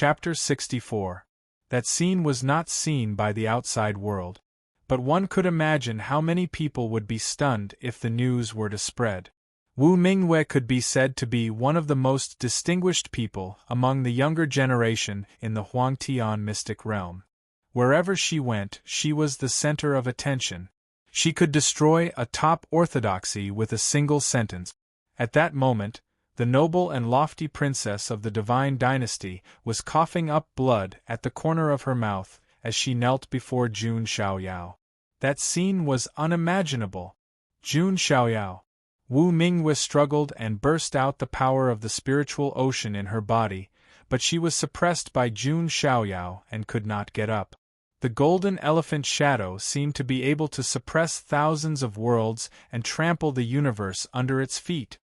Chapter 64. That scene was not seen by the outside world. But one could imagine how many people would be stunned if the news were to spread. Wu Mingwei could be said to be one of the most distinguished people among the younger generation in the Huangtian mystic realm. Wherever she went, she was the center of attention. She could destroy a top orthodoxy with a single sentence. At that moment, the noble and lofty princess of the divine dynasty was coughing up blood at the corner of her mouth as she knelt before Jun Xiaoyao. That scene was unimaginable. Jun Xiaoyao. Wu Mingwei struggled and burst out the power of the spiritual ocean in her body, but she was suppressed by Jun Xiaoyao and could not get up. The golden elephant shadow seemed to be able to suppress thousands of worlds and trample the universe under its feet.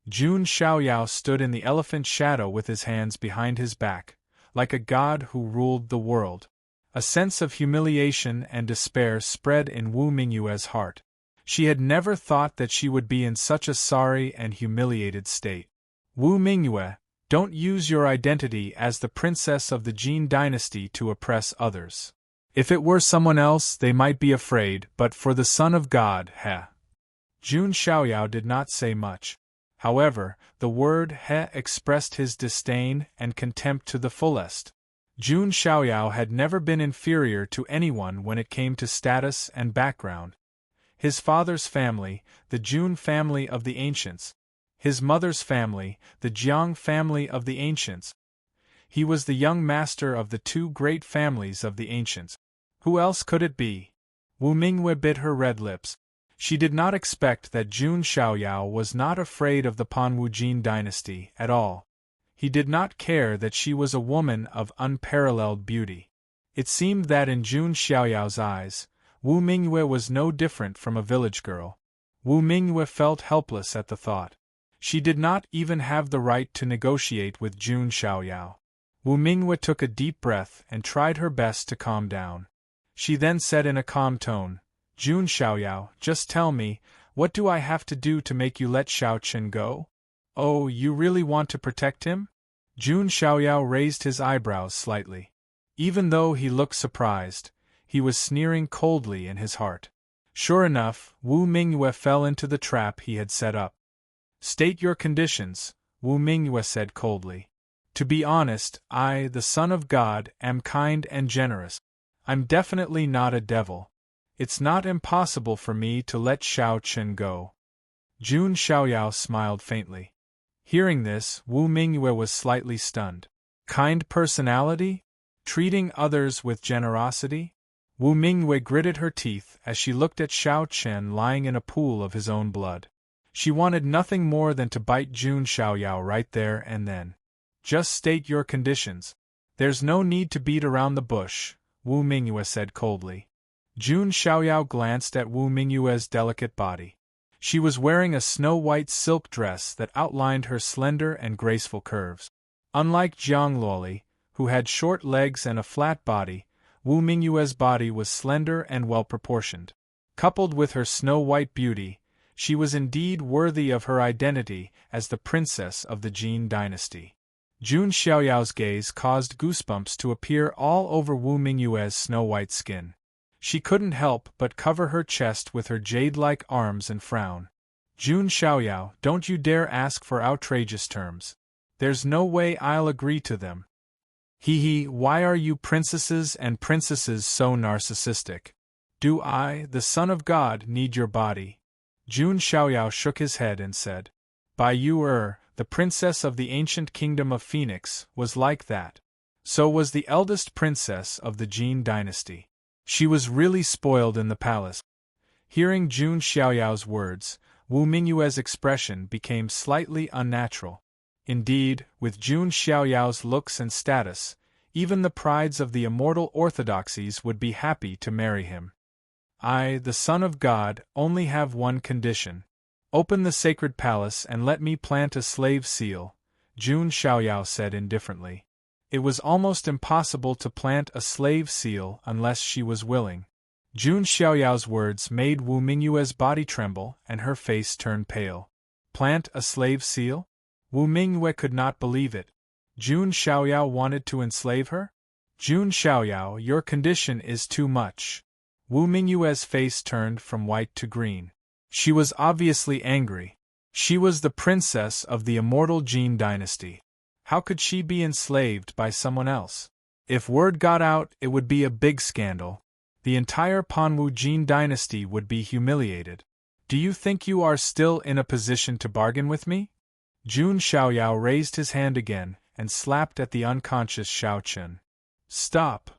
Jun Xiaoyao stood in the elephant shadow with his hands behind his back, like a god who ruled the world. A sense of humiliation and despair spread in Wu Mingwei's heart. She had never thought that she would be in such a sorry and humiliated state. Wu Mingwei, don't use your identity as the princess of the Jin dynasty to oppress others. If it were someone else, they might be afraid, but for the Son of God, Jun Xiaoyao did not say much. However, the word expressed his disdain and contempt to the fullest. Jun Xiaoyao had never been inferior to anyone when it came to status and background. His father's family, the Jun family of the ancients. His mother's family, the Jiang family of the ancients. He was the young master of the two great families of the ancients. Who else could it be? Wu Mingwei bit her red lips. She did not expect that Jun Xiaoyao was not afraid of the Panwu Jin dynasty at all. He did not care that she was a woman of unparalleled beauty. It seemed that in Jun Xiaoyao's eyes, Wu Mingwei was no different from a village girl. Wu Mingwei felt helpless at the thought. She did not even have the right to negotiate with Jun Xiaoyao. Wu Mingwei took a deep breath and tried her best to calm down. She then said in a calm tone, Jun Xiaoyao, just tell me, what do I have to do to make you let Xiao Chen go? Oh, you really want to protect him? Jun Xiaoyao raised his eyebrows slightly. Even though he looked surprised, he was sneering coldly in his heart. Sure enough, Wu Mingwei fell into the trap he had set up. State your conditions, Wu Mingwei said coldly. To be honest, I, the Son of God, am kind and generous. I'm definitely not a devil. It's not impossible for me to let Xiao Chen go. Jun Xiaoyao smiled faintly. Hearing this, Wu Mingwei was slightly stunned. Kind personality? Treating others with generosity? Wu Mingwei gritted her teeth as she looked at Xiao Chen lying in a pool of his own blood. She wanted nothing more than to bite Jun Xiaoyao right there and then. Just state your conditions. There's no need to beat around the bush, Wu Mingwei said coldly. Jun Xiaoyao glanced at Wu Mingwei's delicate body. She was wearing a snow-white silk dress that outlined her slender and graceful curves. Unlike Jiang Luoli, who had short legs and a flat body, Wu Mingwei's body was slender and well-proportioned. Coupled with her snow-white beauty, she was indeed worthy of her identity as the princess of the Jin dynasty. Jun Xiaoyao's gaze caused goosebumps to appear all over Wu Mingwei's snow-white skin. She couldn't help but cover her chest with her jade-like arms and frown. Jun Xiaoyao, don't you dare ask for outrageous terms. There's no way I'll agree to them. Why are you princesses and princesses so narcissistic? Do I, the Son of God, need your body? Jun Xiaoyao shook his head and said, Bai Yu the princess of the ancient kingdom of Phoenix, was like that. So was the eldest princess of the Jin dynasty. She was really spoiled in the palace. Hearing Jun Xiaoyao's words, Wu Mingwei's expression became slightly unnatural. Indeed, with Jun Xiaoyao's looks and status, even the prides of the immortal orthodoxies would be happy to marry him. I, the Son of God, only have one condition. Open the sacred palace and let me plant a slave seal, Jun Xiaoyao said indifferently. It was almost impossible to plant a slave seal unless she was willing. Jun Xiaoyao's words made Wu Mingwei's body tremble and her face turn pale. Plant a slave seal? Wu Mingwei could not believe it. Jun Xiaoyao wanted to enslave her? Jun Xiaoyao, your condition is too much. Wu Mingyue's face turned from white to green. She was obviously angry. She was the princess of the immortal Jin dynasty. How could she be enslaved by someone else? If word got out, it would be a big scandal. The entire Panwu Jin dynasty would be humiliated. Do you think you are still in a position to bargain with me? Jun Xiaoyao raised his hand again and slapped at the unconscious Xiao Chen. Stop!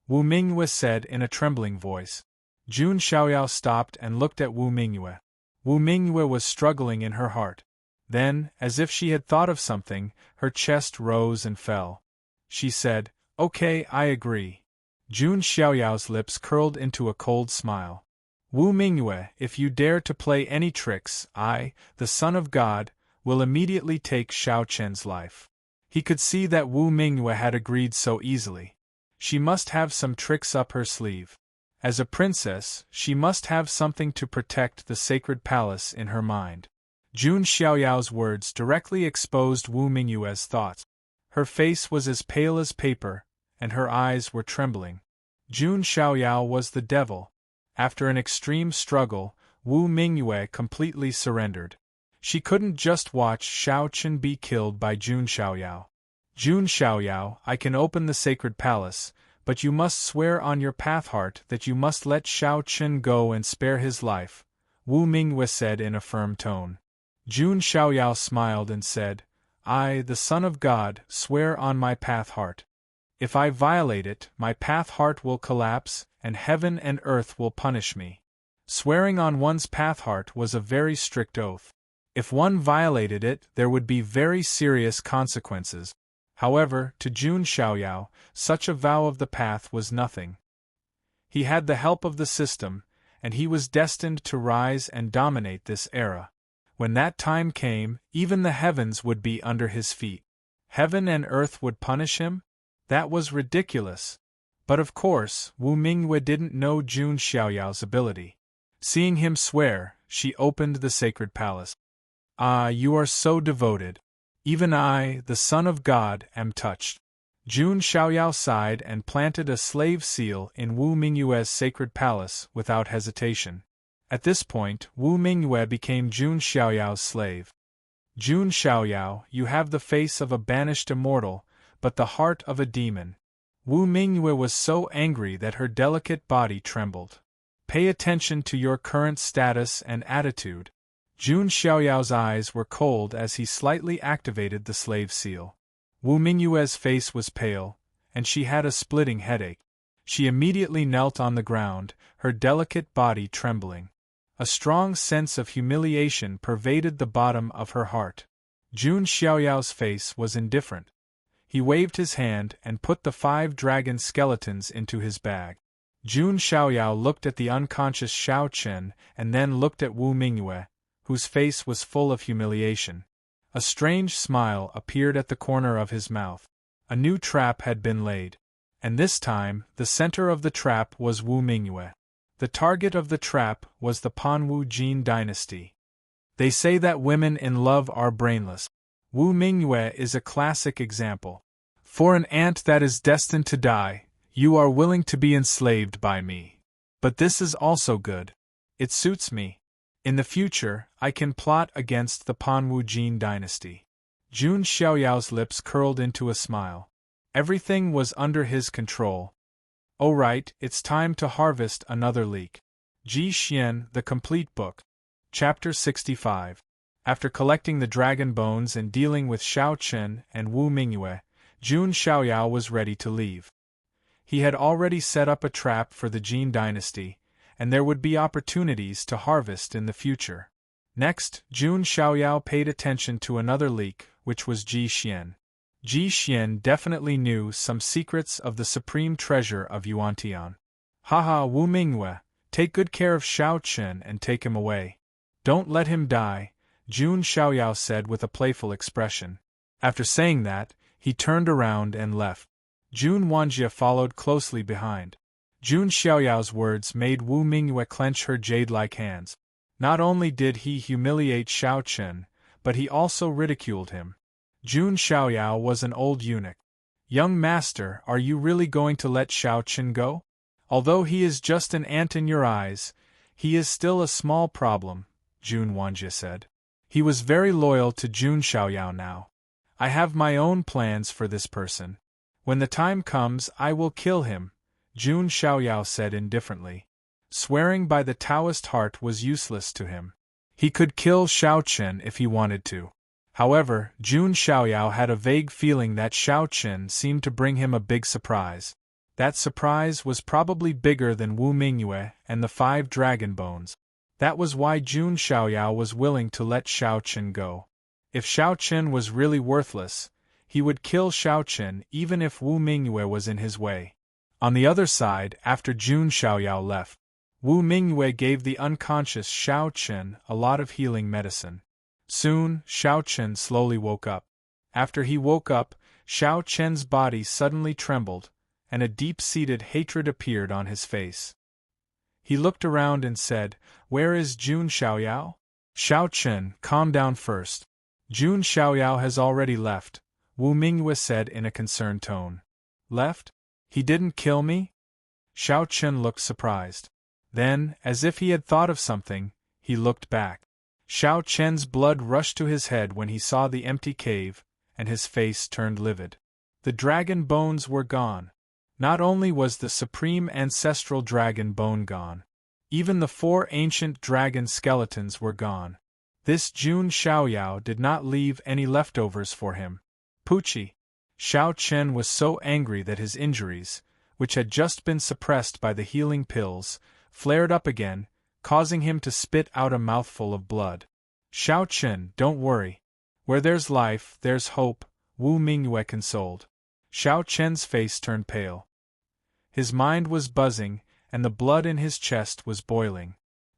Wu Mingyue said in a trembling voice. Jun Xiaoyao stopped and looked at Wu Mingyue. Wu Mingyue was struggling in her heart. Then, as if she had thought of something, her chest rose and fell. She said, "Okay, I agree." Jun Xiaoyao's lips curled into a cold smile. Wu Mingyue, if you dare to play any tricks, I, the Son of God, will immediately take Xiao Chen's life. He could see that Wu Mingyue had agreed so easily. She must have some tricks up her sleeve. As a princess, she must have something to protect the sacred palace in her mind. Jun Xiaoyao's words directly exposed Wu Mingyue's thoughts. Her face was as pale as paper, and her eyes were trembling. Jun Xiaoyao was the devil. After an extreme struggle, Wu Mingyue completely surrendered. She couldn't just watch Xiao Chen be killed by Jun Xiaoyao. Jun Xiaoyao, I can open the sacred palace, but you must swear on your path heart that you must let Xiao Chen go and spare his life, Wu Mingyue said in a firm tone. Jun Xiaoyao smiled and said, I, the Son of God, swear on my path heart. If I violate it, my path heart will collapse, and heaven and earth will punish me. Swearing on one's path heart was a very strict oath. If one violated it, there would be very serious consequences. However, to Jun Xiaoyao, such a vow of the path was nothing. He had the help of the system, and he was destined to rise and dominate this era. When that time came, even the heavens would be under his feet. Heaven and earth would punish him? That was ridiculous. But of course, Wu Mingyue didn't know Jun Xiaoyao's ability. Seeing him swear, she opened the sacred palace. Ah, you are so devoted. Even I, the Son of God, am touched. Jun Xiaoyao sighed and planted a slave seal in Wu Mingyue's sacred palace without hesitation. At this point, Wu Mingyue became Jun Xiaoyao's slave. Jun Xiaoyao, you have the face of a banished immortal, but the heart of a demon. Wu Mingyue was so angry that her delicate body trembled. Pay attention to your current status and attitude. Jun Xiaoyao's eyes were cold as he slightly activated the slave seal. Wu Mingyue's face was pale, and she had a splitting headache. She immediately knelt on the ground, her delicate body trembling. A strong sense of humiliation pervaded the bottom of her heart. Jun Xiaoyao's face was indifferent. He waved his hand and put the 5 dragon skeletons into his bag. Jun Xiaoyao looked at the unconscious Xiao Chen and then looked at Wu Mingyue, whose face was full of humiliation. A strange smile appeared at the corner of his mouth. A new trap had been laid. And this time, the center of the trap was Wu Mingyue. The target of the trap was the Panwu Jin dynasty. They say that women in love are brainless. Wu Mingyue is a classic example. For an ant that is destined to die, you are willing to be enslaved by me. But this is also good. It suits me. In the future, I can plot against the Panwu Jin dynasty. Jun Xiaoyao's lips curled into a smile. Everything was under his control. Oh right, it's time to harvest another leek. Ji Xian, the Complete Book. Chapter 65. After collecting the dragon bones and dealing with Xiao Chen and Wu Mingyue, Jun Xiaoyao was ready to leave. He had already set up a trap for the Jin dynasty, and there would be opportunities to harvest in the future. Next, Jun Xiaoyao paid attention to another leek, which was Ji Xian. Ji Xian definitely knew some secrets of the supreme treasure of Yuantian. Haha, Wu Mingyue, take good care of Xiao Chen and take him away. Don't let him die, Jun Xiaoyao said with a playful expression. After saying that, he turned around and left. Jun Wanjie followed closely behind. Jun Xiaoyao's words made Wu Mingyue clench her jade-like hands. Not only did he humiliate Xiao Chen, but he also ridiculed him. Jun Xiaoyao was an old eunuch. Young master, are you really going to let Xiao Chen go? Although he is just an ant in your eyes, he is still a small problem, Jun Wanjie said. He was very loyal to Jun Xiaoyao now. I have my own plans for this person. When the time comes, I will kill him, Jun Xiaoyao said indifferently. Swearing by the Taoist heart was useless to him. He could kill Xiao Chen if he wanted to. However, Jun Xiaoyao had a vague feeling that Xiao Chen seemed to bring him a big surprise. That surprise was probably bigger than Wu Mingyue and the 5 dragon bones. That was why Jun Xiaoyao was willing to let Xiao Chen go. If Xiao Chen was really worthless, he would kill Xiao Chen even if Wu Mingyue was in his way. On the other side, after Jun Xiaoyao left, Wu Mingyue gave the unconscious Xiao Chen a lot of healing medicine. Soon, Xiao Chen slowly woke up. After he woke up, Xiao Chen's body suddenly trembled, and a deep-seated hatred appeared on his face. He looked around and said, "Where is Jun Xiaoyao?" "Xiao Chen, calm down first. Jun Xiaoyao has already left," Wu Mingyue said in a concerned tone. "Left? He didn't kill me?" Xiao Chen looked surprised. Then, as if he had thought of something, he looked back. Xiao Chen's blood rushed to his head when he saw the empty cave, and his face turned livid. The dragon bones were gone. Not only was the supreme ancestral dragon bone gone, even the 4 ancient dragon skeletons were gone. This Jun Xiaoyao did not leave any leftovers for him. Pucci! Xiao Chen was so angry that his injuries, which had just been suppressed by the healing pills, flared up again, causing him to spit out a mouthful of blood. "Xiao Chen, don't worry. Where there's life, there's hope," Wu Mingyue consoled. Xiao Chen's face turned pale. His mind was buzzing, and the blood in his chest was boiling.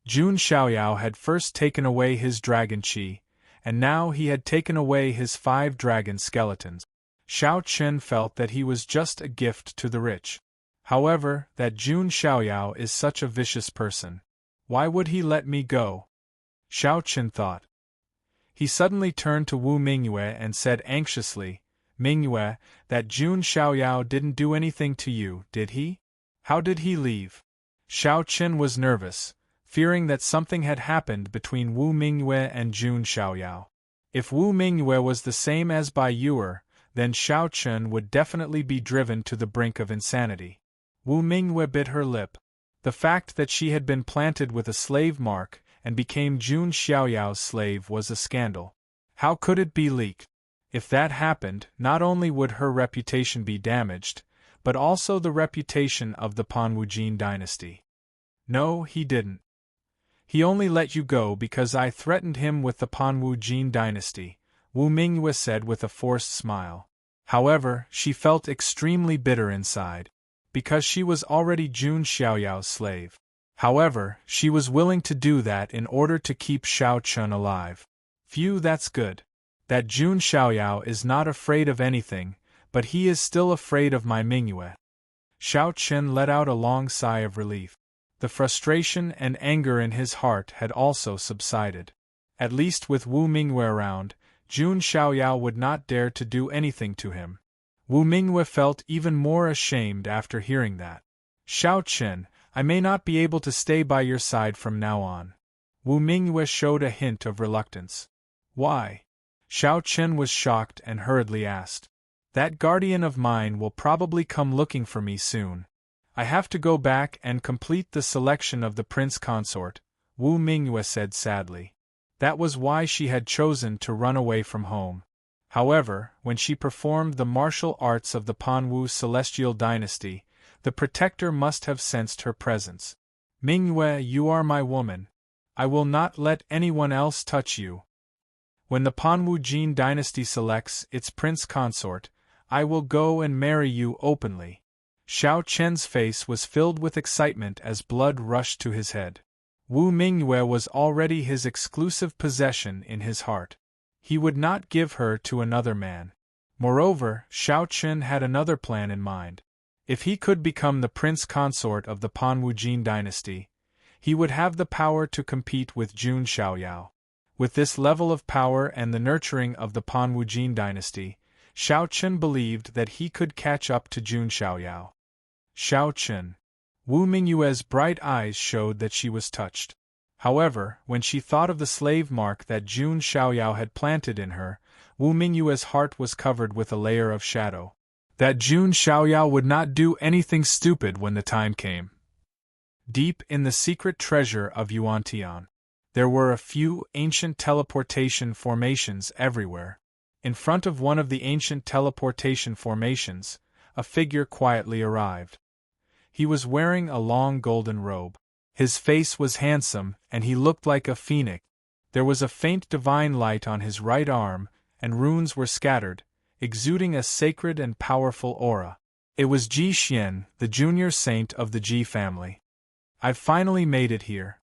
Jun Xiaoyao had first taken away his dragon qi, and now he had taken away his 5 dragon skeletons. Xiao Chen felt that he was just a gift to the rich. However, that Jun Xiaoyao is such a vicious person. Why would he let me go? Xiao Chen thought. He suddenly turned to Wu Mingyue and said anxiously, "Mingyue, that Jun Xiaoyao didn't do anything to you, did he? How did he leave?" Xiao Chen was nervous, fearing that something had happened between Wu Mingyue and Jun Xiaoyao. If Wu Mingyue was the same as Bai Yuer, then Xiao Chen would definitely be driven to the brink of insanity. Wu Mingyue bit her lip. The fact that she had been planted with a slave mark and became Jun Xiaoyao's slave was a scandal. How could it be leaked? If that happened, not only would her reputation be damaged, but also the reputation of the Panwujin dynasty. "No, he didn't. He only let you go because I threatened him with the Panwujin dynasty," Wu Mingyue said with a forced smile. However, she felt extremely bitter inside, because she was already Jun Xiaoyao's slave. However, she was willing to do that in order to keep Xiao Chen alive. Phew, that's good. That Jun Xiaoyao is not afraid of anything, but he is still afraid of my Mingyue. Xiao Chen let out a long sigh of relief. The frustration and anger in his heart had also subsided. At least with Wu Mingyue around, Jun Xiaoyao would not dare to do anything to him. Wu Mingyue felt even more ashamed after hearing that. "Xiao Chen, I may not be able to stay by your side from now on." Wu Mingyue showed a hint of reluctance. "Why?" Xiao Chen was shocked and hurriedly asked. "That guardian of mine will probably come looking for me soon. I have to go back and complete the selection of the prince consort," Wu Mingyue said sadly. That was why she had chosen to run away from home. However, when she performed the martial arts of the Panwu celestial dynasty, the protector must have sensed her presence. "Mingyue, you are my woman. I will not let anyone else touch you. When the Panwujin dynasty selects its prince consort, I will go and marry you openly." Xiao Chen's face was filled with excitement as blood rushed to his head. Wu Mingyue was already his exclusive possession in his heart. He would not give her to another man. Moreover, Xiao Chen had another plan in mind. If he could become the prince consort of the Panwujin dynasty, he would have the power to compete with Jun Xiaoyao. With this level of power and the nurturing of the Panwujin dynasty, Shao Chun believed that he could catch up to Jun Xiaoyao. Shao Chun. Wu Mingyue's bright eyes showed that she was touched. However, when she thought of the slave mark that Jun Xiaoyao had planted in her, Wu Mingyue's heart was covered with a layer of shadow. That Jun Xiaoyao would not do anything stupid when the time came. Deep in the secret treasure of Yuantian, there were a few ancient teleportation formations everywhere. In front of one of the ancient teleportation formations, a figure quietly arrived. He was wearing a long golden robe. His face was handsome, and he looked like a phoenix. There was a faint divine light on his right arm, and runes were scattered, exuding a sacred and powerful aura. It was Ji Xian, the junior saint of the Ji family. I've finally made it here.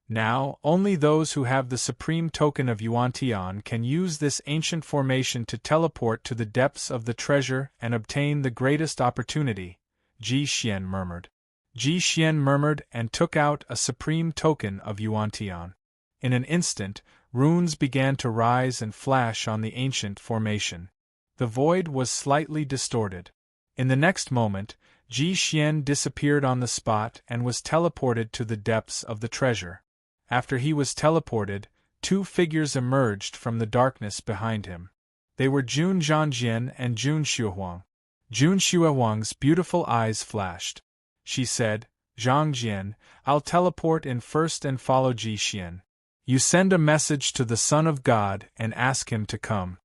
Now, only those who have the supreme token of Yuantian can use this ancient formation to teleport to the depths of the treasure and obtain the greatest opportunity, Ji Xian murmured. Ji Xian murmured and took out a supreme token of Yuantian. In an instant, runes began to rise and flash on the ancient formation. The void was slightly distorted. In the next moment, Ji Xian disappeared on the spot and was teleported to the depths of the treasure. After he was teleported, two figures emerged from the darkness behind him. They were Jun Zhangjian and Jun Xuehuang. Jun Xuehuang's beautiful eyes flashed. She said, "Zhangjian, I'll teleport in first and follow Ji Xian. You send a message to the Son of God and ask him to come."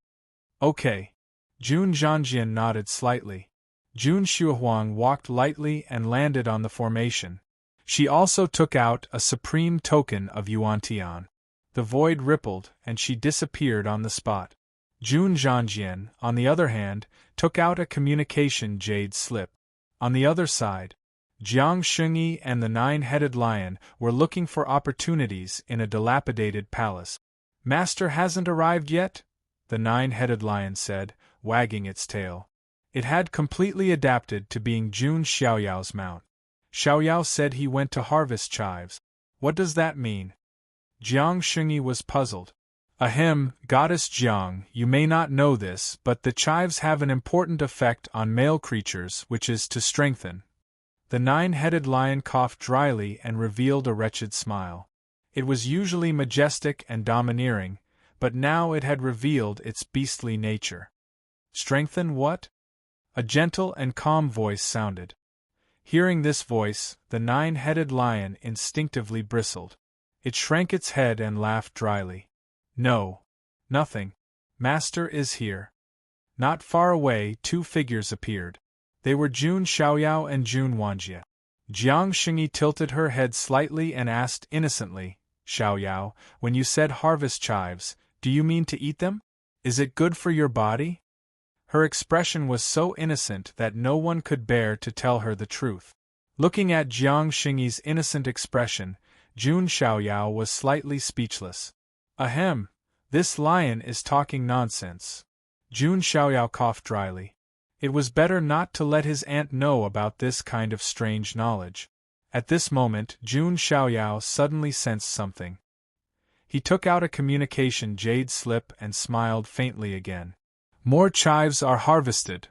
"Okay." Jun Zhangjian nodded slightly. Jun Xuehuang walked lightly and landed on the formation. She also took out a supreme token of Yuantian. The void rippled, and she disappeared on the spot. Jun Zhangjian, on the other hand, took out a communication jade slip. On the other side, Jiang Shengyi and the nine-headed lion were looking for opportunities in a dilapidated palace. "Master hasn't arrived yet?" the nine-headed lion said, wagging its tail. It had completely adapted to being Jun Xiaoyao's mount. Xiaoyao said he went to harvest chives. What does that mean? Jiang Shengyi was puzzled. Ahem, Goddess Jiang, you may not know this, but the chives have an important effect on male creatures, which is to strengthen. The nine-headed lion coughed dryly and revealed a wretched smile. It was usually majestic and domineering, but now it had revealed its beastly nature. Strengthen what? A gentle and calm voice sounded. Hearing this voice, the nine-headed lion instinctively bristled. It shrank its head and laughed dryly. "No. Nothing. Master is here." Not far away, two figures appeared. They were Jun Xiaoyao and Jun Wanjie. Jiang Shengyi tilted her head slightly and asked innocently, "Xiaoyao, when you said harvest chives, do you mean to eat them? Is it good for your body?" Her expression was so innocent that no one could bear to tell her the truth. Looking at Jiang Shengyi's innocent expression, Jun Xiaoyao was slightly speechless. "Ahem, this lion is talking nonsense." Jun Xiaoyao coughed dryly. It was better not to let his aunt know about this kind of strange knowledge. At this moment, Jun Xiaoyao suddenly sensed something. He took out a communication jade slip and smiled faintly again. More chives are harvested.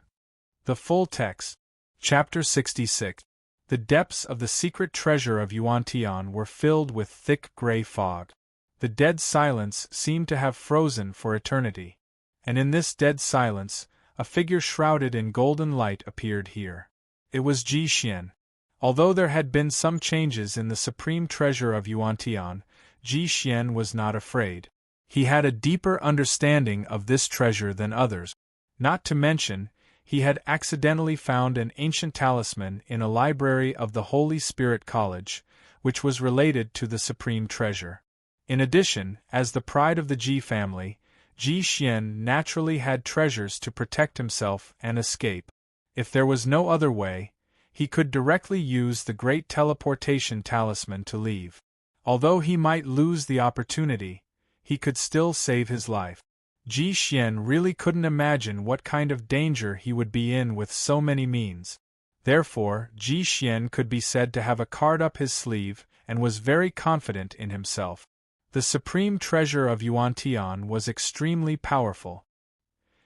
The full text. Chapter 66. The depths of the secret treasure of Yuantian were filled with thick gray fog. The dead silence seemed to have frozen for eternity. And in this dead silence, a figure shrouded in golden light appeared here. It was Ji Xian. Although there had been some changes in the supreme treasure of Yuantian, Ji Xian was not afraid. He had a deeper understanding of this treasure than others. Not to mention, he had accidentally found an ancient talisman in a library of the Holy Spirit College, which was related to the supreme treasure. In addition, as the pride of the Ji family, Ji Xian naturally had treasures to protect himself and escape. If there was no other way, he could directly use the great teleportation talisman to leave. Although he might lose the opportunity, he could still save his life. Ji Xian really couldn't imagine what kind of danger he would be in with so many means. Therefore, Ji Xian could be said to have a card up his sleeve and was very confident in himself. The supreme treasure of Yuan-Tian was extremely powerful.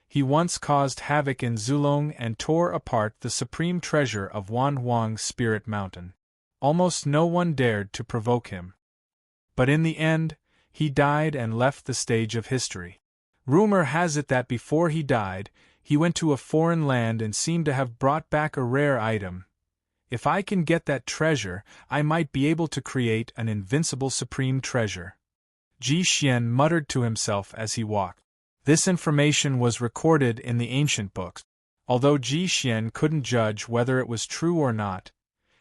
He once caused havoc in Zulong and tore apart the supreme treasure of Wan Huang's spirit mountain. Almost no one dared to provoke him. But in the end, he died and left the stage of history. Rumor has it that before he died, he went to a foreign land and seemed to have brought back a rare item. If I can get that treasure, I might be able to create an invincible supreme treasure. Ji Xian muttered to himself as he walked. This information was recorded in the ancient books. Although Ji Xian couldn't judge whether it was true or not,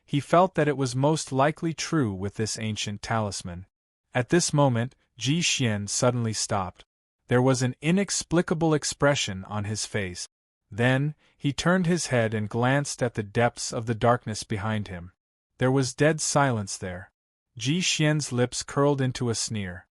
he felt that it was most likely true with this ancient talisman. At this moment, Ji Xian suddenly stopped. There was an inexplicable expression on his face. Then, he turned his head and glanced at the depths of the darkness behind him. There was dead silence there. Ji Xian's lips curled into a sneer.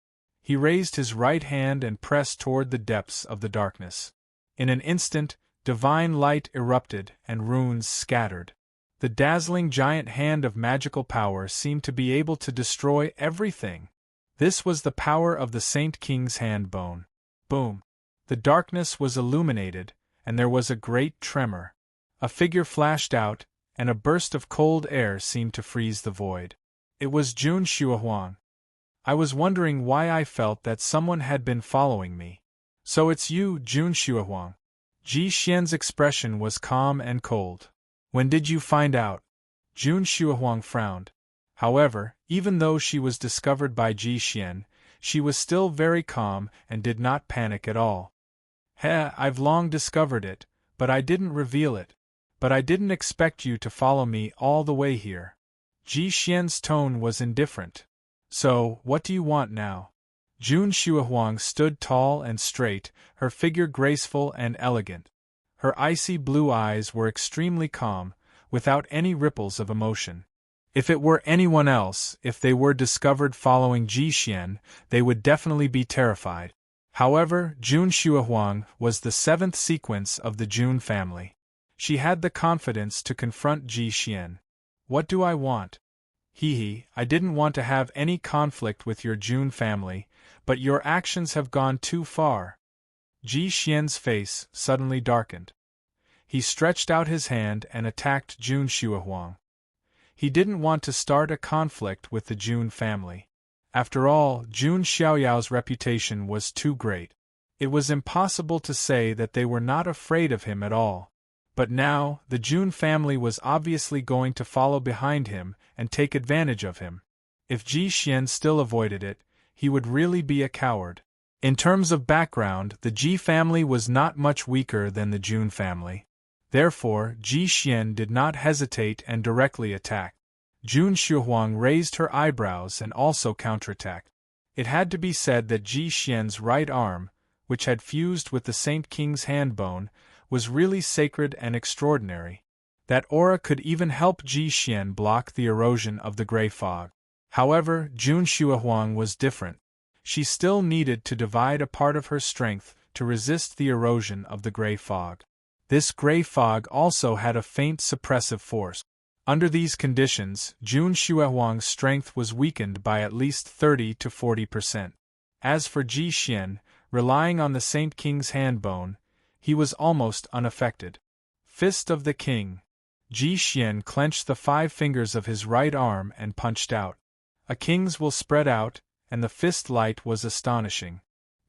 He raised his right hand and pressed toward the depths of the darkness. In an instant, divine light erupted and runes scattered. The dazzling giant hand of magical power seemed to be able to destroy everything. This was the power of the Saint King's hand bone. Boom! The darkness was illuminated, and there was a great tremor. A figure flashed out, and a burst of cold air seemed to freeze the void. It was Jun Xuehuang. I was wondering why I felt that someone had been following me. So it's you, Jun Xuehuang. Ji Xian's expression was calm and cold. When did you find out? Jun Xuehuang frowned. However, even though she was discovered by Ji Xian, she was still very calm and did not panic at all. I've long discovered it, but I didn't reveal it. But I didn't expect you to follow me all the way here. Ji Xian's tone was indifferent. So, what do you want now? Jun Xuehuang stood tall and straight, her figure graceful and elegant. Her icy blue eyes were extremely calm, without any ripples of emotion. If it were anyone else, if they were discovered following Ji Xian, they would definitely be terrified. However, Jun Xuehuang was the seventh sequence of the Jun family. She had the confidence to confront Ji Xian. What do I want? I didn't want to have any conflict with your Jun family, but your actions have gone too far. Ji Xian's face suddenly darkened. He stretched out his hand and attacked Jun Xuehuang. He didn't want to start a conflict with the Jun family. After all, Jun Xiaoyao's reputation was too great. It was impossible to say that they were not afraid of him at all. But now, the Jun family was obviously going to follow behind him and take advantage of him. If Ji Xian still avoided it, he would really be a coward. In terms of background, the Ji family was not much weaker than the Jun family. Therefore, Ji Xian did not hesitate and directly attacked. Jun Xuehuang raised her eyebrows and also counterattacked. It had to be said that Ji Xian's right arm, which had fused with the Saint King's hand bone, was really sacred and extraordinary. That aura could even help Ji Xian block the erosion of the gray fog. However, Jun Xuehuang was different. She still needed to divide a part of her strength to resist the erosion of the gray fog. This gray fog also had a faint suppressive force. Under these conditions, Jun Xuehuang's strength was weakened by at least 30 to 40%. As for Ji Xian, relying on the Saint King's hand bone, he was almost unaffected. Fist of the King. Ji Xian clenched the 5 fingers of his right arm and punched out. A king's will spread out, and the fist light was astonishing.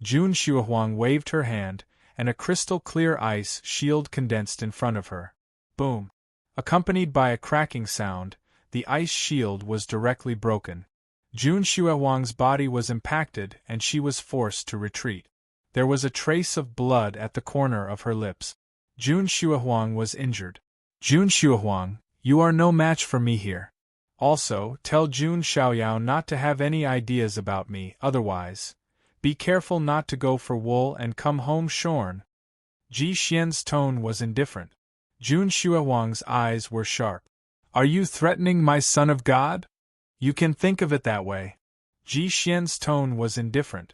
Jun Xuehuang waved her hand, and a crystal-clear ice shield condensed in front of her. Boom! Accompanied by a cracking sound, the ice shield was directly broken. Jun Xuehuang's body was impacted and she was forced to retreat. There was a trace of blood at the corner of her lips. Jun Xuehuang was injured. Jun Xuehuang, you are no match for me here. Also, tell Jun Xiaoyao not to have any ideas about me, otherwise. Be careful not to go for wool and come home shorn. Ji Xian's tone was indifferent. Jun Xuehuang's eyes were sharp. Are you threatening my son of God? You can think of it that way. Ji Xian's tone was indifferent.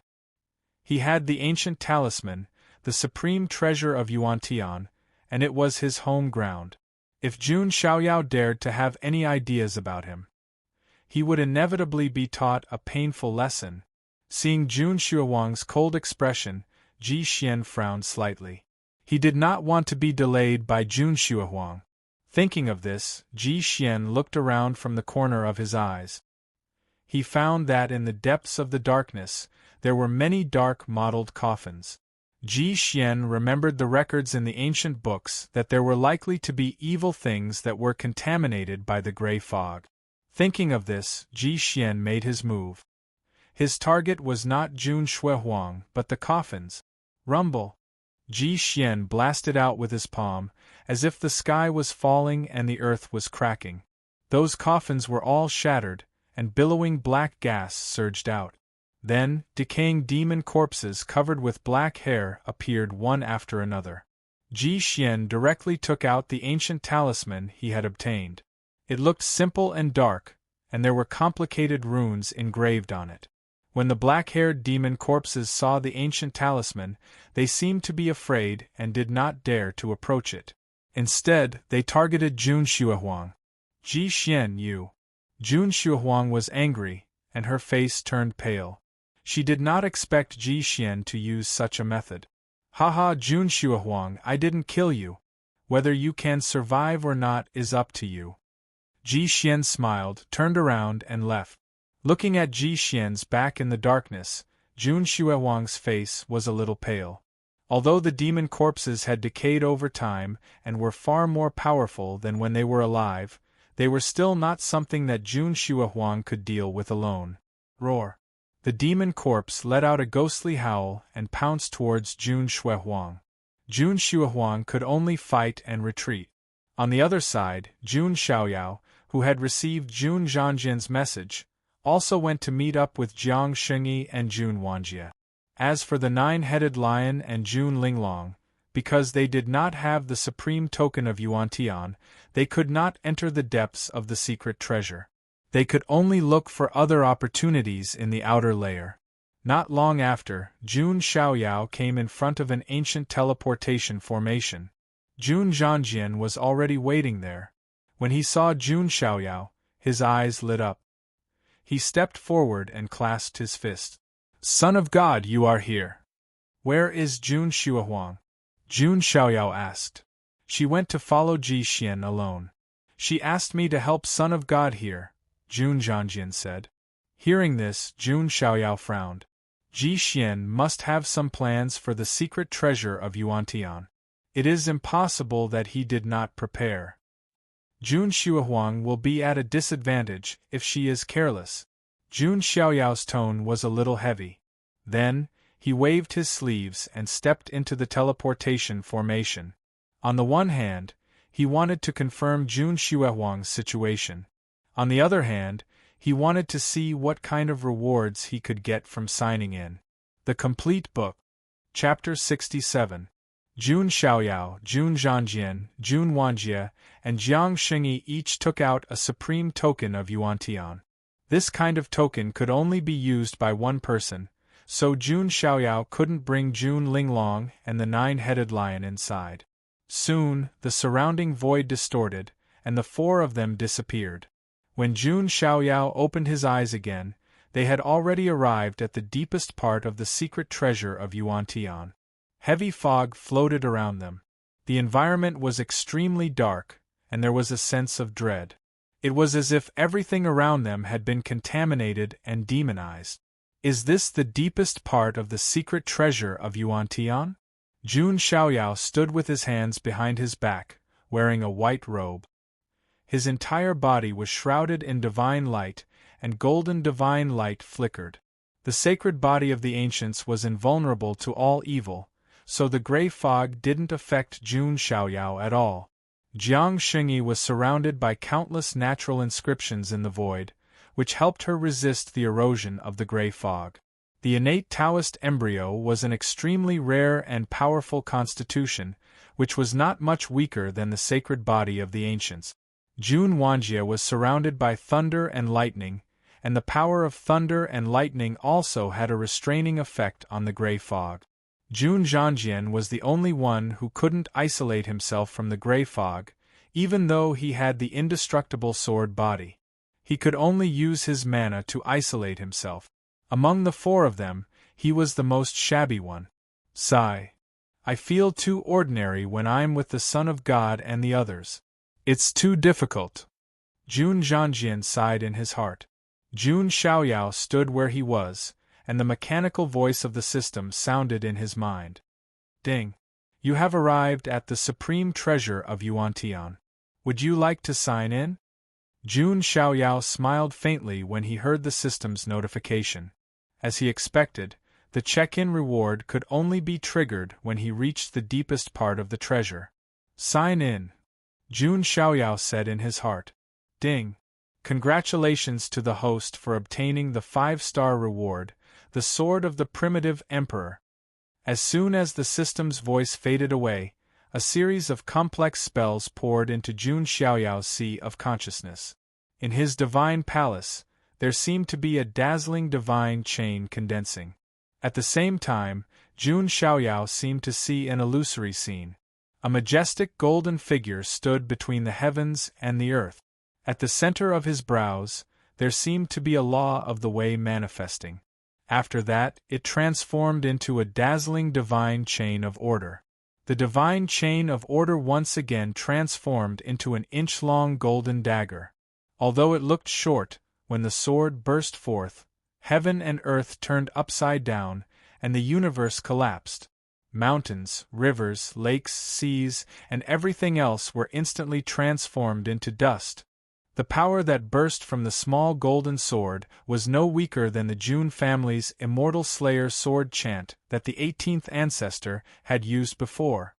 He had the ancient talisman, the supreme treasure of Yuan-Tian, and it was his home ground. If Jun Xiaoyao dared to have any ideas about him, he would inevitably be taught a painful lesson. Seeing Jun Shuohuang's cold expression, Ji Xian frowned slightly. He did not want to be delayed by Jun Shuohuang. Thinking of this, Ji Xian looked around from the corner of his eyes. He found that in the depths of the darkness, there were many dark mottled coffins. Ji Xian remembered the records in the ancient books that there were likely to be evil things that were contaminated by the gray fog. Thinking of this, Ji Xian made his move. His target was not Jun Shuohuang but the coffins. Rumble! Ji Xian blasted out with his palm, as if the sky was falling and the earth was cracking. Those coffins were all shattered, and billowing black gas surged out. Then, decaying demon corpses covered with black hair appeared one after another. Ji Xian directly took out the ancient talisman he had obtained. It looked simple and dark, and there were complicated runes engraved on it. When the black-haired demon corpses saw the ancient talisman, they seemed to be afraid and did not dare to approach it. Instead, they targeted Jun Shuohuang. Ji Xian, you! Jun Shuohuang was angry, and her face turned pale. She did not expect Ji Xian to use such a method. Haha, Jun Shuohuang, I didn't kill you. Whether you can survive or not is up to you. Ji Xian smiled, turned around, and left. Looking at Ji Xian's back in the darkness, Jun Shuohuang's face was a little pale. Although the demon corpses had decayed over time and were far more powerful than when they were alive, they were still not something that Jun Shuohuang could deal with alone. Roar! The demon corpse let out a ghostly howl and pounced towards Jun Shuohuang. Jun Shuohuang could only fight and retreat. On the other side, Jun Xiaoyao, who had received Jun Zhangjian's message, also went to meet up with Jiang Shengyi and Jun Wanjie. As for the nine-headed lion and Jun Linglong, because they did not have the supreme token of Yuantian, they could not enter the depths of the secret treasure. They could only look for other opportunities in the outer layer. Not long after, Jun Xiaoyao came in front of an ancient teleportation formation. Jun Zhangjian was already waiting there. When he saw Jun Xiaoyao, his eyes lit up. He stepped forward and clasped his fist. Son of God, you are here! Where is Jun Shuohuang? Jun Xiaoyao asked. She went to follow Ji Xian alone. She asked me to help Son of God here, Jun Zhangjian said. Hearing this, Jun Xiaoyao frowned. Ji Xian must have some plans for the secret treasure of Yuantian. It is impossible that he did not prepare. Jun Shuohuang will be at a disadvantage if she is careless. Jun Xiaoyao's tone was a little heavy. Then, he waved his sleeves and stepped into the teleportation formation. On the one hand, he wanted to confirm Jun Shuohuang's situation. On the other hand, he wanted to see what kind of rewards he could get from signing in. The Complete Book. Chapter 67. Jun Xiaoyao, Jun Zhangjian, Jun Wanjie, and Jiang Shengyi each took out a supreme token of Yuantian. This kind of token could only be used by one person, so Jun Xiaoyao couldn't bring Jun Linglong and the nine-headed lion inside. Soon, the surrounding void distorted, and the four of them disappeared. When Jun Xiaoyao opened his eyes again, they had already arrived at the deepest part of the secret treasure of Yuantian. Heavy fog floated around them. The environment was extremely dark, and there was a sense of dread. It was as if everything around them had been contaminated and demonized. Is this the deepest part of the secret treasure of Yuantian? Jun Xiaoyao stood with his hands behind his back, wearing a white robe. His entire body was shrouded in divine light, and golden divine light flickered. The sacred body of the ancients was invulnerable to all evil, so the gray fog didn't affect Jun Xiaoyao at all. Jiang Shengyi was surrounded by countless natural inscriptions in the void, which helped her resist the erosion of the gray fog. The innate Taoist embryo was an extremely rare and powerful constitution, which was not much weaker than the sacred body of the ancients. Jun Wanjie was surrounded by thunder and lightning, and the power of thunder and lightning also had a restraining effect on the gray fog. Jun Zhangjian was the only one who couldn't isolate himself from the gray fog, even though he had the indestructible sword body. He could only use his mana to isolate himself. Among the 4 of them, he was the most shabby one. Sigh. I feel too ordinary when I'm with the Son of God and the others. It's too difficult. Jun Zhangjian sighed in his heart. Jun Xiaoyao stood where he was, and the mechanical voice of the system sounded in his mind. Ding. You have arrived at the supreme treasure of Yuantian. Would you like to sign in? Jun Xiaoyao smiled faintly when he heard the system's notification. As he expected, the check-in reward could only be triggered when he reached the deepest part of the treasure. Sign in. Jun Xiaoyao said in his heart. Ding. Congratulations to the host for obtaining the 5-star reward, the Sword of the Primitive Emperor. As soon as the system's voice faded away, a series of complex spells poured into Jun Xiaoyao's sea of consciousness. In his divine palace, there seemed to be a dazzling divine chain condensing. At the same time, Jun Xiaoyao seemed to see an illusory scene. A majestic golden figure stood between the heavens and the earth. At the center of his brows, there seemed to be a law of the way manifesting. After that, it transformed into a dazzling divine chain of order. The divine chain of order once again transformed into an inch-long golden dagger. Although it looked short, when the sword burst forth, heaven and earth turned upside down, and the universe collapsed. Mountains, rivers, lakes, seas, and everything else were instantly transformed into dust. The power that burst from the small golden sword was no weaker than the Jun family's Immortal Slayer sword chant that the 18th ancestor had used before.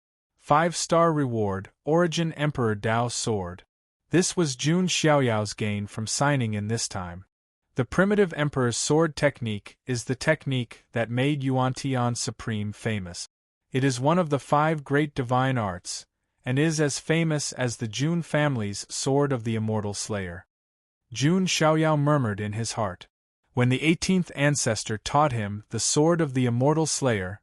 5-star reward, Origin Emperor Dao Sword. This was Jun Xiaoyao's gain from signing in this time. The Primitive Emperor's sword technique is the technique that made Yuantian Supreme famous. It is one of the 5 great divine arts, and is as famous as the Jun family's Sword of the Immortal Slayer. Jun Xiaoyao murmured in his heart. When the 18th ancestor taught him the Sword of the Immortal Slayer,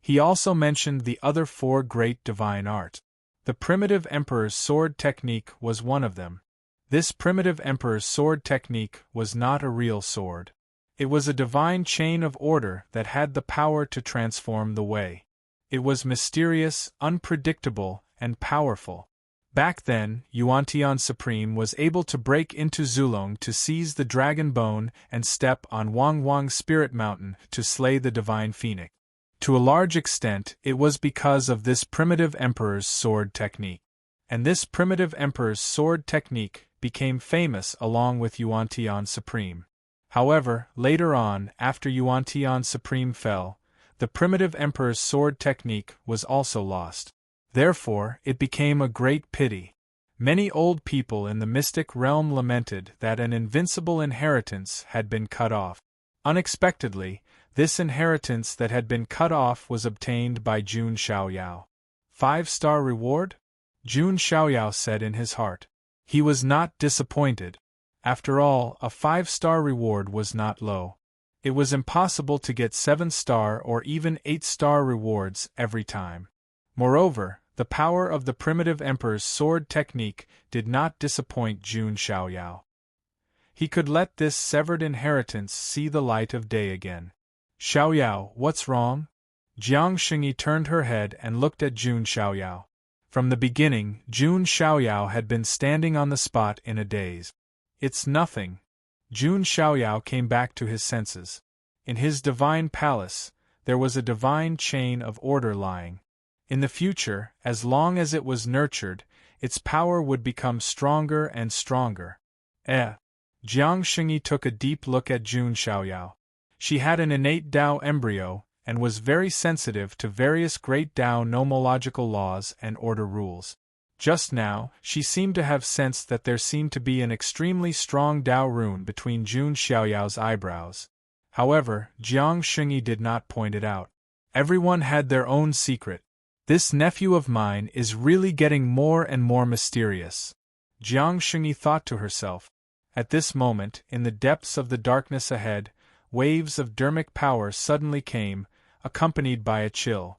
he also mentioned the other 4 great divine arts. The Primitive Emperor's sword technique was one of them. This Primitive Emperor's sword technique was not a real sword. It was a divine chain of order that had the power to transform the way. It was mysterious, unpredictable, and powerful. Back then, Yuantian Supreme was able to break into Zulong to seize the Dragon Bone and step on Wangwang Spirit Mountain to slay the Divine Phoenix. To a large extent, it was because of this Primitive Emperor's sword technique. And this Primitive Emperor's sword technique became famous along with Yuantian Supreme. However, later on, after Yuantian Supreme fell, the Primitive Emperor's sword technique was also lost. Therefore, it became a great pity. Many old people in the mystic realm lamented that an invincible inheritance had been cut off. Unexpectedly, this inheritance that had been cut off was obtained by Jun Xiaoyao. 5-star reward? Jun Xiaoyao said in his heart. He was not disappointed. After all, a 5-star reward was not low. It was impossible to get 7-star or even 8-star rewards every time. Moreover, the power of the Primitive Emperor's sword technique did not disappoint Jun Xiaoyao. He could let this severed inheritance see the light of day again. Xiaoyao, what's wrong? Jiang Xingyi turned her head and looked at Jun Xiaoyao. From the beginning, Jun Xiaoyao had been standing on the spot in a daze. It's nothing. Jun Xiaoyao came back to his senses. In his divine palace, there was a divine chain of order lying. In the future, as long as it was nurtured, its power would become stronger and stronger. Jiang Xingyi took a deep look at Jun Xiaoyao. She had an innate Dao embryo, and was very sensitive to various great Dao nomological laws and order rules. Just now, she seemed to have sensed that there seemed to be an extremely strong Dao rune between Jun Xiaoyao's eyebrows. However, Jiang Xingyi did not point it out. Everyone had their own secret. This nephew of mine is really getting more and more mysterious. Jiang Xingyi thought to herself. At this moment, in the depths of the darkness ahead, waves of dermic power suddenly came, accompanied by a chill.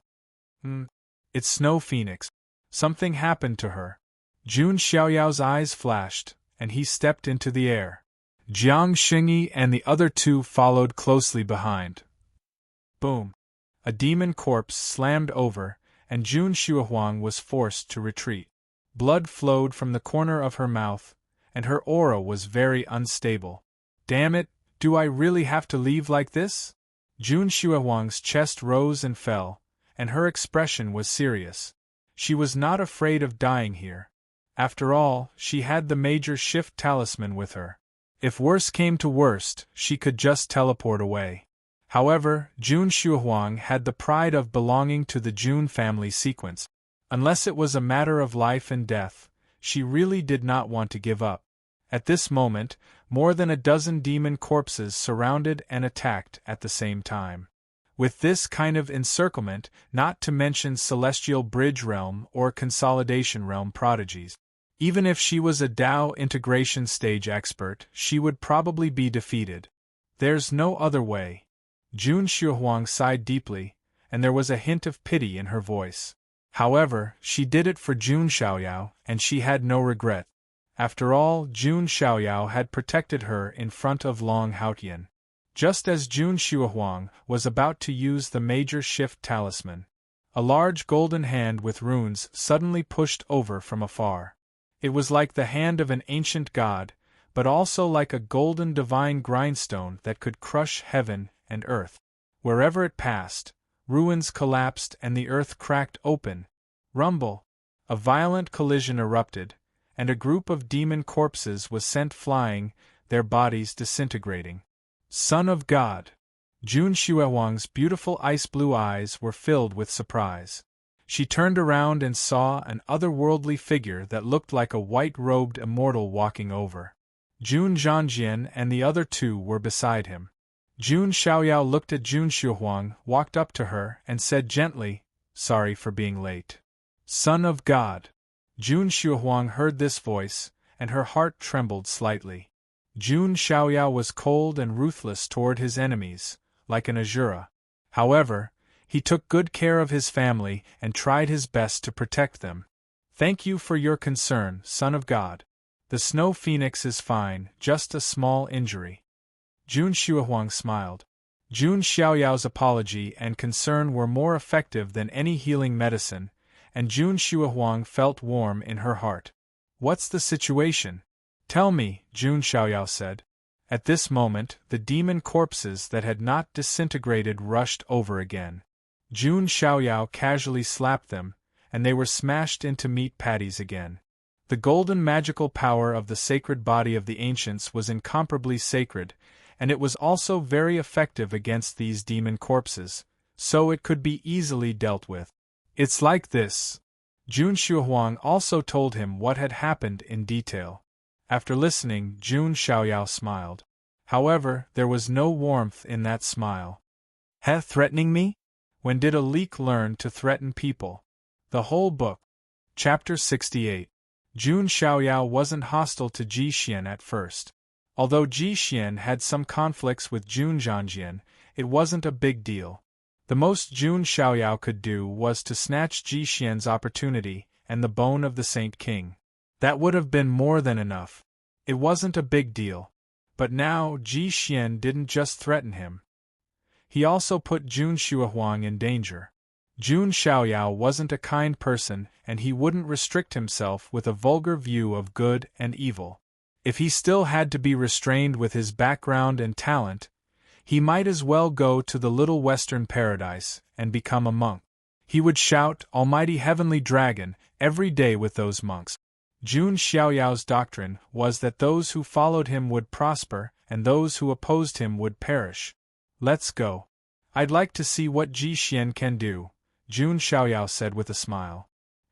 It's Snow Phoenix. Something happened to her. Jun Xiaoyao's eyes flashed, and he stepped into the air. Jiang Xingyi and the other two followed closely behind. Boom! A demon corpse slammed over, and Jun Shuohuang was forced to retreat. Blood flowed from the corner of her mouth, and her aura was very unstable. Damn it, do I really have to leave like this? Jun Shuohuang's chest rose and fell, and her expression was serious. She was not afraid of dying here. After all, she had the major shift talisman with her. If worse came to worst, she could just teleport away. However, Jun Shuohuang had the pride of belonging to the Jun family sequence. Unless it was a matter of life and death, she really did not want to give up. At this moment, more than a dozen demon corpses surrounded and attacked at the same time. With this kind of encirclement, not to mention Celestial Bridge Realm or Consolidation Realm prodigies, even if she was a Dao integration stage expert, she would probably be defeated. There's no other way. Jun Shuohuang sighed deeply, and there was a hint of pity in her voice. However, she did it for Jun Xiaoyao, and she had no regret. After all, Jun Xiaoyao had protected her in front of Long Haotian. Just as Jun Shuohuang was about to use the major shift talisman, a large golden hand with runes suddenly pushed over from afar. It was like the hand of an ancient god, but also like a golden divine grindstone that could crush heaven and earth. Wherever it passed, ruins collapsed and the earth cracked open. Rumble! A violent collision erupted, and a group of demon corpses was sent flying, their bodies disintegrating. Son of God! Jun Shuohuang's beautiful ice-blue eyes were filled with surprise. She turned around and saw an otherworldly figure that looked like a white-robed immortal walking over. Jun Zhangjian and the other two were beside him. Jun Xiaoyao looked at Jun Shuohuang, walked up to her, and said gently, "Sorry for being late." Son of God! Jun Shuohuang heard this voice, and her heart trembled slightly. Jun Xiaoyao was cold and ruthless toward his enemies, like an Asura. However, he took good care of his family and tried his best to protect them. Thank you for your concern, Son of God. The Snow Phoenix is fine, just a small injury. Jun Shuohuang smiled. Jun Xiaoyao's apology and concern were more effective than any healing medicine, and Jun Shuohuang felt warm in her heart. What's the situation? Tell me, Jun Xiaoyao said. At this moment, the demon corpses that had not disintegrated rushed over again. Jun Xiaoyao casually slapped them, and they were smashed into meat patties again. The golden magical power of the sacred body of the ancients was incomparably sacred, and it was also very effective against these demon corpses, so it could be easily dealt with. It's like this. Jun Shuohuang also told him what had happened in detail. After listening, Jun Xiaoyao smiled. However, there was no warmth in that smile. Threatening me? When did a leak learn to threaten people? The whole book. Chapter 68. Jun Xiaoyao wasn't hostile to Ji Xian at first. Although Ji Xian had some conflicts with Jun Zhangjian, it wasn't a big deal. The most Jun Xiaoyao could do was to snatch Ji Xian's opportunity and the bone of the Saint King. That would have been more than enough. It wasn't a big deal. But now Ji Xian didn't just threaten him. He also put Jun Shuohuang in danger. Jun Xiaoyao wasn't a kind person, and he wouldn't restrict himself with a vulgar view of good and evil. If he still had to be restrained with his background and talent, he might as well go to the little western paradise and become a monk. He would shout, "Almighty Heavenly Dragon," every day with those monks. Jun Xiaoyao's doctrine was that those who followed him would prosper, and those who opposed him would perish. Let's go. I'd like to see what Ji Xian can do, Jun Xiaoyao said with a smile.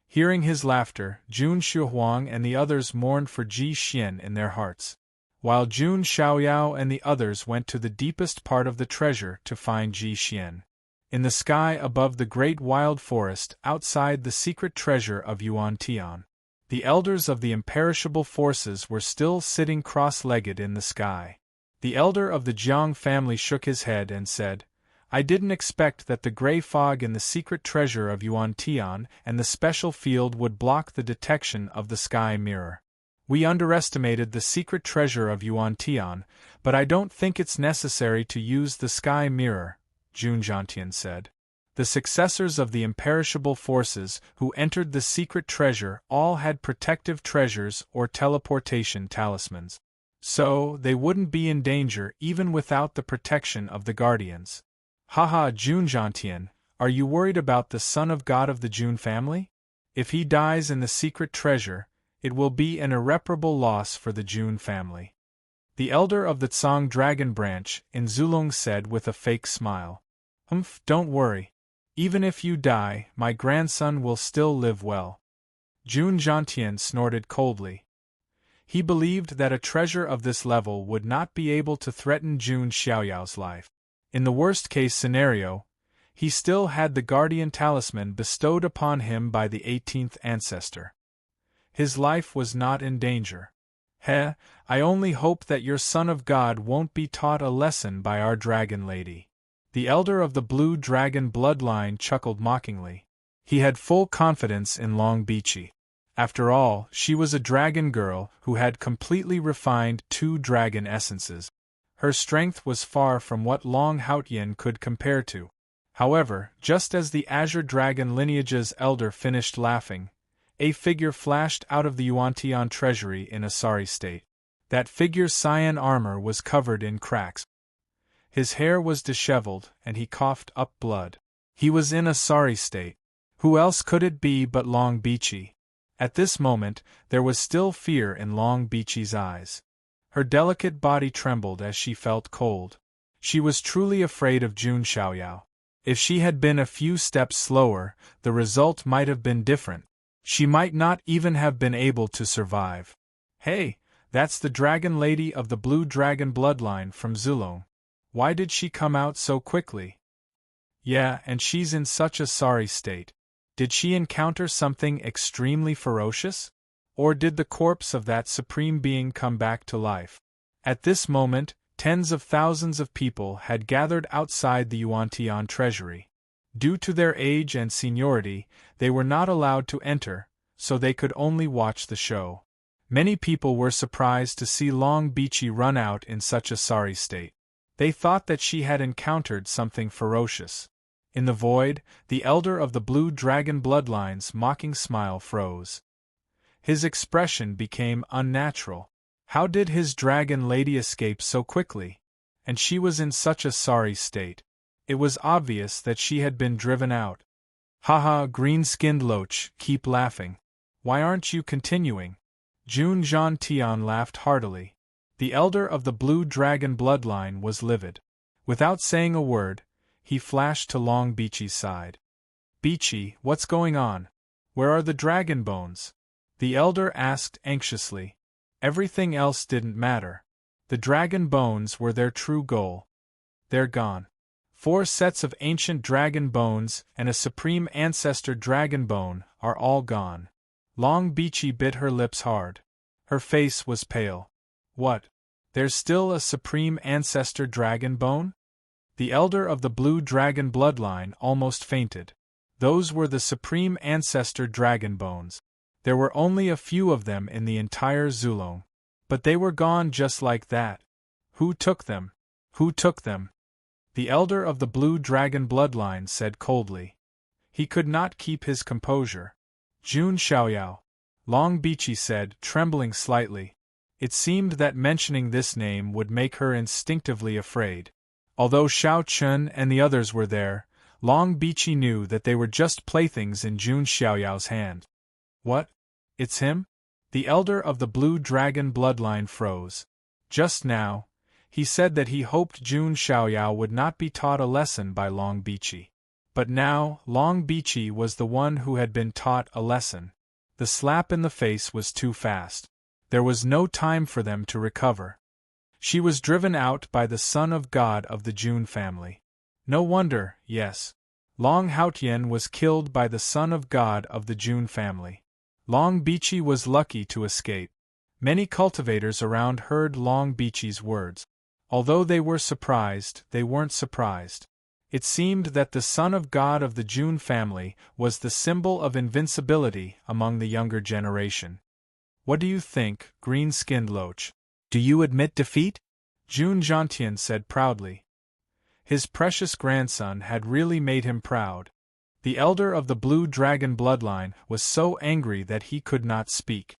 Hearing his laughter, Jun Shuohuang and the others mourned for Ji Xian in their hearts, while Jun Xiaoyao and the others went to the deepest part of the treasure to find Ji Xian. In the sky above the great wild forest outside the secret treasure of Yuan Tian, the elders of the imperishable forces were still sitting cross-legged in the sky. The elder of the Jiang family shook his head and said, "I didn't expect that the gray fog in the secret treasure of Yuan Tian and the special field would block the detection of the sky mirror. We underestimated the secret treasure of Yuan Tian, but I don't think it's necessary to use the sky mirror, Jun Zhantian said. The successors of the imperishable forces who entered the secret treasure all had protective treasures or teleportation talismans. So, they wouldn't be in danger even without the protection of the guardians. Haha, Jun Zhantian, are you worried about the son of God of the Jun family? If he dies in the secret treasure, it will be an irreparable loss for the Jun family. The elder of the Tsang dragon branch in Zulong said with a fake smile. Don't worry. Even if you die, my grandson will still live well. Jun Zhantian snorted coldly. He believed that a treasure of this level would not be able to threaten Jun Xiaoyao's life. In the worst-case scenario, he still had the guardian talisman bestowed upon him by the 18th ancestor. His life was not in danger. I only hope that your son of God won't be taught a lesson by our dragon lady. The elder of the blue dragon bloodline chuckled mockingly. He had full confidence in Long Bichi. After all, she was a dragon girl who had completely refined 2 dragon essences. Her strength was far from what Long Haotian could compare to. However, just as the Azure Dragon lineage's elder finished laughing, a figure flashed out of the Yuantian treasury in a sorry state. That figure's cyan armor was covered in cracks. His hair was disheveled, and he coughed up blood. He was in a sorry state. Who else could it be but Long Bichi? At this moment, there was still fear in Long Bichi's eyes. Her delicate body trembled as she felt cold. She was truly afraid of Jun Xiaoyao. If she had been a few steps slower, the result might have been different. She might not even have been able to survive. Hey, that's the dragon lady of the blue dragon bloodline from Zulong. Why did she come out so quickly? Yeah, and she's in such a sorry state. Did she encounter something extremely ferocious? Or did the corpse of that supreme being come back to life? At this moment, tens of thousands of people had gathered outside the Yuantian treasury. Due to their age and seniority, they were not allowed to enter, so they could only watch the show. Many people were surprised to see Long Bichi run out in such a sorry state. They thought that she had encountered something ferocious. In the void, the elder of the blue dragon bloodline's mocking smile froze. His expression became unnatural. How did his dragon lady escape so quickly? And she was in such a sorry state. It was obvious that she had been driven out. Haha, green-skinned loach, keep laughing. Why aren't you continuing? Jun Zhantian laughed heartily. The elder of the blue dragon bloodline was livid. Without saying a word, he flashed to Long Bichi's side. Bichi, what's going on? Where are the dragon bones? The elder asked anxiously. Everything else didn't matter. The dragon bones were their true goal. They're gone. 4 sets of ancient dragon bones and a supreme ancestor dragon bone are all gone. Long Bichi bit her lips hard. Her face was pale. What? There's still a supreme ancestor dragon bone? The elder of the blue dragon bloodline almost fainted. Those were the supreme ancestor dragon bones. There were only a few of them in the entire Zulong. But they were gone just like that. Who took them? Who took them? The elder of the blue dragon bloodline said coldly. He could not keep his composure. Jun Xiaoyao. Long Bichi said, trembling slightly. It seemed that mentioning this name would make her instinctively afraid. Although Xiao Chun and the others were there, Long Bichi knew that they were just playthings in Jun Xiaoyao's hand. What? It's him? The elder of the blue dragon bloodline froze. Just now, he said that he hoped Jun Xiaoyao would not be taught a lesson by Long Bichi. But now, Long Bichi was the one who had been taught a lesson. The slap in the face was too fast. There was no time for them to recover. She was driven out by the son of God of the Jun family. No wonder, yes. Long Haotian was killed by the son of God of the Jun family. Long Bichi was lucky to escape. Many cultivators around heard Long Bichi's words. Although they were surprised, they weren't surprised. It seemed that the son of God of the Jun family was the symbol of invincibility among the younger generation. What do you think, green-skinned loach? Do you admit defeat? Jun Zhantian said proudly. His precious grandson had really made him proud. The elder of the blue dragon bloodline was so angry that he could not speak.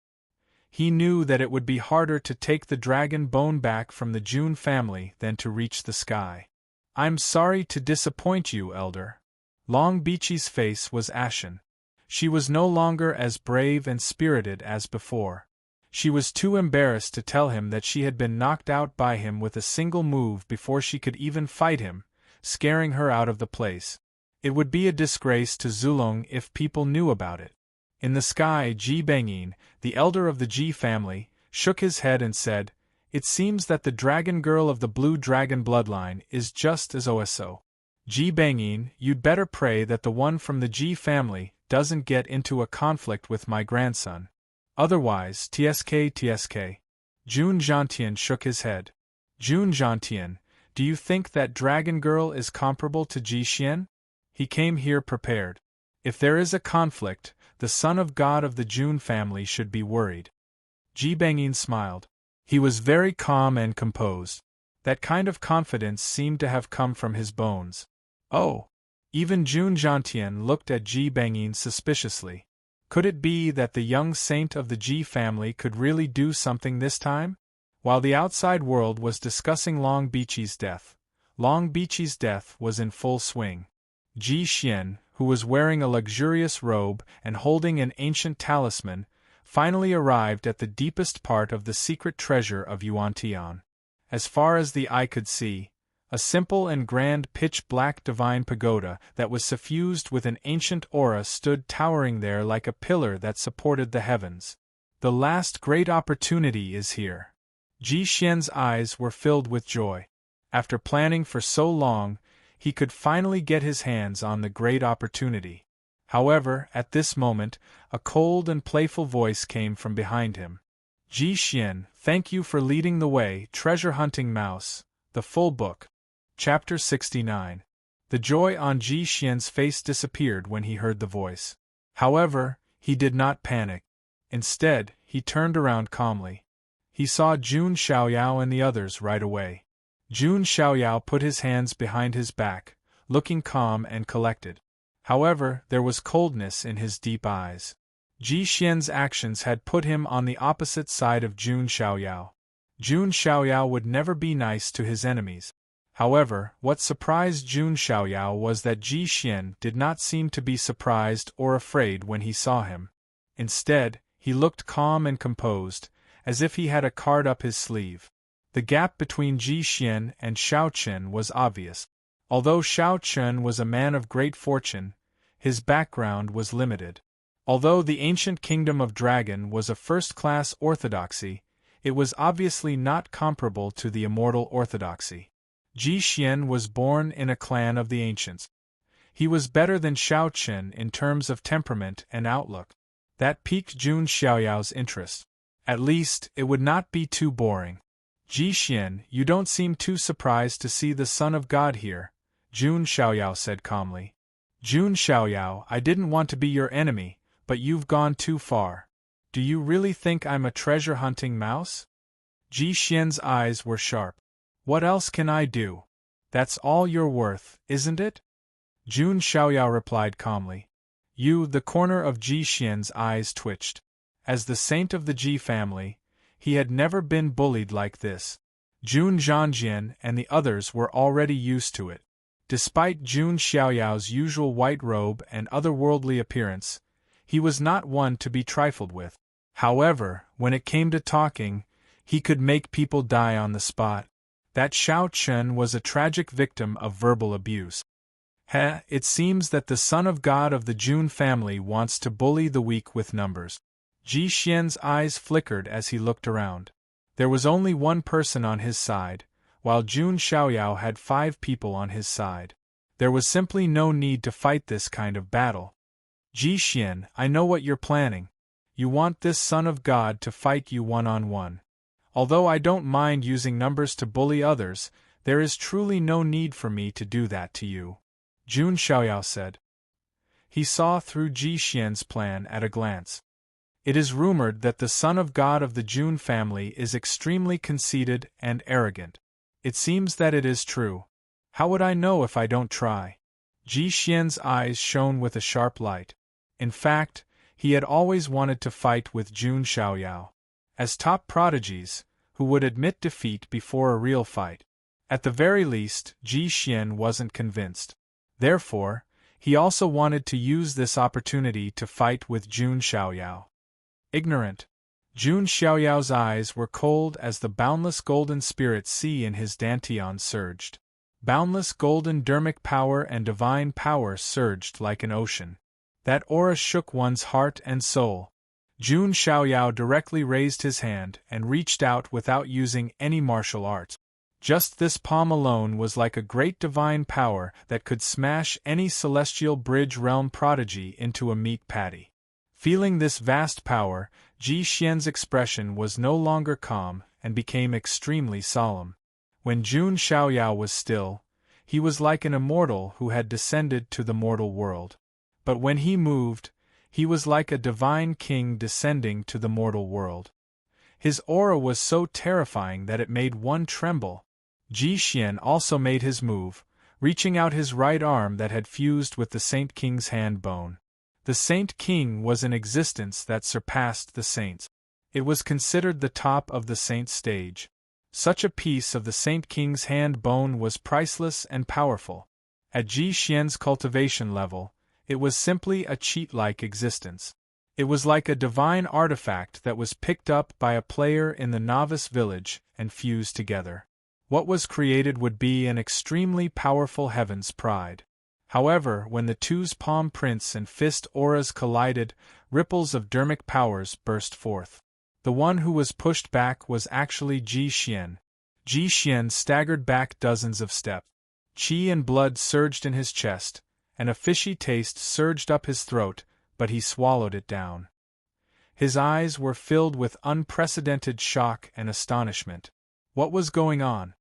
He knew that it would be harder to take the dragon bone back from the Jun family than to reach the sky. I'm sorry to disappoint you, elder. Long Beachy's face was ashen. She was no longer as brave and spirited as before. She was too embarrassed to tell him that she had been knocked out by him with a single move before she could even fight him, scaring her out of the place. It would be a disgrace to Zulong if people knew about it. In the sky, Ji Bangin, the elder of the Ji family, shook his head and said, "It seems that the dragon girl of the blue dragon bloodline is just as OSO. Ji Bangin, you'd better pray that the one from the Ji family doesn't get into a conflict with my grandson. Otherwise, TSK. Jun Zhantian shook his head. Jun Zhantian, do you think that dragon girl is comparable to Ji Xian? He came here prepared. If there is a conflict, the son of God of the Jun family should be worried." Ji Bangin smiled. He was very calm and composed. That kind of confidence seemed to have come from his bones. Oh! Even Jun Zhantian looked at Ji Bangin suspiciously. Could it be that the young saint of the Ji family could really do something this time? While the outside world was discussing Long Beachy's death, Long Beachy's death was in full swing. Ji Xian, who was wearing a luxurious robe and holding an ancient talisman, finally arrived at the deepest part of the secret treasure of Yuantian. As far as the eye could see, a simple and grand pitch-black divine pagoda that was suffused with an ancient aura stood towering there like a pillar that supported the heavens. The last great opportunity is here. Ji Xian's eyes were filled with joy. After planning for so long, he could finally get his hands on the great opportunity. However, at this moment, a cold and playful voice came from behind him. "Ji Xian, thank you for leading the way, treasure hunting mouse." The full book. Chapter 69. The joy on Ji Xian's face disappeared when he heard the voice. However, he did not panic. Instead, he turned around calmly. He saw Jun Xiaoyao and the others right away. Jun Xiaoyao put his hands behind his back, looking calm and collected. However, there was coldness in his deep eyes. Ji Xian's actions had put him on the opposite side of Jun Xiaoyao. Jun Xiaoyao would never be nice to his enemies. However, what surprised Jun Xiaoyao was that Ji Xian did not seem to be surprised or afraid when he saw him. Instead, he looked calm and composed, as if he had a card up his sleeve. The gap between Ji Xian and Xiao Chen was obvious. Although Xiao Chen was a man of great fortune, his background was limited. Although the ancient kingdom of Dragon was a first-class orthodoxy, it was obviously not comparable to the immortal orthodoxy. Ji Xian was born in a clan of the ancients. He was better than Xiao Chen in terms of temperament and outlook. That piqued Jun Xiaoyao's interest. At least, it would not be too boring. "Ji Xian, you don't seem too surprised to see the Son of God here," Jun Xiaoyao said calmly. "Jun Xiaoyao, I didn't want to be your enemy, but you've gone too far. Do you really think I'm a treasure-hunting mouse?" Ji Xian's eyes were sharp. "What else can I do? That's all you're worth, isn't it?" Jun Xiaoyao replied calmly. The corner of Ji Xian's eyes twitched. As the saint of the Ji family, he had never been bullied like this. Jun Zhanjian and the others were already used to it. Despite Jun Xiaoyao's usual white robe and otherworldly appearance, he was not one to be trifled with. However, when it came to talking, he could make people die on the spot. That Xiao Chen was a tragic victim of verbal abuse. It seems that the Son of God of the Jun family wants to bully the weak with numbers. Ji Xian's eyes flickered as he looked around. There was only one person on his side, while Jun Xiaoyao had 5 people on his side. There was simply no need to fight this kind of battle. "Ji Xian, I know what you're planning. You want this Son of God to fight you one-on-one. Although I don't mind using numbers to bully others, there is truly no need for me to do that to you," Jun Xiaoyao said. He saw through Ji Xian's plan at a glance. It is rumored that the son of God of the Jun family is extremely conceited and arrogant. It seems that it is true. How would I know if I don't try? Ji Xian's eyes shone with a sharp light. In fact, he had always wanted to fight with Jun Xiaoyao. As top prodigies, who would admit defeat before a real fight. At the very least, Ji Xian wasn't convinced. Therefore, he also wanted to use this opportunity to fight with Jun Xiaoyao. Ignorant. Jun Xiaoyao's eyes were cold as the boundless golden spirit sea in his dantian surged. Boundless golden dermic power and divine power surged like an ocean. That aura shook one's heart and soul. Jun Xiaoyao directly raised his hand and reached out without using any martial art. Just this palm alone was like a great divine power that could smash any celestial bridge realm prodigy into a meat patty. Feeling this vast power, Ji Xian's expression was no longer calm and became extremely solemn. When Jun Xiaoyao was still, he was like an immortal who had descended to the mortal world. But when he moved, he was like a divine king descending to the mortal world. His aura was so terrifying that it made one tremble. Ji Xian also made his move, reaching out his right arm that had fused with the Saint King's hand bone. The Saint King was an existence that surpassed the saints. It was considered the top of the saint stage. Such a piece of the Saint King's hand bone was priceless and powerful. At Ji Xian's cultivation level, it was simply a cheat-like existence. It was like a divine artifact that was picked up by a player in the novice village and fused together. What was created would be an extremely powerful heaven's pride. However, when the two's palm prints and fist auras collided, ripples of dermic powers burst forth. The one who was pushed back was actually Ji Xian. Ji Xian staggered back dozens of steps. Qi and blood surged in his chest, and a fishy taste surged up his throat, but he swallowed it down. His eyes were filled with unprecedented shock and astonishment. What was going on?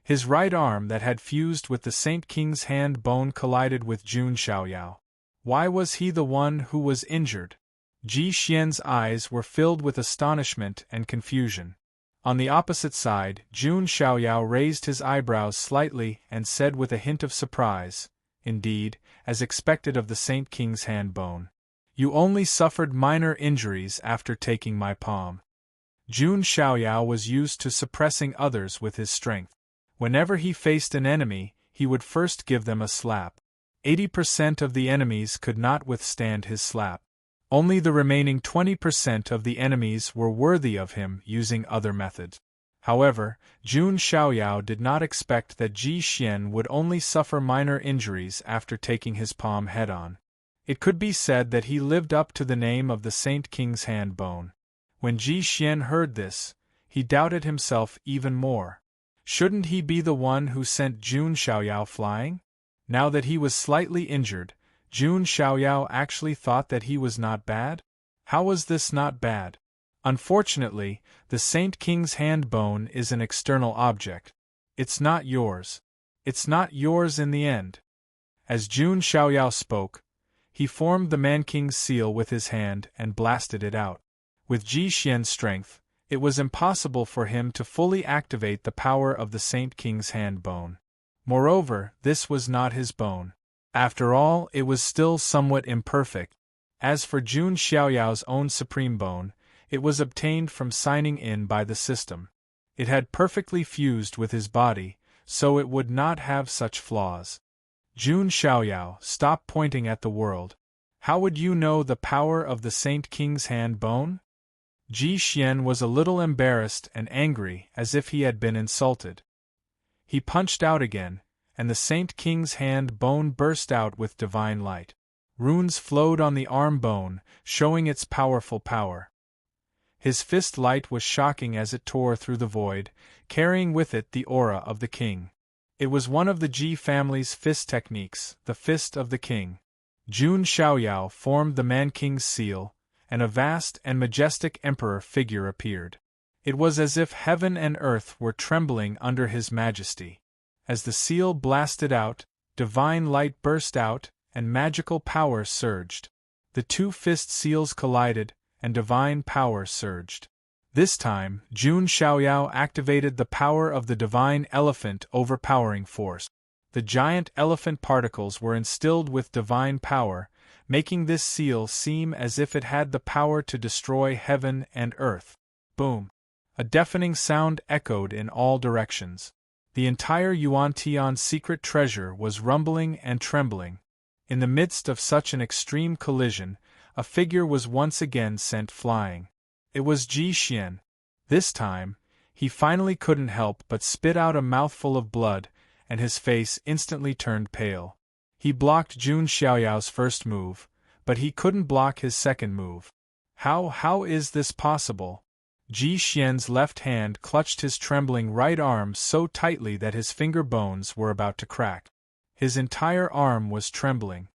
His right arm that had fused with the Saint King's hand bone collided with Jun Xiaoyao. Why was he the one who was injured? Ji Xian's eyes were filled with astonishment and confusion. On the opposite side, Jun Xiaoyao raised his eyebrows slightly and said with a hint of surprise, indeed, as expected of the Saint King's hand bone. You only suffered minor injuries after taking my palm. Jun Xiaoyao was used to suppressing others with his strength. Whenever he faced an enemy, he would first give them a slap. 80% of the enemies could not withstand his slap. Only the remaining 20% of the enemies were worthy of him using other methods. However, Jun Xiaoyao did not expect that Ji Xian would only suffer minor injuries after taking his palm head-on. It could be said that he lived up to the name of the Saint King's hand bone. When Ji Xian heard this, he doubted himself even more. Shouldn't he be the one who sent Jun Xiaoyao flying? Now that he was slightly injured, Jun Xiaoyao actually thought that he was not bad? How was this not bad? Unfortunately, the Saint King's hand bone is an external object. It's not yours. It's not yours in the end. As Jun Xiaoyao spoke, he formed the Man King's seal with his hand and blasted it out. With Ji Xian's strength, it was impossible for him to fully activate the power of the Saint King's hand bone. Moreover, this was not his bone. After all, it was still somewhat imperfect. As for Jun Xiaoyao's own supreme bone, it was obtained from signing in by the system. It had perfectly fused with his body, so it would not have such flaws. Jun Xiaoyao, stop pointing at the world. How would you know the power of the Saint King's hand bone? Ji Xian was a little embarrassed and angry, as if he had been insulted. He punched out again, and the Saint King's hand bone burst out with divine light. Runes flowed on the arm bone, showing its powerful power. His fist light was shocking as it tore through the void, carrying with it the aura of the king. It was one of the Ji family's fist techniques, the Fist of the King. Jun Xiaoyao formed the Man King's seal, and a vast and majestic emperor figure appeared. It was as if heaven and earth were trembling under his majesty. As the seal blasted out, divine light burst out, and magical power surged. The two fist seals collided, and divine power surged. This time, Jun Xiaoyao activated the power of the divine elephant overpowering force. The giant elephant particles were instilled with divine power, making this seal seem as if it had the power to destroy heaven and earth. Boom! A deafening sound echoed in all directions. The entire Yuan-Tian secret treasure was rumbling and trembling. In the midst of such an extreme collision, a figure was once again sent flying. It was Ji Xian. This time, he finally couldn't help but spit out a mouthful of blood, and his face instantly turned pale. He blocked Jun Xiaoyao's first move, but he couldn't block his second move. How is this possible? Ji Xian's left hand clutched his trembling right arm so tightly that his finger bones were about to crack. His entire arm was trembling.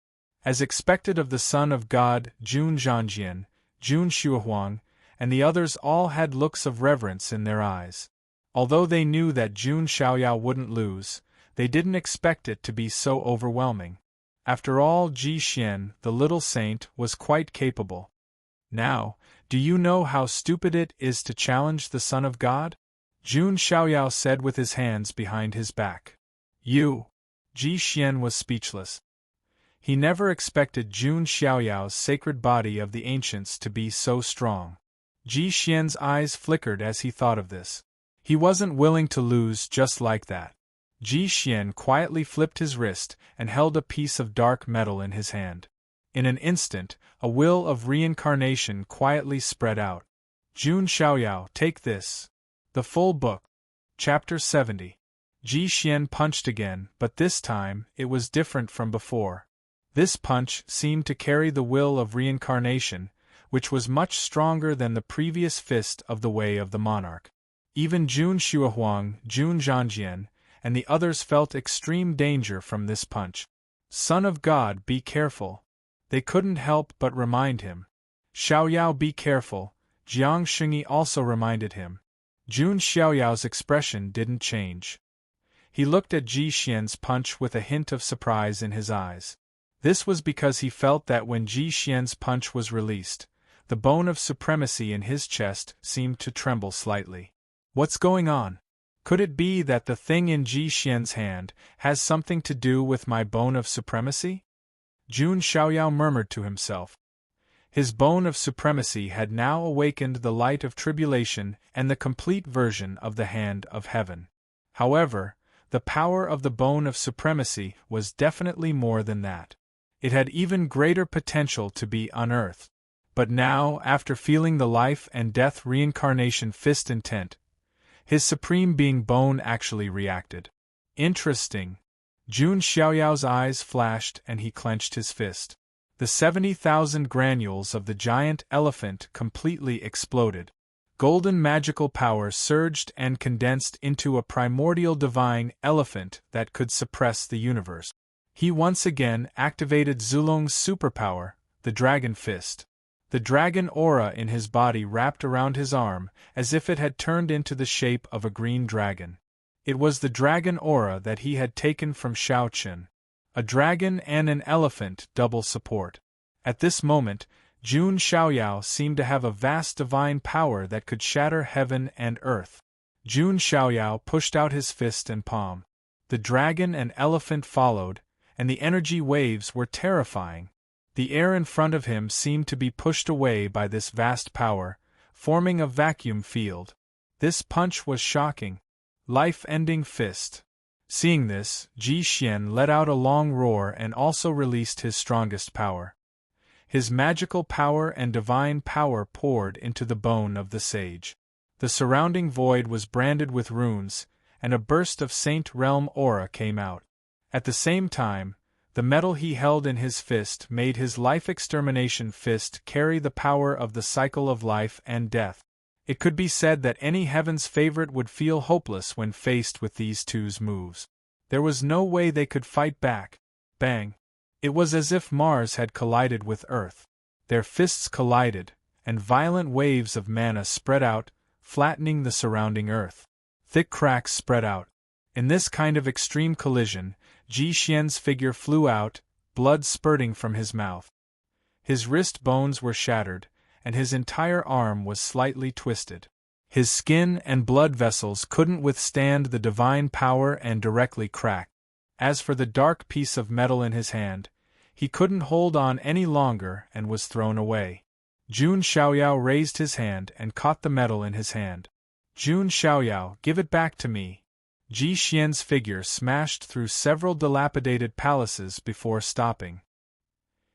As expected of the son of God, Jun Zhangjian, Jun Shuohuang, and the others all had looks of reverence in their eyes. Although they knew that Jun Xiaoyao wouldn't lose, they didn't expect it to be so overwhelming. After all, Ji Xian, the little saint, was quite capable. Now, do you know how stupid it is to challenge the Son of God? Jun Xiaoyao said with his hands behind his back. You! Ji Xian was speechless. He never expected Jun Xiaoyao's sacred body of the ancients to be so strong. Ji Xian's eyes flickered as he thought of this. He wasn't willing to lose just like that. Ji Xian quietly flipped his wrist and held a piece of dark metal in his hand. In an instant, a will of reincarnation quietly spread out. Jun Xiaoyao, take this. The full book. Chapter 70. Ji Xian punched again, but this time, it was different from before. This punch seemed to carry the will of reincarnation, which was much stronger than the previous fist of the Way of the Monarch. Even Jun Shuohuang, Jun Zhangjian, and the others felt extreme danger from this punch. Son of God, be careful. They couldn't help but remind him. Xiaoyao, be careful, Jiang Shengyi also reminded him. Jun Xiaoyao's expression didn't change. He looked at Ji Xian's punch with a hint of surprise in his eyes. This was because he felt that when Ji Xian's punch was released, the bone of supremacy in his chest seemed to tremble slightly. What's going on? Could it be that the thing in Ji Xian's hand has something to do with my bone of supremacy? Jun Xiaoyao murmured to himself. His bone of supremacy had now awakened the light of tribulation and the complete version of the hand of heaven. However, the power of the bone of supremacy was definitely more than that. It had even greater potential to be unearthed. But now, after feeling the life and death reincarnation fist intent, his supreme being bone actually reacted. Interesting. Jun Xiaoyao's eyes flashed and he clenched his fist. The 70,000 granules of the giant elephant completely exploded. Golden magical power surged and condensed into a primordial divine elephant that could suppress the universe. He once again activated Zulong's superpower, the Dragon Fist. The dragon aura in his body wrapped around his arm as if it had turned into the shape of a green dragon. It was the dragon aura that he had taken from Shao Qin. A dragon and an elephant double support. At this moment, Jun Xiaoyao seemed to have a vast divine power that could shatter heaven and earth. Jun Xiaoyao pushed out his fist and palm. The dragon and elephant followed, and the energy waves were terrifying. The air in front of him seemed to be pushed away by this vast power, forming a vacuum field. This punch was shocking. Life-ending fist. Seeing this, Ji Xian let out a long roar and also released his strongest power. His magical power and divine power poured into the bone of the sage. The surrounding void was branded with runes, and a burst of Saint Realm aura came out. At the same time, the metal he held in his fist made his life extermination fist carry the power of the cycle of life and death. It could be said that any heaven's favorite would feel hopeless when faced with these two's moves. There was no way they could fight back. Bang! It was as if Mars had collided with Earth. Their fists collided, and violent waves of mana spread out, flattening the surrounding Earth. Thick cracks spread out. In this kind of extreme collision, Ji Xian's figure flew out, blood spurting from his mouth. His wrist bones were shattered, and his entire arm was slightly twisted. His skin and blood vessels couldn't withstand the divine power and directly cracked. As for the dark piece of metal in his hand, he couldn't hold on any longer and was thrown away. Jun Xiaoyao raised his hand and caught the metal in his hand. Jun Xiaoyao, give it back to me. Ji Xian's figure smashed through several dilapidated palaces before stopping.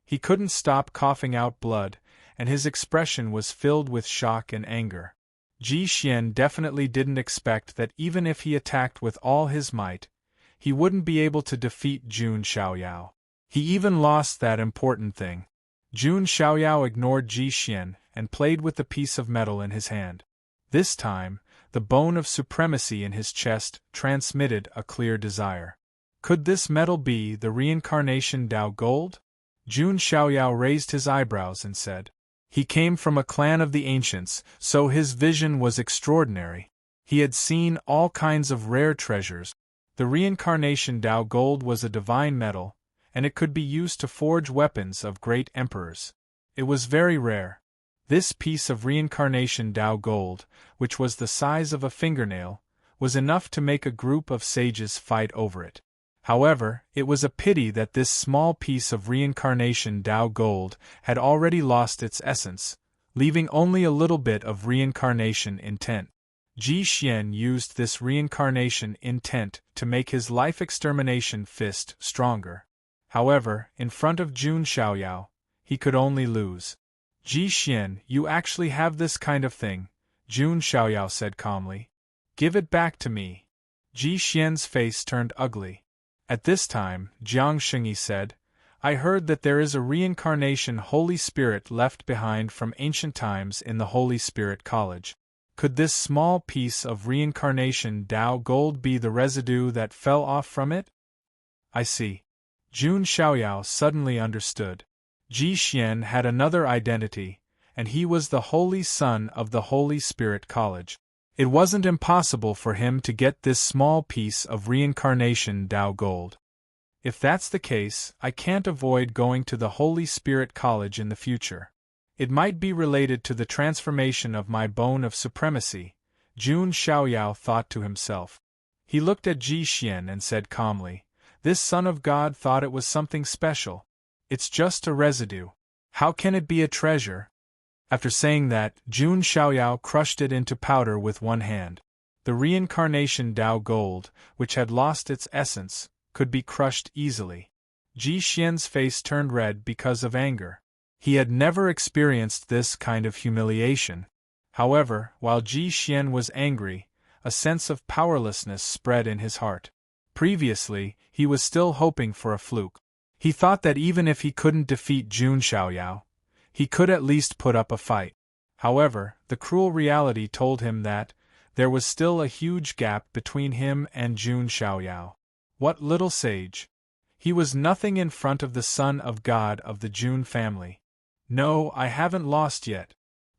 He couldn't stop coughing out blood, and his expression was filled with shock and anger. Ji Xian definitely didn't expect that even if he attacked with all his might, he wouldn't be able to defeat Jun Xiaoyao. He even lost that important thing. Jun Xiaoyao ignored Ji Xian and played with the piece of metal in his hand. This time, the bone of supremacy in his chest transmitted a clear desire. Could this metal be the reincarnation Dao Gold? Jun Xiaoyao raised his eyebrows and said. He came from a clan of the ancients, so his vision was extraordinary. He had seen all kinds of rare treasures. The reincarnation Dao Gold was a divine metal, and it could be used to forge weapons of great emperors. It was very rare. This piece of reincarnation Dao Gold, which was the size of a fingernail, was enough to make a group of sages fight over it. However, it was a pity that this small piece of reincarnation Dao Gold had already lost its essence, leaving only a little bit of reincarnation intent. Ji Xian used this reincarnation intent to make his life extermination fist stronger. However, in front of Jun Xiaoyao, he could only lose. Ji Xian, you actually have this kind of thing, Jun Xiaoyao said calmly. Give it back to me. Ji Xian's face turned ugly. At this time, Jiang Shengyi said, I heard that there is a reincarnation Holy Spirit left behind from ancient times in the Holy Spirit College. Could this small piece of reincarnation Dao Gold be the residue that fell off from it? I see. Jun Xiaoyao suddenly understood. Ji Xian had another identity, and he was the Holy Son of the Holy Spirit College. It wasn't impossible for him to get this small piece of reincarnation Dao Gold. If that's the case, I can't avoid going to the Holy Spirit College in the future. It might be related to the transformation of my bone of supremacy, Jun Xiaoyao thought to himself. He looked at Ji Xian and said calmly, This son of God thought it was something special. It's just a residue. How can it be a treasure? After saying that, Jun Xiaoyao crushed it into powder with one hand. The reincarnation Dao Gold, which had lost its essence, could be crushed easily. Ji Xian's face turned red because of anger. He had never experienced this kind of humiliation. However, while Ji Xian was angry, a sense of powerlessness spread in his heart. Previously, he was still hoping for a fluke. He thought that even if he couldn't defeat Jun Xiaoyao, he could at least put up a fight. However, the cruel reality told him that there was still a huge gap between him and Jun Xiaoyao. What little sage! He was nothing in front of the Son of God of the Jun family. No, I haven't lost yet.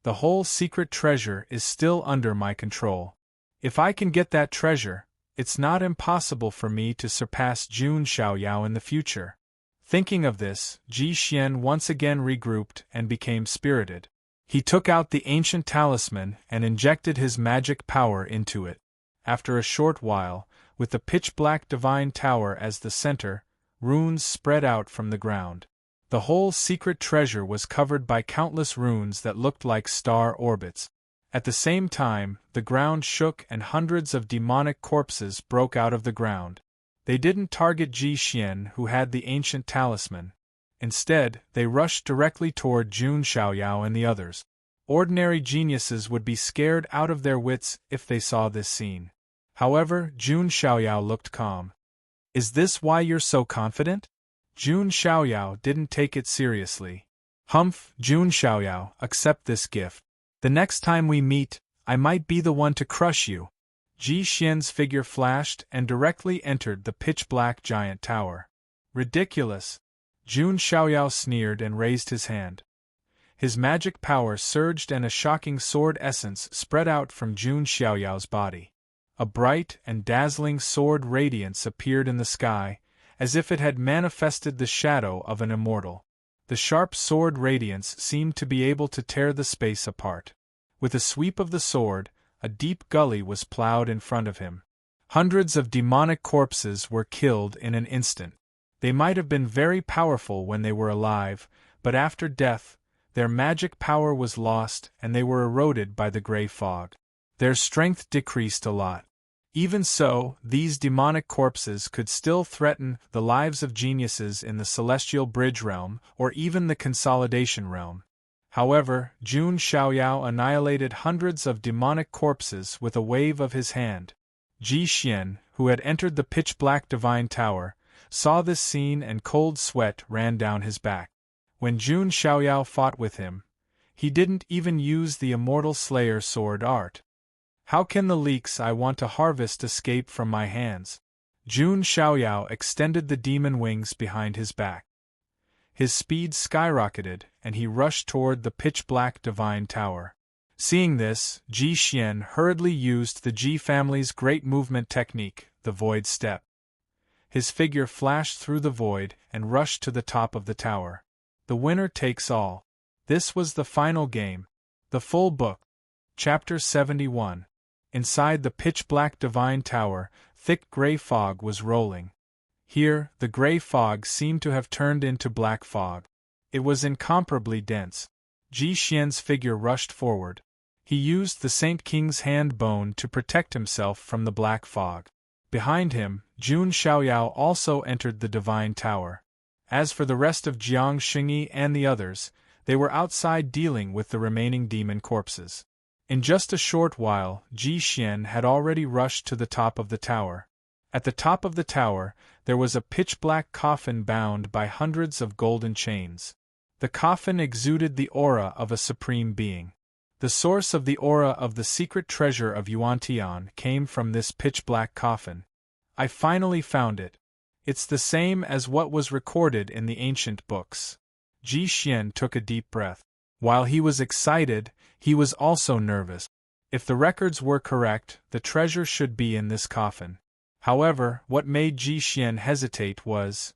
The whole secret treasure is still under my control. If I can get that treasure, it's not impossible for me to surpass Jun Xiaoyao in the future. Thinking of this, Ji Xian once again regrouped and became spirited. He took out the ancient talisman and injected his magic power into it. After a short while, with the pitch-black divine tower as the center, runes spread out from the ground. The whole secret treasure was covered by countless runes that looked like star orbits. At the same time, the ground shook and hundreds of demonic corpses broke out of the ground. They didn't target Ji Xian, who had the ancient talisman. Instead, they rushed directly toward Jun Xiaoyao and the others. Ordinary geniuses would be scared out of their wits if they saw this scene. However, Jun Xiaoyao looked calm. Is this why you're so confident? Jun Xiaoyao didn't take it seriously. Humph, Jun Xiaoyao, accept this gift. The next time we meet, I might be the one to crush you. Ji Xian's figure flashed and directly entered the pitch-black giant tower. Ridiculous! Jun Xiaoyao sneered and raised his hand. His magic power surged and a shocking sword essence spread out from Jun Xiaoyao's body. A bright and dazzling sword radiance appeared in the sky, as if it had manifested the shadow of an immortal. The sharp sword radiance seemed to be able to tear the space apart. With a sweep of the sword, a deep gully was plowed in front of him. Hundreds of demonic corpses were killed in an instant. They might have been very powerful when they were alive, but after death, their magic power was lost and they were eroded by the gray fog. Their strength decreased a lot. Even so, these demonic corpses could still threaten the lives of geniuses in the Celestial Bridge realm or even the Consolidation realm. However, Jun Xiaoyao annihilated hundreds of demonic corpses with a wave of his hand. Ji Xian, who had entered the pitch-black divine tower, saw this scene and cold sweat ran down his back. When Jun Xiaoyao fought with him, he didn't even use the immortal slayer sword art. How can the leeks I want to harvest escape from my hands? Jun Xiaoyao extended the demon wings behind his back. His speed skyrocketed, and he rushed toward the pitch-black divine tower. Seeing this, Ji Xian hurriedly used the Ji family's great movement technique, the void step. His figure flashed through the void and rushed to the top of the tower. The winner takes all. This was the final game. The full book. Chapter 71. Inside the pitch-black divine tower, thick gray fog was rolling. Here, the gray fog seemed to have turned into black fog. It was incomparably dense. Ji Xian's figure rushed forward. He used the Saint King's hand bone to protect himself from the black fog. Behind him, Jun Xiaoyao also entered the divine tower. As for the rest of Jiang Xingyi and the others, they were outside dealing with the remaining demon corpses. In just a short while, Ji Xian had already rushed to the top of the tower. At the top of the tower, there was a pitch-black coffin bound by hundreds of golden chains. The coffin exuded the aura of a supreme being. The source of the aura of the secret treasure of Yuantian came from this pitch-black coffin. I finally found it. It's the same as what was recorded in the ancient books. Ji Xian took a deep breath. While he was excited, he was also nervous. If the records were correct, the treasure should be in this coffin. However, what made Ji Xian hesitate was,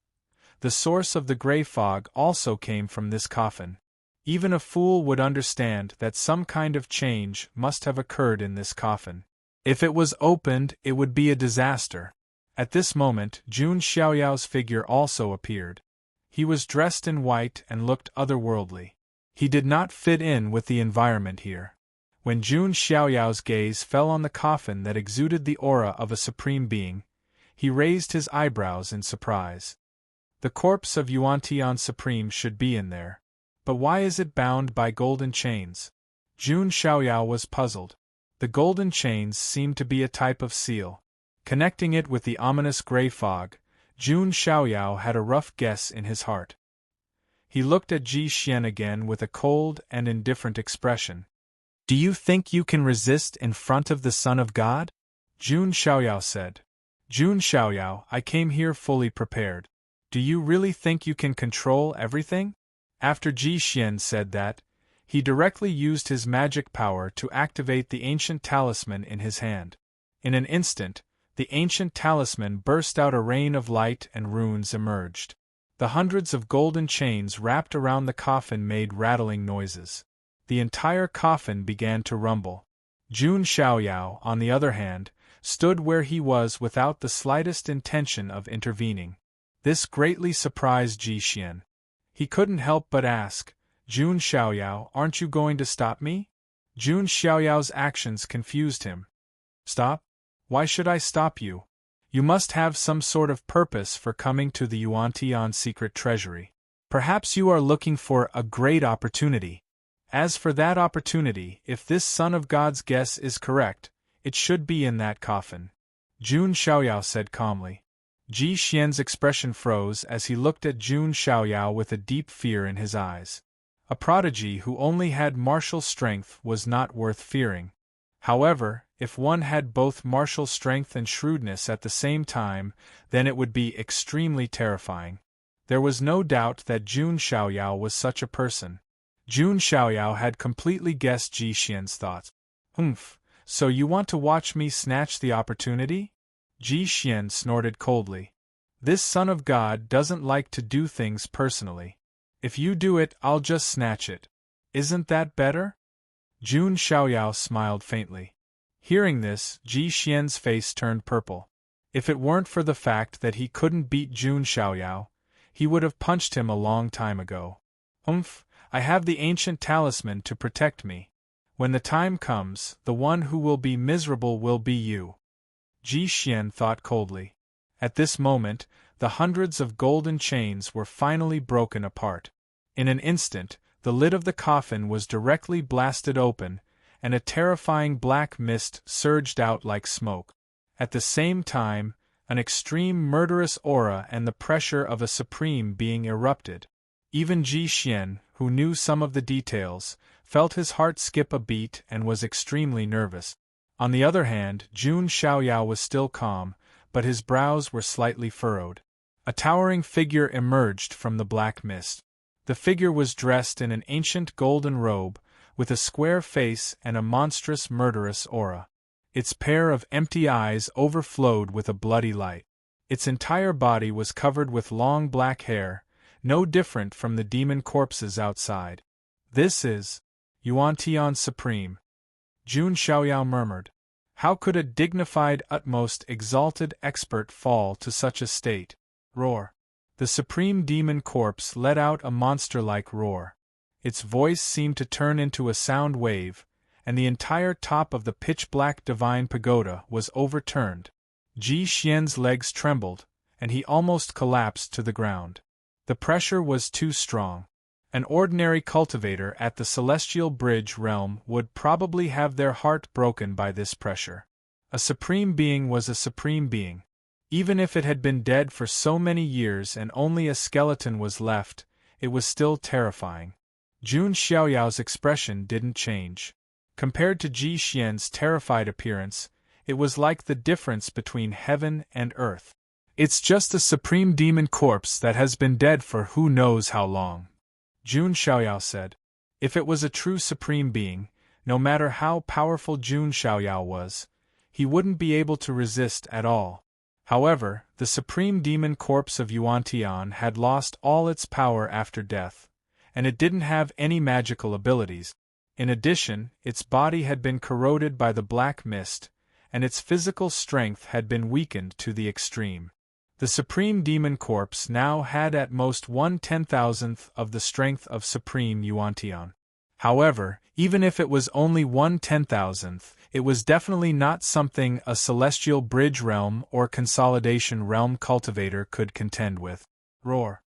the source of the gray fog also came from this coffin. Even a fool would understand that some kind of change must have occurred in this coffin. If it was opened, it would be a disaster. At this moment, Jun Xiaoyao's figure also appeared. He was dressed in white and looked otherworldly. He did not fit in with the environment here. When Jun Xiaoyao's gaze fell on the coffin that exuded the aura of a supreme being, he raised his eyebrows in surprise. The corpse of Yuantian Supreme should be in there. But why is it bound by golden chains? Jun Xiaoyao was puzzled. The golden chains seemed to be a type of seal. Connecting it with the ominous gray fog, Jun Xiaoyao had a rough guess in his heart. He looked at Ji Xian again with a cold and indifferent expression. "Do you think you can resist in front of the Son of God?" Jun Xiaoyao said. "Jun Xiaoyao, I came here fully prepared. Do you really think you can control everything?" After Ji Xian said that, he directly used his magic power to activate the ancient talisman in his hand. In an instant, the ancient talisman burst out, a rain of light and runes emerged. The hundreds of golden chains wrapped around the coffin made rattling noises. The entire coffin began to rumble. Jun Xiaoyao, on the other hand, stood where he was without the slightest intention of intervening. This greatly surprised Ji Xian. He couldn't help but ask, "Jun Xiaoyao, aren't you going to stop me?" Jun Xiaoyao's actions confused him. "Stop? Why should I stop you? You must have some sort of purpose for coming to the Yuantian secret treasury. Perhaps you are looking for a great opportunity. As for that opportunity, if this Son of God's guess is correct, it should be in that coffin," Jun Xiaoyao said calmly. Ji Xian's expression froze as he looked at Jun Xiaoyao with a deep fear in his eyes. A prodigy who only had martial strength was not worth fearing. However, if one had both martial strength and shrewdness at the same time, then it would be extremely terrifying. There was no doubt that Jun Xiaoyao was such a person. Jun Xiaoyao had completely guessed Ji Xian's thoughts. "Humph, so you want to watch me snatch the opportunity?" Ji Xian snorted coldly. This Son of God doesn't like to do things personally. If you do it, I'll just snatch it. Isn't that better? Jun Xiaoyao smiled faintly. Hearing this, Ji Xian's face turned purple. If it weren't for the fact that he couldn't beat Jun Xiaoyao, he would have punched him a long time ago. I have the ancient talisman to protect me. When the time comes, the one who will be miserable will be you. Ji Xian thought coldly. At this moment, the hundreds of golden chains were finally broken apart. In an instant, the lid of the coffin was directly blasted open, and a terrifying black mist surged out like smoke. At the same time, an extreme murderous aura and the pressure of a supreme being erupted. Even Ji Xian, who knew some of the details, felt his heart skip a beat and was extremely nervous. On the other hand, Jun Xiaoyao was still calm, but his brows were slightly furrowed. A towering figure emerged from the black mist. The figure was dressed in an ancient golden robe, with a square face and a monstrous murderous aura. Its pair of empty eyes overflowed with a bloody light. Its entire body was covered with long black hair, no different from the demon corpses outside. This is Yuan Tian Supreme. Jun Xiaoyao murmured. How could a dignified, utmost exalted expert fall to such a state? Roar. The supreme demon corpse let out a monster-like roar. Its voice seemed to turn into a sound wave, and the entire top of the pitch-black divine pagoda was overturned. Ji Xian's legs trembled, and he almost collapsed to the ground. The pressure was too strong. An ordinary cultivator at the Celestial Bridge realm would probably have their heart broken by this pressure. A supreme being was a supreme being. Even if it had been dead for so many years and only a skeleton was left, it was still terrifying. Jun Xiaoyao's expression didn't change. Compared to Ji Xian's terrified appearance, it was like the difference between heaven and earth. It's just a supreme demon corpse that has been dead for who knows how long, Jun Xiaoyao said. If it was a true supreme being, no matter how powerful Jun Xiaoyao was, he wouldn't be able to resist at all. However, the supreme demon corpse of Yuan Tian had lost all its power after death, and it didn't have any magical abilities. In addition, its body had been corroded by the black mist, and its physical strength had been weakened to the extreme. The supreme demon corpse now had at most 1/10,000th of the strength of supreme Yuan Tian. However, even if it was only 1/10,000th, it was definitely not something a Celestial Bridge realm or Consolidation realm cultivator could contend with. Roar.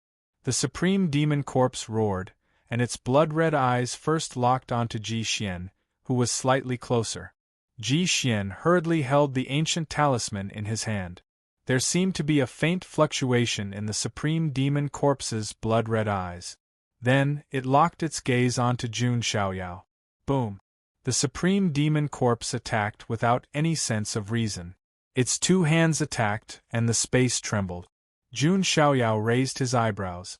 The supreme demon corpse roared, and its blood-red eyes first locked onto Ji Xian, who was slightly closer. Ji Xian hurriedly held the ancient talisman in his hand. There seemed to be a faint fluctuation in the supreme demon corpse's blood-red eyes. Then, it locked its gaze onto Jun Xiaoyao. Boom! The supreme demon corpse attacked without any sense of reason. Its two hands attacked, and the space trembled. Jun Xiaoyao raised his eyebrows.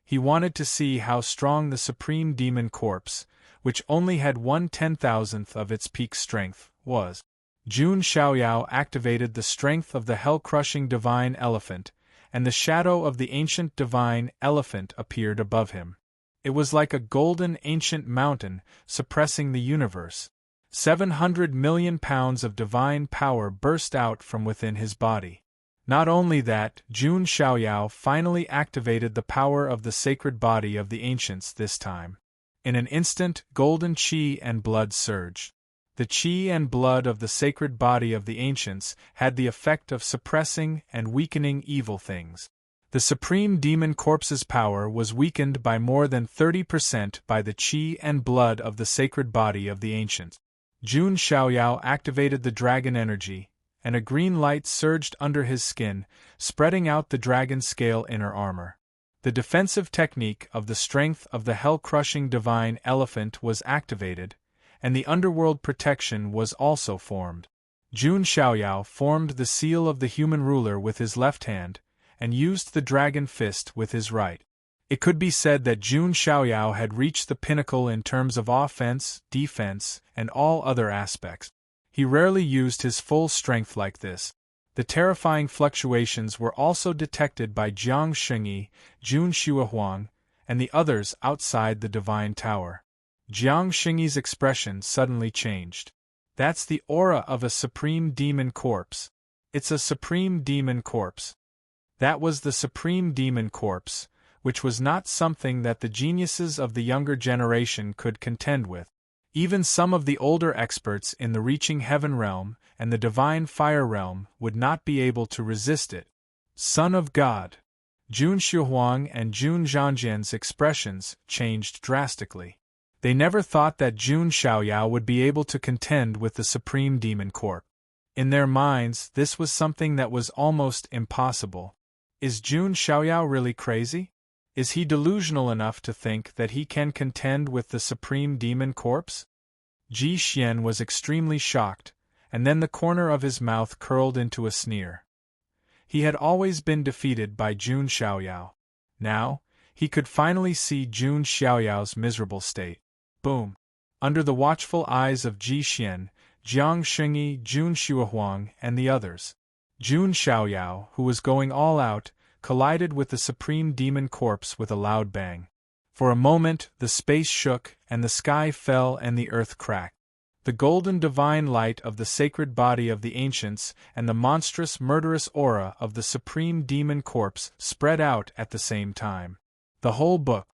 He wanted to see how strong the supreme demon corpse, which only had 1/10,000th of its peak strength, was. Jun Xiaoyao activated the strength of the hell-crushing divine elephant, and the shadow of the ancient divine elephant appeared above him. It was like a golden ancient mountain suppressing the universe. 700 million pounds of divine power burst out from within his body. Not only that, Jun Xiaoyao finally activated the power of the sacred body of the ancients this time. In an instant, golden qi and blood surged. The qi and blood of the sacred body of the ancients had the effect of suppressing and weakening evil things. The supreme demon corpse's power was weakened by more than 30% by the qi and blood of the sacred body of the ancients. Jun Xiaoyao activated the dragon energy, and a green light surged under his skin, spreading out the dragon scale inner armor. The defensive technique of the strength of the hell-crushing divine elephant was activated, and the underworld protection was also formed. Jun Xiaoyao formed the seal of the human ruler with his left hand, and used the dragon fist with his right. It could be said that Jun Xiaoyao had reached the pinnacle in terms of offense, defense, and all other aspects. He rarely used his full strength like this. The terrifying fluctuations were also detected by Jiang Shengyi, Jun Xuehuang, and the others outside the divine tower. Jiang Xingyi's expression suddenly changed. That's the aura of a supreme demon corpse. It's a supreme demon corpse. That was the supreme demon corpse, which was not something that the geniuses of the younger generation could contend with. Even some of the older experts in the reaching heaven realm and the divine fire realm would not be able to resist it. Son of God! Jun Shuhuang and Jun Zhangjian's expressions changed drastically. They never thought that Jun Xiaoyao would be able to contend with the supreme demon corpse. In their minds, this was something that was almost impossible. Is Jun Xiaoyao really crazy? Is he delusional enough to think that he can contend with the supreme demon corpse? Ji Xian was extremely shocked, and then the corner of his mouth curled into a sneer. He had always been defeated by Jun Xiaoyao. Now, he could finally see Jun Xiaoyao's miserable state. Boom! Under the watchful eyes of Ji Xian, Jiang Xingyi, Jun Shuhuang, and the others, Jun Xiaoyao, who was going all out, collided with the supreme demon corpse with a loud bang. For a moment, the space shook, and the sky fell and the earth cracked. The golden divine light of the sacred body of the ancients and the monstrous murderous aura of the supreme demon corpse spread out at the same time. The whole book.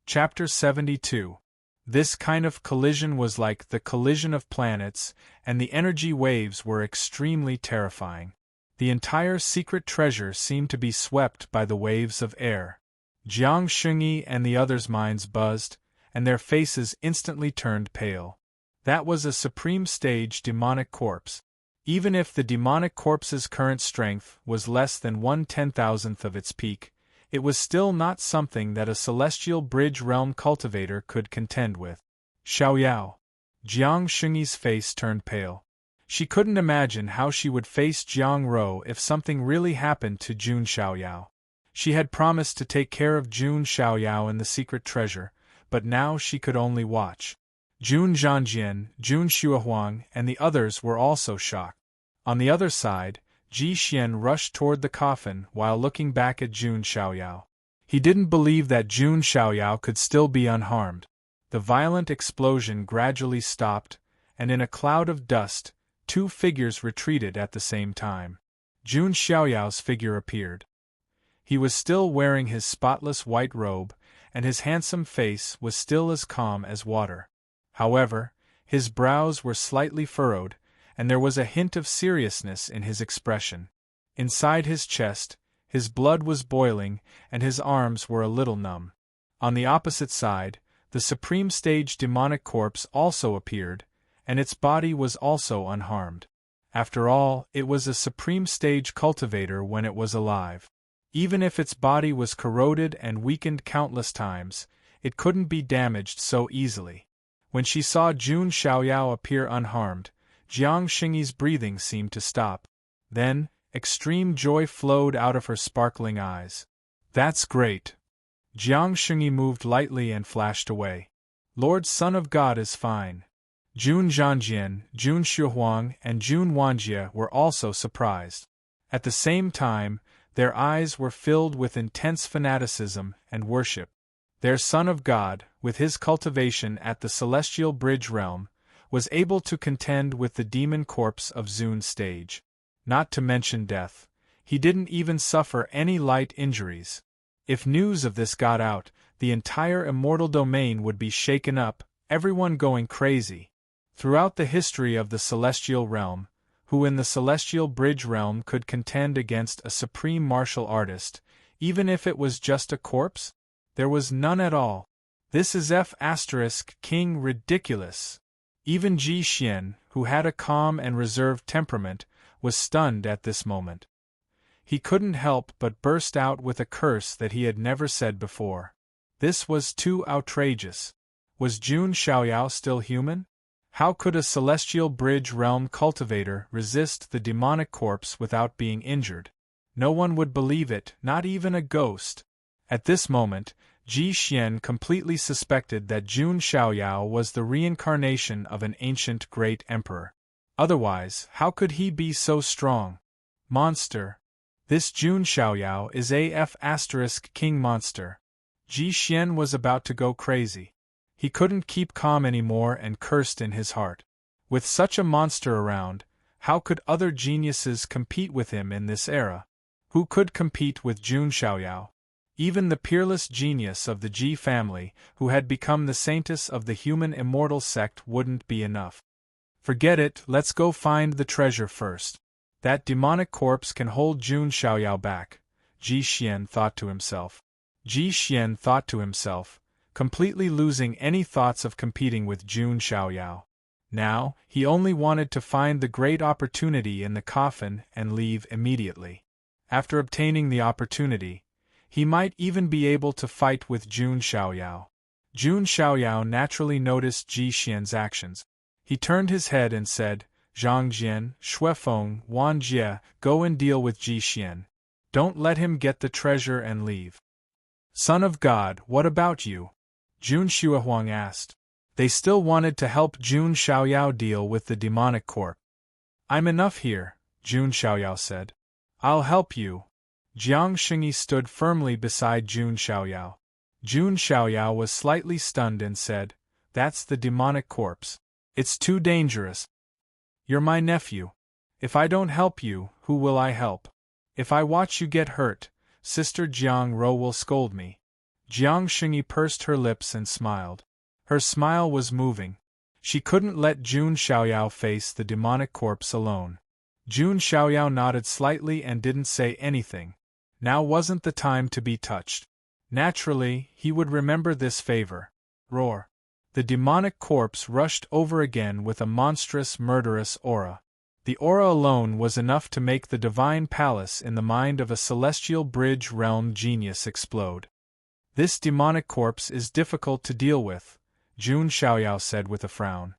Chapter 72. This kind of collision was like the collision of planets, and the energy waves were extremely terrifying. The entire secret treasure seemed to be swept by the waves of air. Jiang Xingyi and the others' minds buzzed, and their faces instantly turned pale. That was a supreme stage demonic corpse. Even if the demonic corpse's current strength was less than 1/10,000th of its peak, it was still not something that a celestial bridge realm cultivator could contend with. Xiaoyao. Jiang Xingyi's face turned pale. She couldn't imagine how she would face Jiang Ro if something really happened to Jun Xiaoyao. She had promised to take care of Jun Xiaoyao and the secret treasure, but now she could only watch. Jun Zhangjian, Jun Shuhuang, and the others were also shocked. On the other side, Ji Xian rushed toward the coffin while looking back at Jun Xiaoyao. He didn't believe that Jun Xiaoyao could still be unharmed. The violent explosion gradually stopped, and in a cloud of dust, two figures retreated at the same time. Jun Xiaoyao's figure appeared. He was still wearing his spotless white robe, and his handsome face was still as calm as water. However, his brows were slightly furrowed, and there was a hint of seriousness in his expression. Inside his chest, his blood was boiling, and his arms were a little numb. On the opposite side, the supreme stage demonic corpse also appeared, and its body was also unharmed. After all, it was a supreme stage cultivator when it was alive. Even if its body was corroded and weakened countless times, it couldn't be damaged so easily. When she saw Jun Xiaoyao appear unharmed, Jiang Xingyi's breathing seemed to stop. Then, extreme joy flowed out of her sparkling eyes. That's great. Jiang Xingyi moved lightly and flashed away. Lord Son of God is fine. Jun Zhangjian, Jun Shuhuang, and Jun Wanjie were also surprised. At the same time, their eyes were filled with intense fanaticism and worship. Their Son of God, with his cultivation at the celestial bridge realm, was able to contend with the demon corpse of Zun's stage. Not to mention death, he didn't even suffer any light injuries. If news of this got out, the entire immortal domain would be shaken up, everyone going crazy. Throughout the history of the celestial realm, who in the celestial bridge realm could contend against a supreme martial artist, even if it was just a corpse? There was none at all. This is King ridiculous. Even Ji Xian, who had a calm and reserved temperament, was stunned at this moment. He couldn't help but burst out with a curse that he had never said before. This was too outrageous. Was Jun Xiaoyao still human? How could a celestial bridge realm cultivator resist the demonic corpse without being injured? No one would believe it, not even a ghost. At this moment, Ji Xian completely suspected that Jun Xiaoyao was the reincarnation of an ancient great emperor. Otherwise, how could he be so strong? Monster. This Jun Xiaoyao is King monster. Ji Xian was about to go crazy. He couldn't keep calm anymore and cursed in his heart. With such a monster around, how could other geniuses compete with him in this era? Who could compete with Jun Xiaoyao? Even the peerless genius of the Ji family, who had become the saintess of the human immortal sect, wouldn't be enough. Forget it, let's go find the treasure first. That demonic corpse can hold Jun Xiaoyao back, Ji Xian thought to himself. Ji Xian thought to himself, completely losing any thoughts of competing with Jun Xiaoyao. Now, he only wanted to find the great opportunity in the coffin and leave immediately. After obtaining the opportunity, he might even be able to fight with Jun Xiaoyao. Jun Xiaoyao naturally noticed Ji Xian's actions. He turned his head and said, Zhang Jian, Shuifeng, Wan Jie, go and deal with Ji Xian. Don't let him get the treasure and leave. Son of God, what about you? Jun Shuihuang asked. They still wanted to help Jun Xiaoyao deal with the demonic corpse. I'm enough here, Jun Xiaoyao said. I'll help you. Jiang Xingyi stood firmly beside Jun Xiaoyao. Jun Xiaoyao was slightly stunned and said, That's the demonic corpse. It's too dangerous. You're my nephew. If I don't help you, who will I help? If I watch you get hurt, Sister Jiang Ro will scold me. Jiang Xingyi pursed her lips and smiled. Her smile was moving. She couldn't let Jun Xiaoyao face the demonic corpse alone. Jun Xiaoyao nodded slightly and didn't say anything. Now wasn't the time to be touched. Naturally, he would remember this favor. Roar. The demonic corpse rushed over again with a monstrous, murderous aura. The aura alone was enough to make the divine palace in the mind of a celestial bridge realm genius explode. This demonic corpse is difficult to deal with, Jun Xiaoyao said with a frown.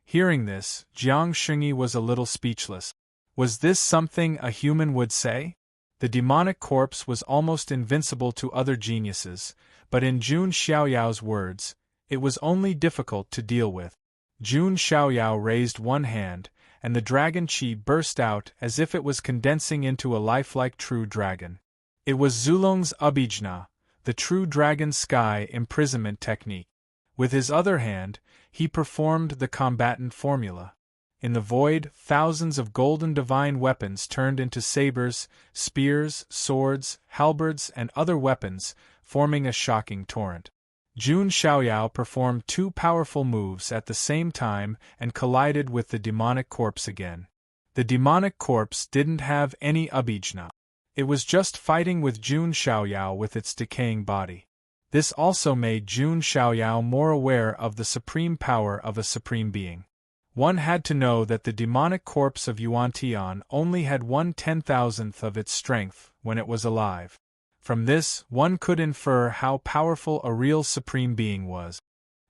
Hearing this, Jiang Xingyi was a little speechless. Was this something a human would say? The demonic corpse was almost invincible to other geniuses, but in Jun Xiaoyao's words, it was only difficult to deal with. Jun Xiaoyao raised one hand, and the dragon chi burst out as if it was condensing into a lifelike true dragon. It was Zulong's Abijna, the true dragon sky imprisonment technique. With his other hand, he performed the combatant formula. In the void, thousands of golden divine weapons turned into sabers, spears, swords, halberds, and other weapons, forming a shocking torrent. Jun Xiaoyao performed two powerful moves at the same time and collided with the demonic corpse again. The demonic corpse didn't have any abijna. It was just fighting with Jun Xiaoyao with its decaying body. This also made Jun Xiaoyao more aware of the supreme power of a supreme being. One had to know that the demonic corpse of Yuan Tian only had 1/10,000th of its strength when it was alive. From this, one could infer how powerful a real supreme being was.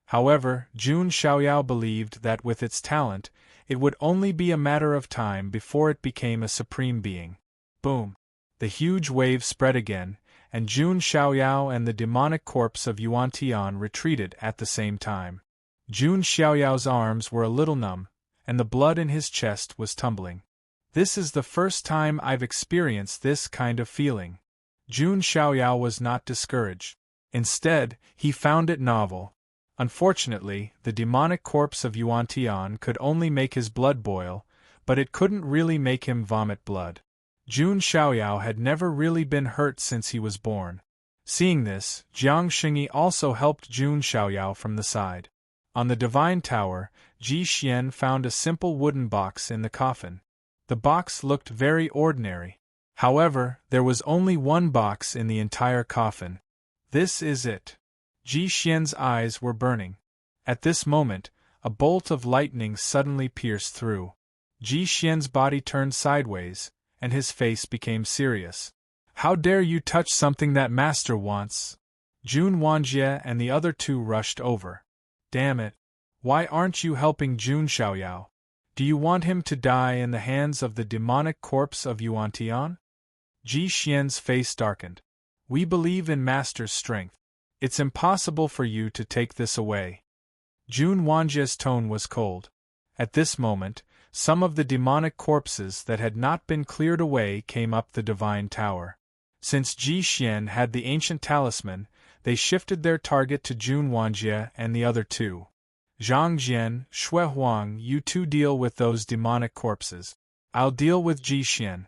However, Jun Xiaoyao believed that with its talent, it would only be a matter of time before it became a supreme being. Boom! The huge wave spread again, and Jun Xiaoyao and the demonic corpse of Yuan Tian retreated at the same time. Jun Xiaoyao's arms were a little numb, and the blood in his chest was tumbling. This is the first time I've experienced this kind of feeling. Jun Xiaoyao was not discouraged. Instead, he found it novel. Unfortunately, the demonic corpse of Yuan Tian could only make his blood boil, but it couldn't really make him vomit blood. Jun Xiaoyao had never really been hurt since he was born. Seeing this, Jiang Xingyi also helped Jun Xiaoyao from the side. On the divine tower, Ji Xian found a simple wooden box in the coffin. The box looked very ordinary. However, there was only one box in the entire coffin. This is it. Ji Xian's eyes were burning. At this moment, a bolt of lightning suddenly pierced through. Ji Xian's body turned sideways, and his face became serious. How dare you touch something that master wants? Jun Wanjie and the other two rushed over. Damn it! Why aren't you helping Jun Xiaoyao? Do you want him to die in the hands of the demonic corpse of Yuan Tian? Ji Xian's face darkened. We believe in master's strength. It's impossible for you to take this away. Jun Wanjie's tone was cold. At this moment, some of the demonic corpses that had not been cleared away came up the divine tower. Since Ji Xian had the ancient talisman, They shifted their target to Jun Wanjie and the other two. Zhang Jian, Shui Huang, you two deal with those demonic corpses. I'll deal with Ji Xian.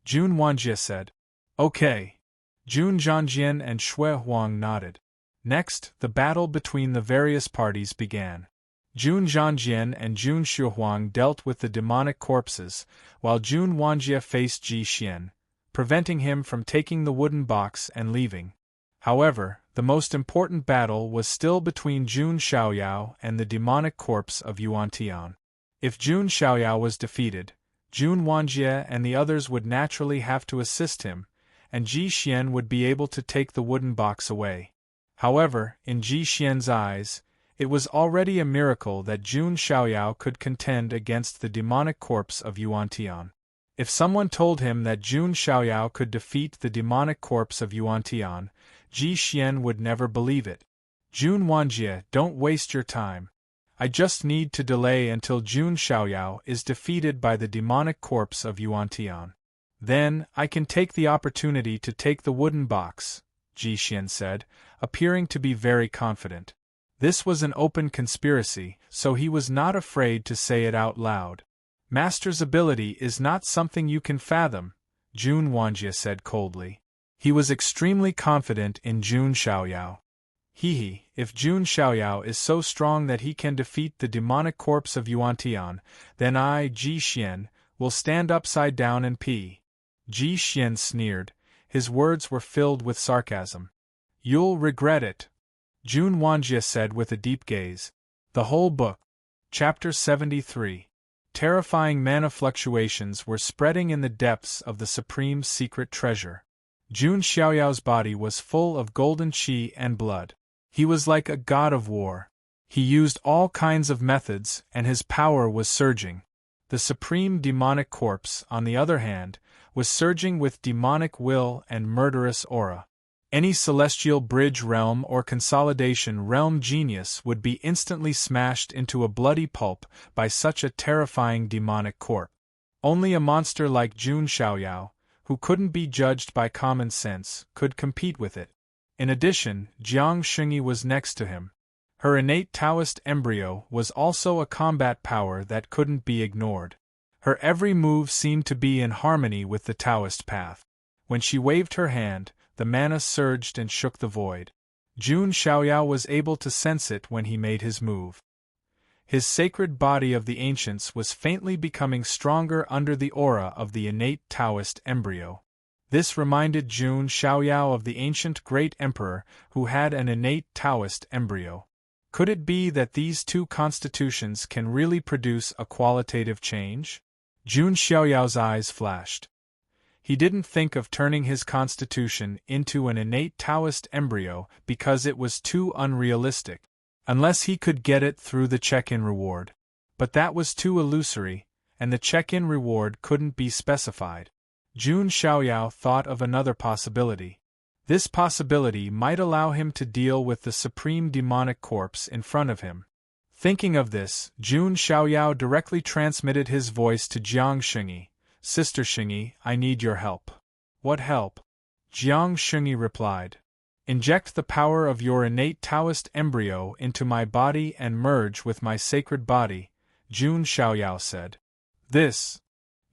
Jun Wanjie said. Okay. Jun Zhangjian and Shui Huang nodded. Next, the battle between the various parties began. Jun Zhangjian and Jun Shuhuang dealt with the demonic corpses, while Jun Wanjie faced Ji Xian, preventing him from taking the wooden box and leaving. However, the most important battle was still between Jun Xiaoyao and the demonic corpse of Yuan Tian. If Jun Xiaoyao was defeated, Jun Wanjie and the others would naturally have to assist him, and Ji Xian would be able to take the wooden box away. However, in Ji Xian's eyes, it was already a miracle that Jun Xiaoyao could contend against the demonic corpse of Yuan Tian. If someone told him that Jun Xiaoyao could defeat the demonic corpse of Yuan Tian, Ji Xian would never believe it. Jun Wanjie, don't waste your time. I just need to delay until Jun Xiaoyao is defeated by the demonic corpse of Yuan Tian. Then, I can take the opportunity to take the wooden box, Ji Xian said, appearing to be very confident. This was an open conspiracy, so he was not afraid to say it out loud. Master's ability is not something you can fathom, Jun Wanjie said coldly. He was extremely confident in Jun Xiaoyao. If Jun Xiaoyao is so strong that he can defeat the demonic corpse of Yuan Tian, then I, Ji Xian, will stand upside down and pee. Ji Xian sneered. His words were filled with sarcasm. You'll regret it, Jun Wanjie said with a deep gaze. The whole book. Chapter 73. Terrifying mana fluctuations were spreading in the depths of the supreme secret treasure. Jun Xiaoyao's body was full of golden qi and blood. He was like a god of war. He used all kinds of methods, and his power was surging. The supreme demonic corpse, on the other hand, was surging with demonic will and murderous aura. Any celestial bridge realm or consolidation realm genius would be instantly smashed into a bloody pulp by such a terrifying demonic corpse. Only a monster like Jun Xiaoyao, who couldn't be judged by common sense, could compete with it. In addition, Jiang Shengyi was next to him. Her innate Taoist embryo was also a combat power that couldn't be ignored. Her every move seemed to be in harmony with the Taoist path. When she waved her hand, the mana surged and shook the void. Jun Xiaoyao was able to sense it when he made his move. His sacred body of the ancients was faintly becoming stronger under the aura of the innate Taoist embryo. This reminded Jun Xiaoyao of the ancient great emperor who had an innate Taoist embryo. Could it be that these two constitutions can really produce a qualitative change? Jun Xiaoyao's eyes flashed. He didn't think of turning his constitution into an innate Taoist embryo because it was too unrealistic, unless he could get it through the check-in reward. But that was too illusory, and the check-in reward couldn't be specified. Jun Xiaoyao thought of another possibility. This possibility might allow him to deal with the supreme demonic corpse in front of him. Thinking of this, Jun Xiaoyao directly transmitted his voice to Jiang Shengyi. Sister Shengyi, I need your help. What help? Jiang Shengyi replied. Inject the power of your innate Taoist embryo into my body and merge with my sacred body, Jun Xiaoyao said. This.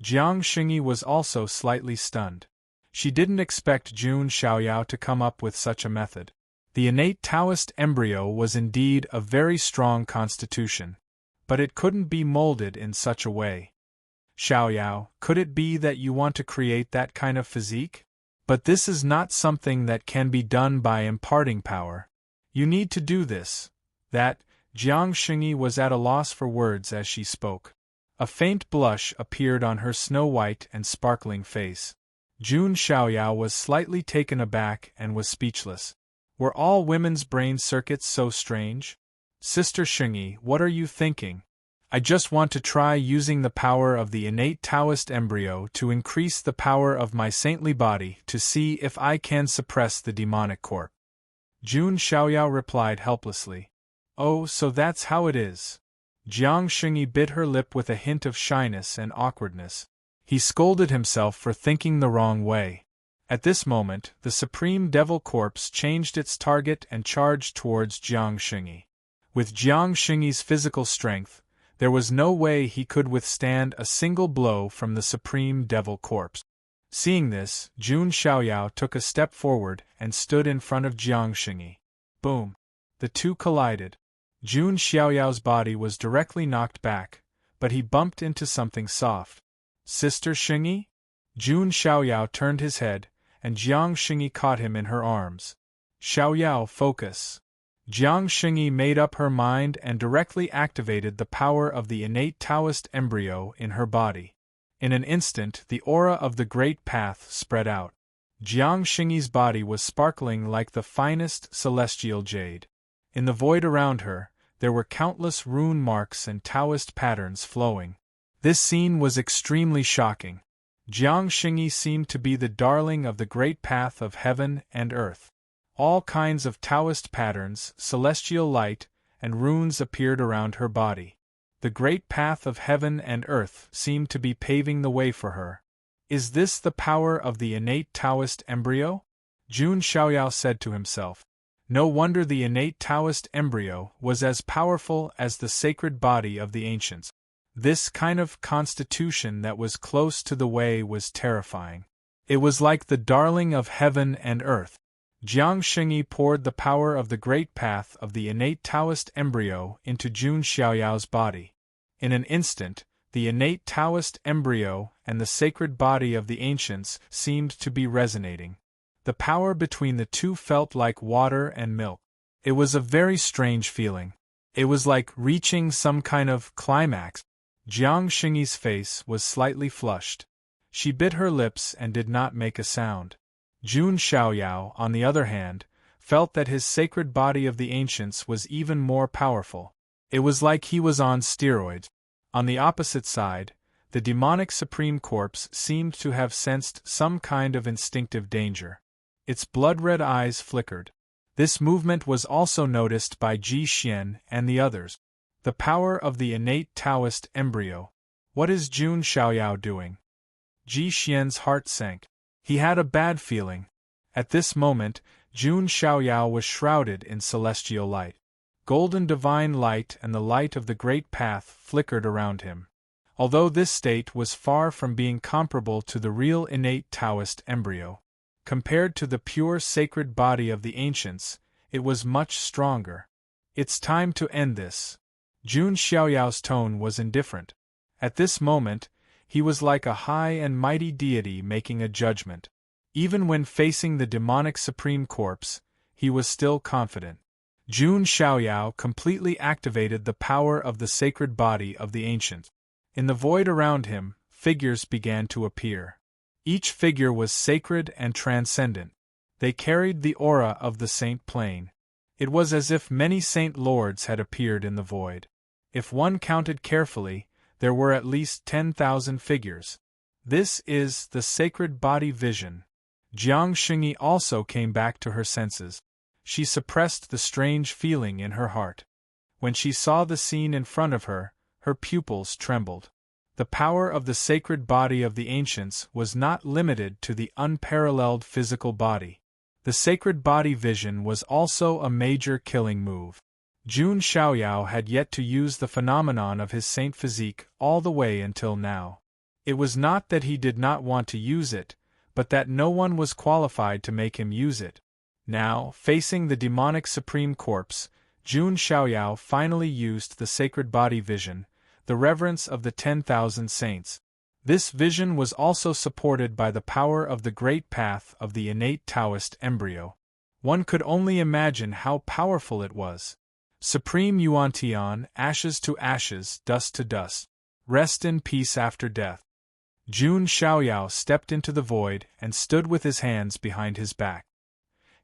Jiang Shengyi was also slightly stunned. She didn't expect Jun Xiaoyao to come up with such a method. The innate Taoist embryo was indeed a very strong constitution, but it couldn't be molded in such a way. Xiaoyao, could it be that you want to create that kind of physique? But this is not something that can be done by imparting power. You need to do this. That. Jiang Shengyi was at a loss for words as she spoke. A faint blush appeared on her snow-white and sparkling face. Jun Xiaoyao was slightly taken aback and was speechless. Were all women's brain circuits so strange? Sister Shengyi, what are you thinking? I just want to try using the power of the innate Taoist embryo to increase the power of my saintly body to see if I can suppress the demonic corpse. Jun Xiaoyao replied helplessly. Oh, so that's how it is. Jiang Shengyi bit her lip with a hint of shyness and awkwardness. He scolded himself for thinking the wrong way. At this moment, the Supreme Devil Corpse changed its target and charged towards Jiang Xingyi. With Jiang Xingyi's physical strength, there was no way he could withstand a single blow from the Supreme Devil Corpse. Seeing this, Jun Xiaoyao took a step forward and stood in front of Jiang Xingyi. Boom! The two collided. Jun Xiaoyao's body was directly knocked back, but he bumped into something soft. Sister Xingyi? Jun Xiaoyao turned his head, and Jiang Xingyi caught him in her arms. Xiaoyao, focus. Jiang Xingyi made up her mind and directly activated the power of the innate Taoist embryo in her body. In an instant, the aura of the Great Path spread out. Jiang Xingyi's body was sparkling like the finest celestial jade. In the void around her, there were countless rune marks and Taoist patterns flowing. This scene was extremely shocking. Jiang Xingyi seemed to be the darling of the Great Path of heaven and earth. All kinds of Taoist patterns, celestial light, and runes appeared around her body. The Great Path of heaven and earth seemed to be paving the way for her. Is this the power of the innate Taoist embryo? Jun Xiaoyao said to himself. No wonder the innate Taoist embryo was as powerful as the sacred body of the ancients. This kind of constitution that was close to the way was terrifying. It was like the darling of heaven and earth. Jiang Xingyi poured the power of the Great Path of the innate Taoist embryo into Jun Xiaoyao's body. In an instant, the innate Taoist embryo and the sacred body of the ancients seemed to be resonating. The power between the two felt like water and milk. It was a very strange feeling. It was like reaching some kind of climax. Jiang Xingyi's face was slightly flushed. She bit her lips and did not make a sound. Jun Xiaoyao, on the other hand, felt that his sacred body of the ancients was even more powerful. It was like he was on steroids. On the opposite side, the demonic Supreme Corpse seemed to have sensed some kind of instinctive danger. Its blood-red eyes flickered. This movement was also noticed by Ji Xian and the others. The power of the innate Taoist embryo. What is Jun Xiaoyao doing? Ji Xian's heart sank. He had a bad feeling. At this moment, Jun Xiaoyao was shrouded in celestial light. Golden divine light and the light of the Great Path flickered around him. Although this state was far from being comparable to the real innate Taoist embryo, compared to the pure sacred body of the ancients, it was much stronger. It's time to end this. Jun Xiaoyao's tone was indifferent. At this moment, he was like a high and mighty deity making a judgment. Even when facing the demonic Supreme Corpse, he was still confident. Jun Xiaoyao completely activated the power of the sacred body of the ancients. In the void around him, figures began to appear. Each figure was sacred and transcendent. They carried the aura of the Saint Plane. It was as if many Saint Lords had appeared in the void. If one counted carefully, there were at least 10,000 figures. This is the sacred body vision. Jiang Xingyi also came back to her senses. She suppressed the strange feeling in her heart. When she saw the scene in front of her, her pupils trembled. The power of the sacred body of the ancients was not limited to the unparalleled physical body. The sacred body vision was also a major killing move. Jun Xiaoyao had yet to use the phenomenon of his saint physique all the way until now. It was not that he did not want to use it, but that no one was qualified to make him use it. Now, facing the demonic Supreme Corpse, Jun Xiaoyao finally used the sacred body vision, the reverence of the 10,000 saints. This vision was also supported by the power of the Great Path of the innate Taoist embryo. One could only imagine how powerful it was. Supreme Yuantian, ashes to ashes, dust to dust. Rest in peace after death. Jun Xiaoyao stepped into the void and stood with his hands behind his back.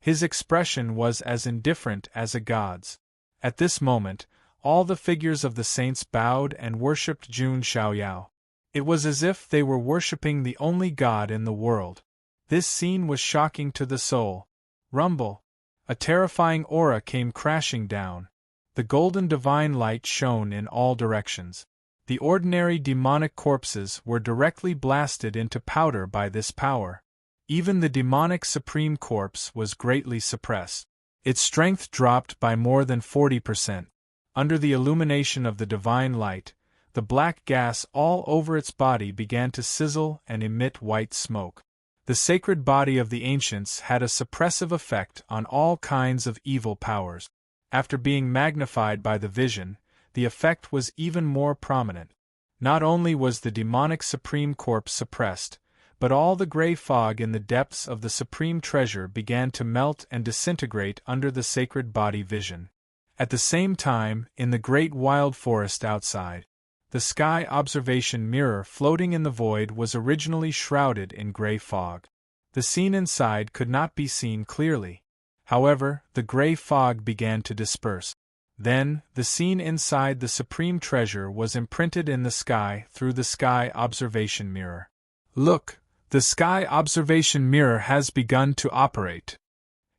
His expression was as indifferent as a god's. At this moment, all the figures of the saints bowed and worshipped Jun Xiaoyao. It was as if they were worshipping the only God in the world. This scene was shocking to the soul. Rumble! A terrifying aura came crashing down. The golden divine light shone in all directions. The ordinary demonic corpses were directly blasted into powder by this power. Even the demonic supreme corpse was greatly suppressed. Its strength dropped by more than 40%. Under the illumination of the divine light, the black gas all over its body began to sizzle and emit white smoke. The sacred body of the ancients had a suppressive effect on all kinds of evil powers. After being magnified by the vision, the effect was even more prominent. Not only was the demonic supreme corpse suppressed, but all the gray fog in the depths of the supreme treasure began to melt and disintegrate under the sacred body vision. At the same time, in the great wild forest outside, the sky observation mirror floating in the void was originally shrouded in gray fog. The scene inside could not be seen clearly. However, the gray fog began to disperse. Then, the scene inside the supreme treasure was imprinted in the sky through the sky observation mirror. Look, the sky observation mirror has begun to operate.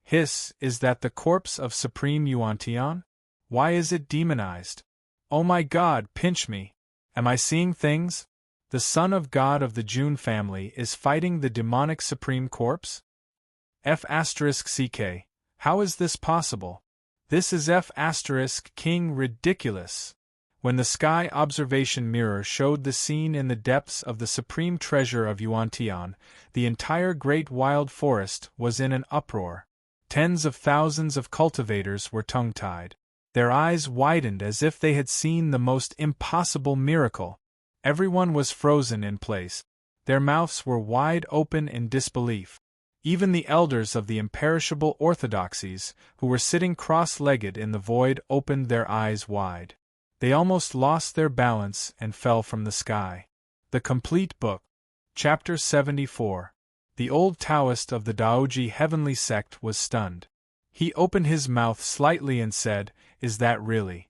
Hiss, is that the corpse of Supreme Yuan-Tian? Why is it demonized? Oh my God, pinch me. Am I seeing things? The son of God of the Jun family is fighting the demonic supreme corpse? F***ck. How is this possible? This is F***king ridiculous. When the sky observation mirror showed the scene in the depths of the supreme treasure of Yuan-Tian, the entire great wild forest was in an uproar. Tens of thousands of cultivators were tongue-tied. Their eyes widened as if they had seen the most impossible miracle. Everyone was frozen in place. Their mouths were wide open in disbelief. Even the elders of the imperishable orthodoxies, who were sitting cross-legged in the void, opened their eyes wide. They almost lost their balance and fell from the sky. The Complete Book. Chapter 74. The old Taoist of the Daoji heavenly sect was stunned. He opened his mouth slightly and said, "Is that really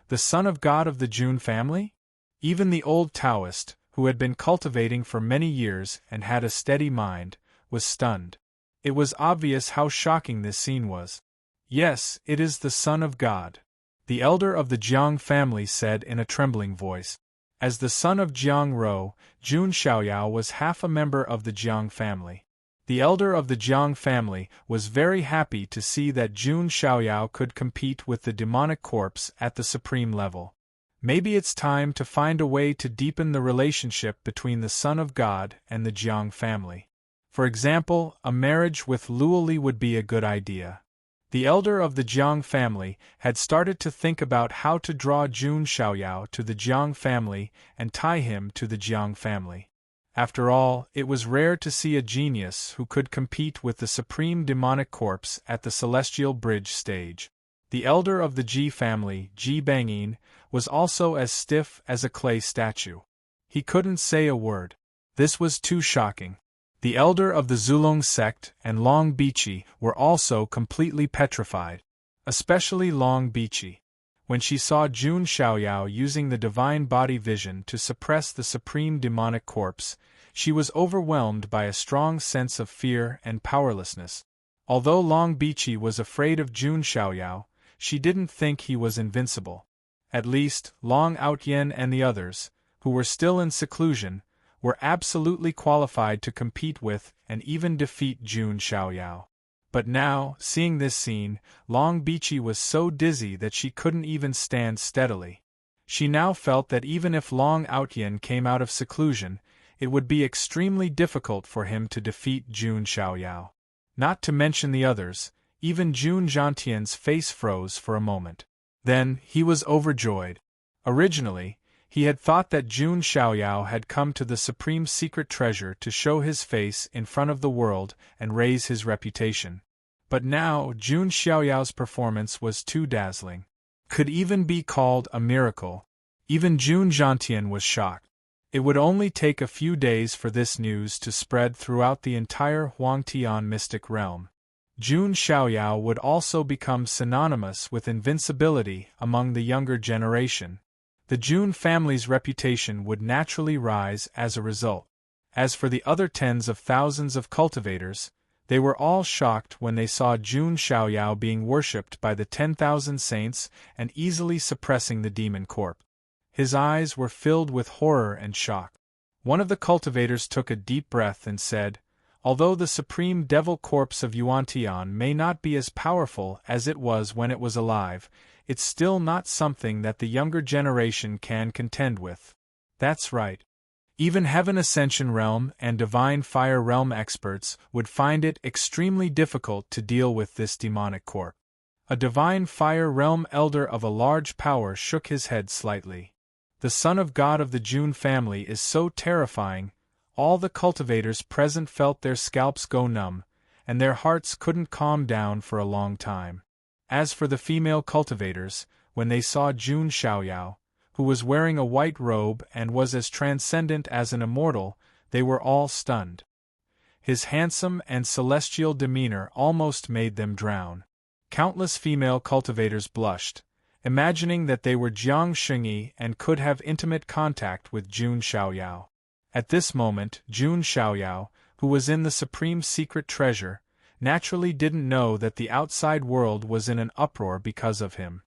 the Son of God of the Jun family?" Even the old Taoist, who had been cultivating for many years and had a steady mind, was stunned. It was obvious how shocking this scene was. "Yes, it is the Son of God," the elder of the Jiang family said in a trembling voice. As the son of Jiang Ro, Jun Xiaoyao was half a member of the Jiang family. The elder of the Jiang family was very happy to see that Jun Xiaoyao could compete with the demonic corpse at the supreme level. Maybe it's time to find a way to deepen the relationship between the Son of God and the Jiang family. For example, a marriage with Luoli would be a good idea. The elder of the Jiang family had started to think about how to draw Jun Xiaoyao to the Jiang family and tie him to the Jiang family. After all, it was rare to see a genius who could compete with the supreme demonic corpse at the celestial bridge stage. The elder of the Ji family, Ji Bangyin, was also as stiff as a clay statue. He couldn't say a word. This was too shocking. The elder of the Zulong sect and Long Bichi were also completely petrified. Especially Long Bichi. When she saw Jun Xiaoyao using the divine body vision to suppress the supreme demonic corpse, she was overwhelmed by a strong sense of fear and powerlessness. Although Long Bichi was afraid of Jun Xiaoyao, she didn't think he was invincible. At least, Long Outyen and the others, who were still in seclusion, were absolutely qualified to compete with and even defeat Jun Xiaoyao. But now, seeing this scene, Long Bichi was so dizzy that she couldn't even stand steadily. She now felt that even if Long Outyen came out of seclusion, it would be extremely difficult for him to defeat Jun Xiaoyao. Not to mention the others, even Jun Zhantian's face froze for a moment. Then, he was overjoyed. Originally, he had thought that Jun Xiaoyao had come to the supreme secret treasure to show his face in front of the world and raise his reputation. But now, Jun Xiaoyao's performance was too dazzling. Could even be called a miracle. Even Jun Zhantian was shocked. It would only take a few days for this news to spread throughout the entire Huangtian mystic realm. Jun Xiaoyao would also become synonymous with invincibility among the younger generation. The Jun family's reputation would naturally rise as a result. As for the other tens of thousands of cultivators, they were all shocked when they saw Jun Xiaoyao being worshipped by the 10,000 saints and easily suppressing the demon corpse. His eyes were filled with horror and shock. One of the cultivators took a deep breath and said, Although the supreme devil corpse of Yuan-Tian may not be as powerful as it was when it was alive, it's still not something that the younger generation can contend with. That's right. Even Heaven Ascension Realm and Divine Fire Realm experts would find it extremely difficult to deal with this demonic corpse. A Divine Fire Realm elder of a large power shook his head slightly. The son of God of the June family is so terrifying, all the cultivators present felt their scalps go numb, and their hearts couldn't calm down for a long time. As for the female cultivators, when they saw June Xiaoyao, who was wearing a white robe and was as transcendent as an immortal, they were all stunned. His handsome and celestial demeanor almost made them drown. Countless female cultivators blushed, imagining that they were Jiang Xingyi and could have intimate contact with June Xiaoyao. At this moment, June Xiaoyao, who was in the supreme secret treasure, naturally didn't know that the outside world was in an uproar because of him.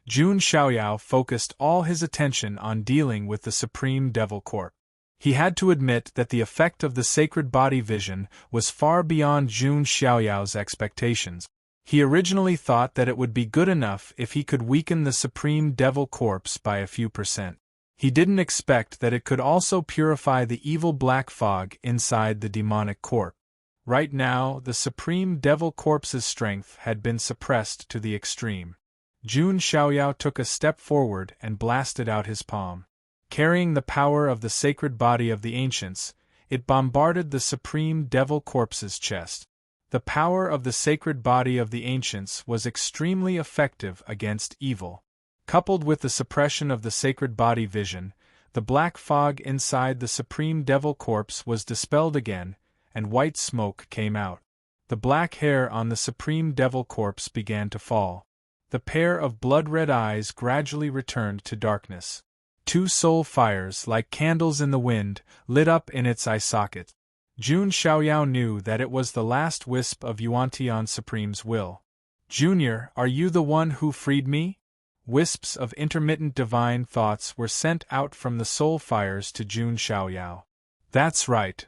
June Xiaoyao focused all his attention on dealing with the Supreme Devil Corp. He had to admit that the effect of the sacred body vision was far beyond June Xiaoyao's expectations. He originally thought that it would be good enough if he could weaken the Supreme Devil Corpse by a few %. He didn't expect that it could also purify the evil black fog inside the demonic corpse. Right now, the Supreme Devil Corpse's strength had been suppressed to the extreme. June Xiaoyao took a step forward and blasted out his palm. Carrying the power of the sacred body of the ancients, it bombarded the Supreme Devil Corpse's chest. The power of the sacred body of the ancients was extremely effective against evil. Coupled with the suppression of the sacred body vision, the black fog inside the Supreme Devil Corpse was dispelled again, and white smoke came out. The black hair on the Supreme Devil Corpse began to fall. The pair of blood-red eyes gradually returned to darkness. Two soul fires, like candles in the wind, lit up in its eye socket. June Xiaoyao knew that it was the last wisp of Yuan-Tian Supreme's will. "Junior, are you the one who freed me?" Wisps of intermittent divine thoughts were sent out from the soul fires to June Xiaoyao. "That's right."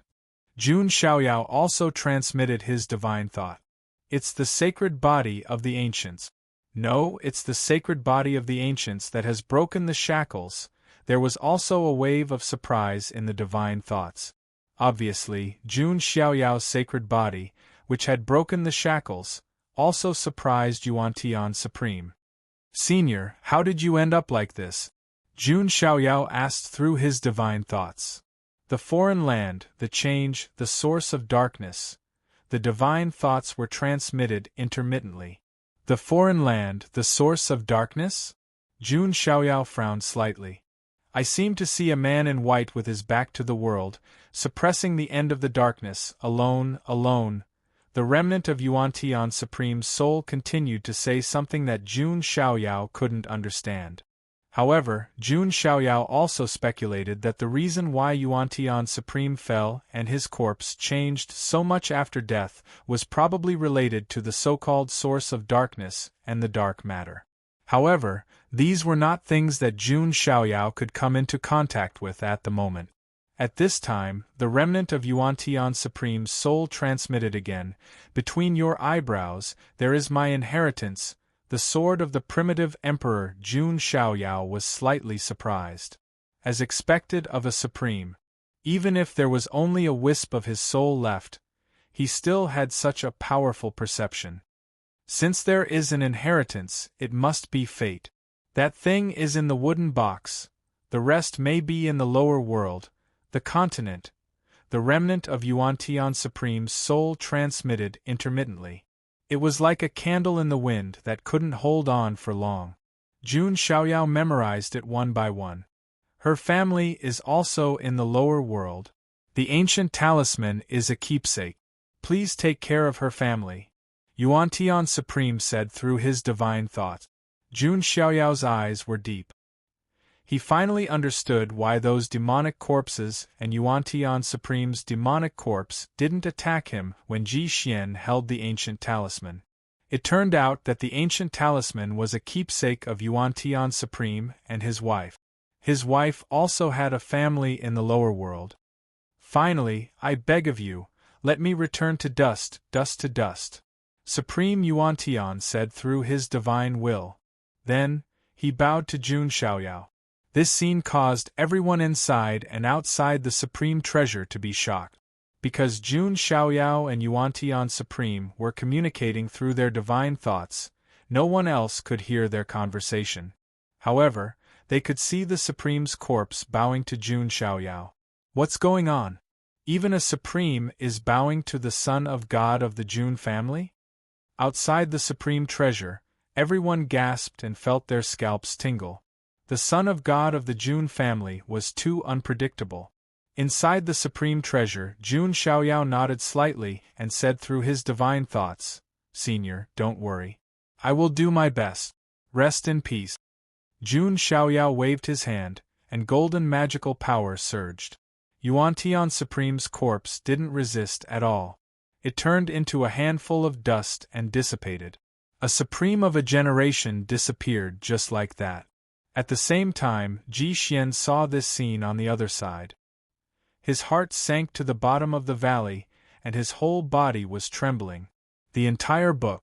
June Xiaoyao also transmitted his divine thought. "It's the sacred body of the ancients." "No, it's the sacred body of the ancients that has broken the shackles." There was also a wave of surprise in the divine thoughts. Obviously, June Xiaoyao's sacred body, which had broken the shackles, also surprised Yuan-Tian Supreme. "Senior, how did you end up like this?" June Xiaoyao asked through his divine thoughts. The foreign land, the change, the source of darkness. The divine thoughts were transmitted intermittently. The foreign land, the source of darkness? June Xiaoyao frowned slightly. "I seem to see a man in white with his back to the world, suppressing the end of the darkness, alone, alone." The remnant of Yuan-Tian Supreme's soul continued to say something that June Xiaoyao couldn't understand. However, June Xiaoyao also speculated that the reason why Yuan-Tian Supreme fell and his corpse changed so much after death was probably related to the so-called source of darkness and the dark matter. However, these were not things that June Xiaoyao could come into contact with at the moment. At this time, the remnant of Yuan-Tian Supreme's soul transmitted again, "Between your eyebrows, there is my inheritance, the sword of the primitive emperor." June Xiaoyao was slightly surprised. As expected of a supreme, even if there was only a wisp of his soul left, he still had such a powerful perception. Since there is an inheritance, it must be fate. That thing is in the wooden box, the rest may be in the lower world, the continent. The remnant of Yuan-Tian Supreme's soul transmitted intermittently. It was like a candle in the wind that couldn't hold on for long. June Xiaoyao memorized it one by one. Her family is also in the lower world. The ancient talisman is a keepsake. Please take care of her family. Yuan-Tian Supreme said through his divine thought. June Xiaoyao's eyes were deep. He finally understood why those demonic corpses and Yuan-Tian Supreme's demonic corpse didn't attack him when Ji Xian held the ancient talisman. It turned out that the ancient talisman was a keepsake of Yuan-Tian Supreme and his wife. His wife also had a family in the lower world. "Finally, I beg of you, Let me return to dust, dust to dust. Supreme Yuan said through his divine will. Then, he bowed to Jun Xiaoyao. This scene caused everyone inside and outside the Supreme Treasure to be shocked. Because Jun Xiaoyao and Yuan Supreme were communicating through their divine thoughts, no one else could hear their conversation. However, they could see the Supreme's corpse bowing to Jun Xiaoyao. What's going on? Even a Supreme is bowing to the son of God of the Jun family? Outside the Supreme Treasure, everyone gasped and felt their scalps tingle. The son of God of the Jun family was too unpredictable. Inside the Supreme Treasure, Jun Xiaoyao nodded slightly and said through his divine thoughts, "Senior, don't worry. I will do my best. Rest in peace." Jun Xiaoyao waved his hand, and golden magical power surged. Yuan Supreme's corpse didn't resist at all. It turned into a handful of dust and dissipated. A Supreme of a generation disappeared just like that. At the same time, Ji Xian saw this scene on the other side. His heart sank to the bottom of the valley, and his whole body was trembling. The entire book.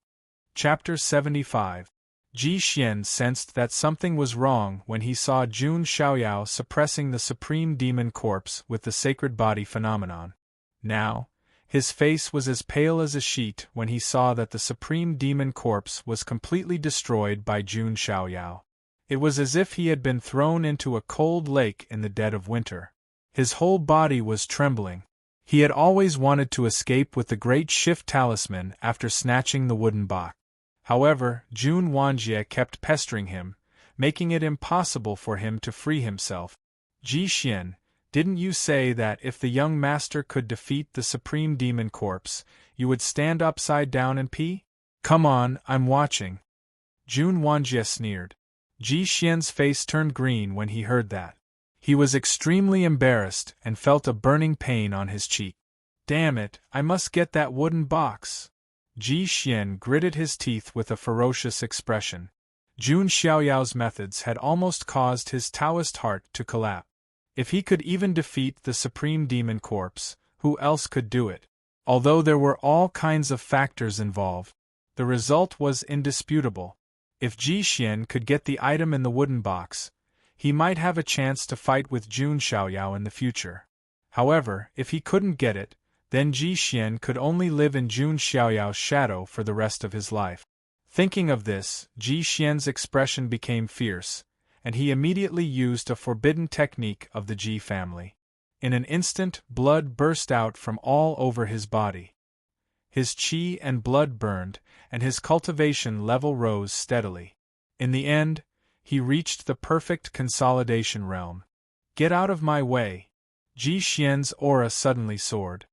Chapter 75. Ji Xian sensed that something was wrong when he saw Jun Xiaoyao suppressing the Supreme Demon Corpse with the Sacred Body phenomenon. Now, his face was as pale as a sheet when he saw that the Supreme Demon Corpse was completely destroyed by Jun Xiaoyao. It was as if he had been thrown into a cold lake in the dead of winter. His whole body was trembling. He had always wanted to escape with the Great Shift Talisman after snatching the wooden box. However, Jun Wanjie kept pestering him, making it impossible for him to free himself. Ji Xian, didn't you say that if the young master could defeat the Supreme Demon Corpse, you would stand upside down and pee? Come on, I'm watching. Jun Wanjie sneered. Ji Xian's face turned green when he heard that. He was extremely embarrassed and felt a burning pain on his cheek. Damn it, I must get that wooden box. Ji Xian gritted his teeth with a ferocious expression. Jun Xiaoyao's methods had almost caused his Taoist heart to collapse. If he could even defeat the Supreme Demon Corpse, who else could do it? Although there were all kinds of factors involved, the result was indisputable. If Ji Xian could get the item in the wooden box, he might have a chance to fight with Jun Xiaoyao in the future. However, if he couldn't get it, then Ji Xian could only live in Jun Xiaoyao's shadow for the rest of his life. Thinking of this, Ji Xian's expression became fierce, and he immediately used a forbidden technique of the Ji family. In an instant, blood burst out from all over his body. His qi and blood burned, and his cultivation level rose steadily. In the end, he reached the perfect consolidation realm. Get out of my way! Ji Xian's aura suddenly soared.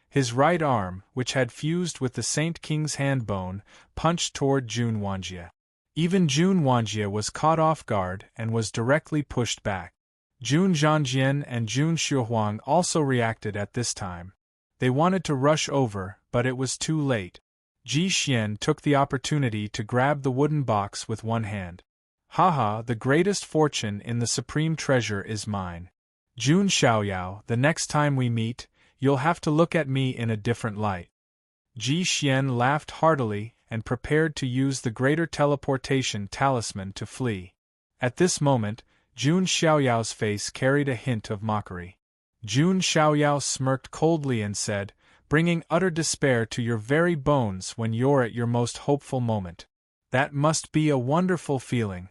His right arm, which had fused with the Saint King's hand bone, punched toward Jun Wanjie. Even Jun Wanjie was caught off guard and was directly pushed back. Jun Zhangjian and Jun Shuhuang also reacted at this time. They wanted to rush over, but it was too late. Ji Xian took the opportunity to grab the wooden box with one hand. Haha, the greatest fortune in the Supreme Treasure is mine. Jun Xiaoyao, the next time we meet, you'll have to look at me in a different light. Ji Xian laughed heartily and prepared to use the greater teleportation talisman to flee. At this moment, Jun Xiaoyao's face carried a hint of mockery. Jun Xiaoyao smirked coldly and said, bringing utter despair to your very bones when you're at your most hopeful moment. That must be a wonderful feeling.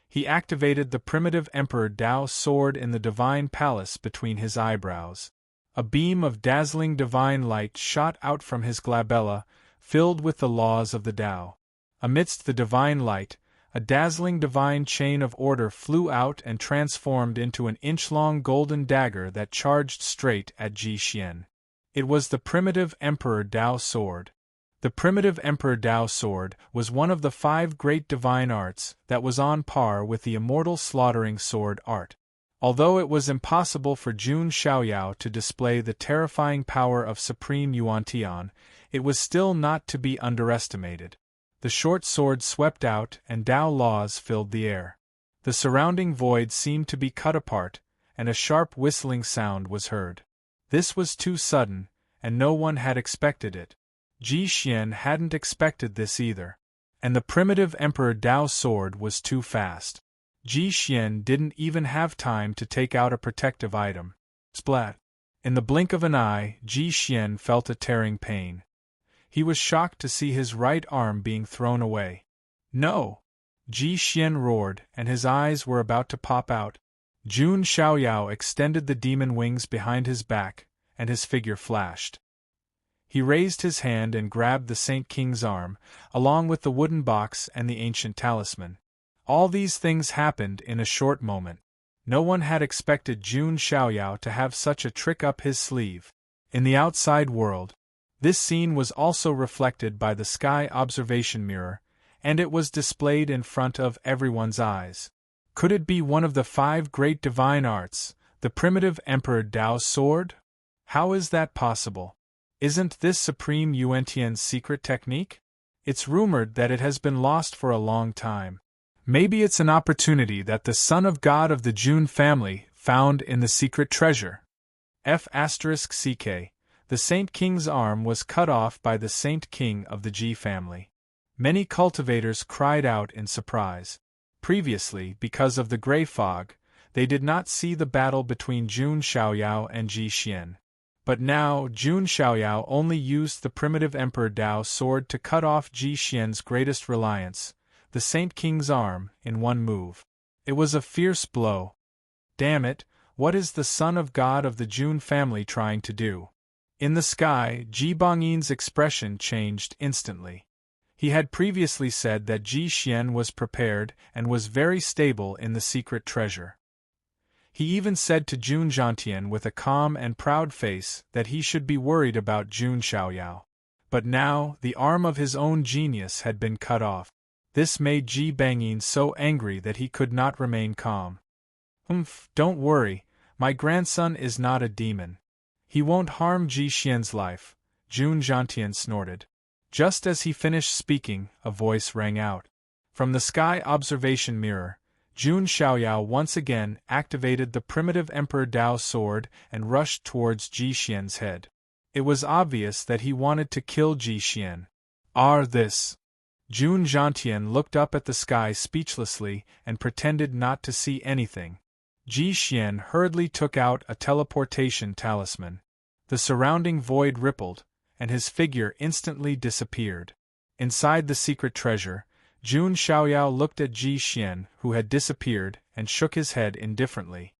He activated the primitive Emperor Dao sword in the divine palace between his eyebrows. A beam of dazzling divine light shot out from his glabella, filled with the laws of the Tao. Amidst the divine light, a dazzling divine chain of order flew out and transformed into an inch-long golden dagger that charged straight at Ji Xian. It was the primitive Emperor Dao sword. The primitive Emperor Dao sword was one of the 5 great divine arts that was on par with the immortal slaughtering sword art. Although it was impossible for Jun Xiaoyao to display the terrifying power of Supreme Yuan, it was still not to be underestimated. The short sword swept out and Tao laws filled the air. The surrounding void seemed to be cut apart, and a sharp whistling sound was heard. This was too sudden, and no one had expected it. Ji Xian hadn't expected this either. And the primitive Emperor Dao's sword was too fast. Ji Xian didn't even have time to take out a protective item. Splat! In the blink of an eye, Ji Xian felt a tearing pain. He was shocked to see his right arm being thrown away. No! Ji Xian roared, and his eyes were about to pop out. Jun Xiaoyao extended the demon wings behind his back, and his figure flashed. He raised his hand and grabbed the Saint King's arm, along with the wooden box and the ancient talisman. All these things happened in a short moment. No one had expected Jun Xiaoyao to have such a trick up his sleeve. In the outside world, this scene was also reflected by the sky observation mirror, and it was displayed in front of everyone's eyes. Could it be one of the 5 great divine arts, the primitive Emperor Dao's sword? How is that possible? Isn't this Supreme Yuantian's secret technique? It's rumored that it has been lost for a long time. Maybe it's an opportunity that the son of God of the Jun family found in the secret treasure. F***ck. The Saint King's arm was cut off by the Saint King of the Ji family. Many cultivators cried out in surprise. Previously, because of the gray fog, they did not see the battle between Jun Xiaoyao and Ji Xian. But now Jun Xiaoyao only used the primitive Emperor Dao's sword to cut off Ji Xian's greatest reliance, the Saint King's arm, in one move. It was a fierce blow. Damn it, what is the son of God of the Jun family trying to do? In the sky, Ji Bongyin's expression changed instantly. He had previously said that Ji Xian was prepared and was very stable in the secret treasure. He even said to Jun Zhantian with a calm and proud face that he should be worried about Jun Xiaoyao. But now, the arm of his own genius had been cut off. This made Ji Bangyin so angry that he could not remain calm. Don't worry, my grandson is not a demon. He won't harm Ji Xian's life, Jun Zhantian snorted. Just as he finished speaking, a voice rang out. From the sky observation mirror, Jun Xiaoyao once again activated the primitive Emperor Dao's sword and rushed towards Ji Xian's head. It was obvious that he wanted to kill Ji Xian. This. Jun Zhantian looked up at the sky speechlessly and pretended not to see anything. Ji Xian hurriedly took out a teleportation talisman. The surrounding void rippled, and his figure instantly disappeared. Inside the secret treasure, Jun Xiaoyao looked at Ji Xian, who had disappeared, and shook his head indifferently.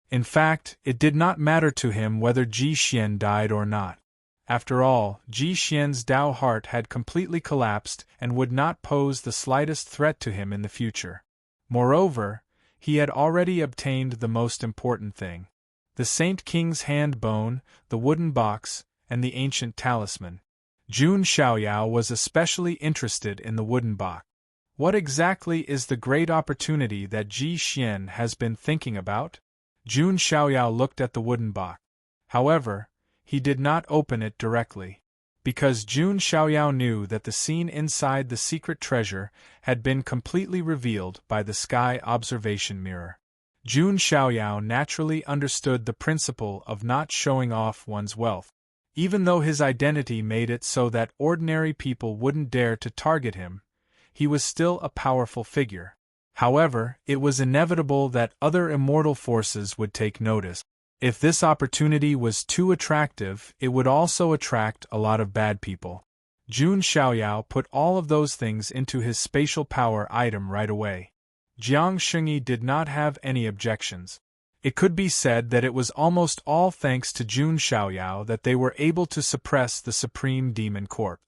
In fact, it did not matter to him whether Ji Xian died or not. After all, Ji Xian's Dao heart had completely collapsed and would not pose the slightest threat to him in the future. Moreover, he had already obtained the most important thing: the Saint King's hand bone, the wooden box, and the ancient talisman. Jun Xiaoyao was especially interested in the wooden box. What exactly is the great opportunity that Ji Xian has been thinking about? Jun Xiaoyao looked at the wooden box. However, he did not open it directly. Because Jun Xiaoyao knew that the scene inside the secret treasure had been completely revealed by the sky observation mirror. Jun Xiaoyao naturally understood the principle of not showing off one's wealth. Even though his identity made it so that ordinary people wouldn't dare to target him, he was still a powerful figure. However, it was inevitable that other immortal forces would take notice. If this opportunity was too attractive, it would also attract a lot of bad people. Jun Xiaoyao put all of those things into his spatial power item right away. Jiang Shengyi did not have any objections. It could be said that it was almost all thanks to Jun Xiaoyao that they were able to suppress the Supreme Demon Corp.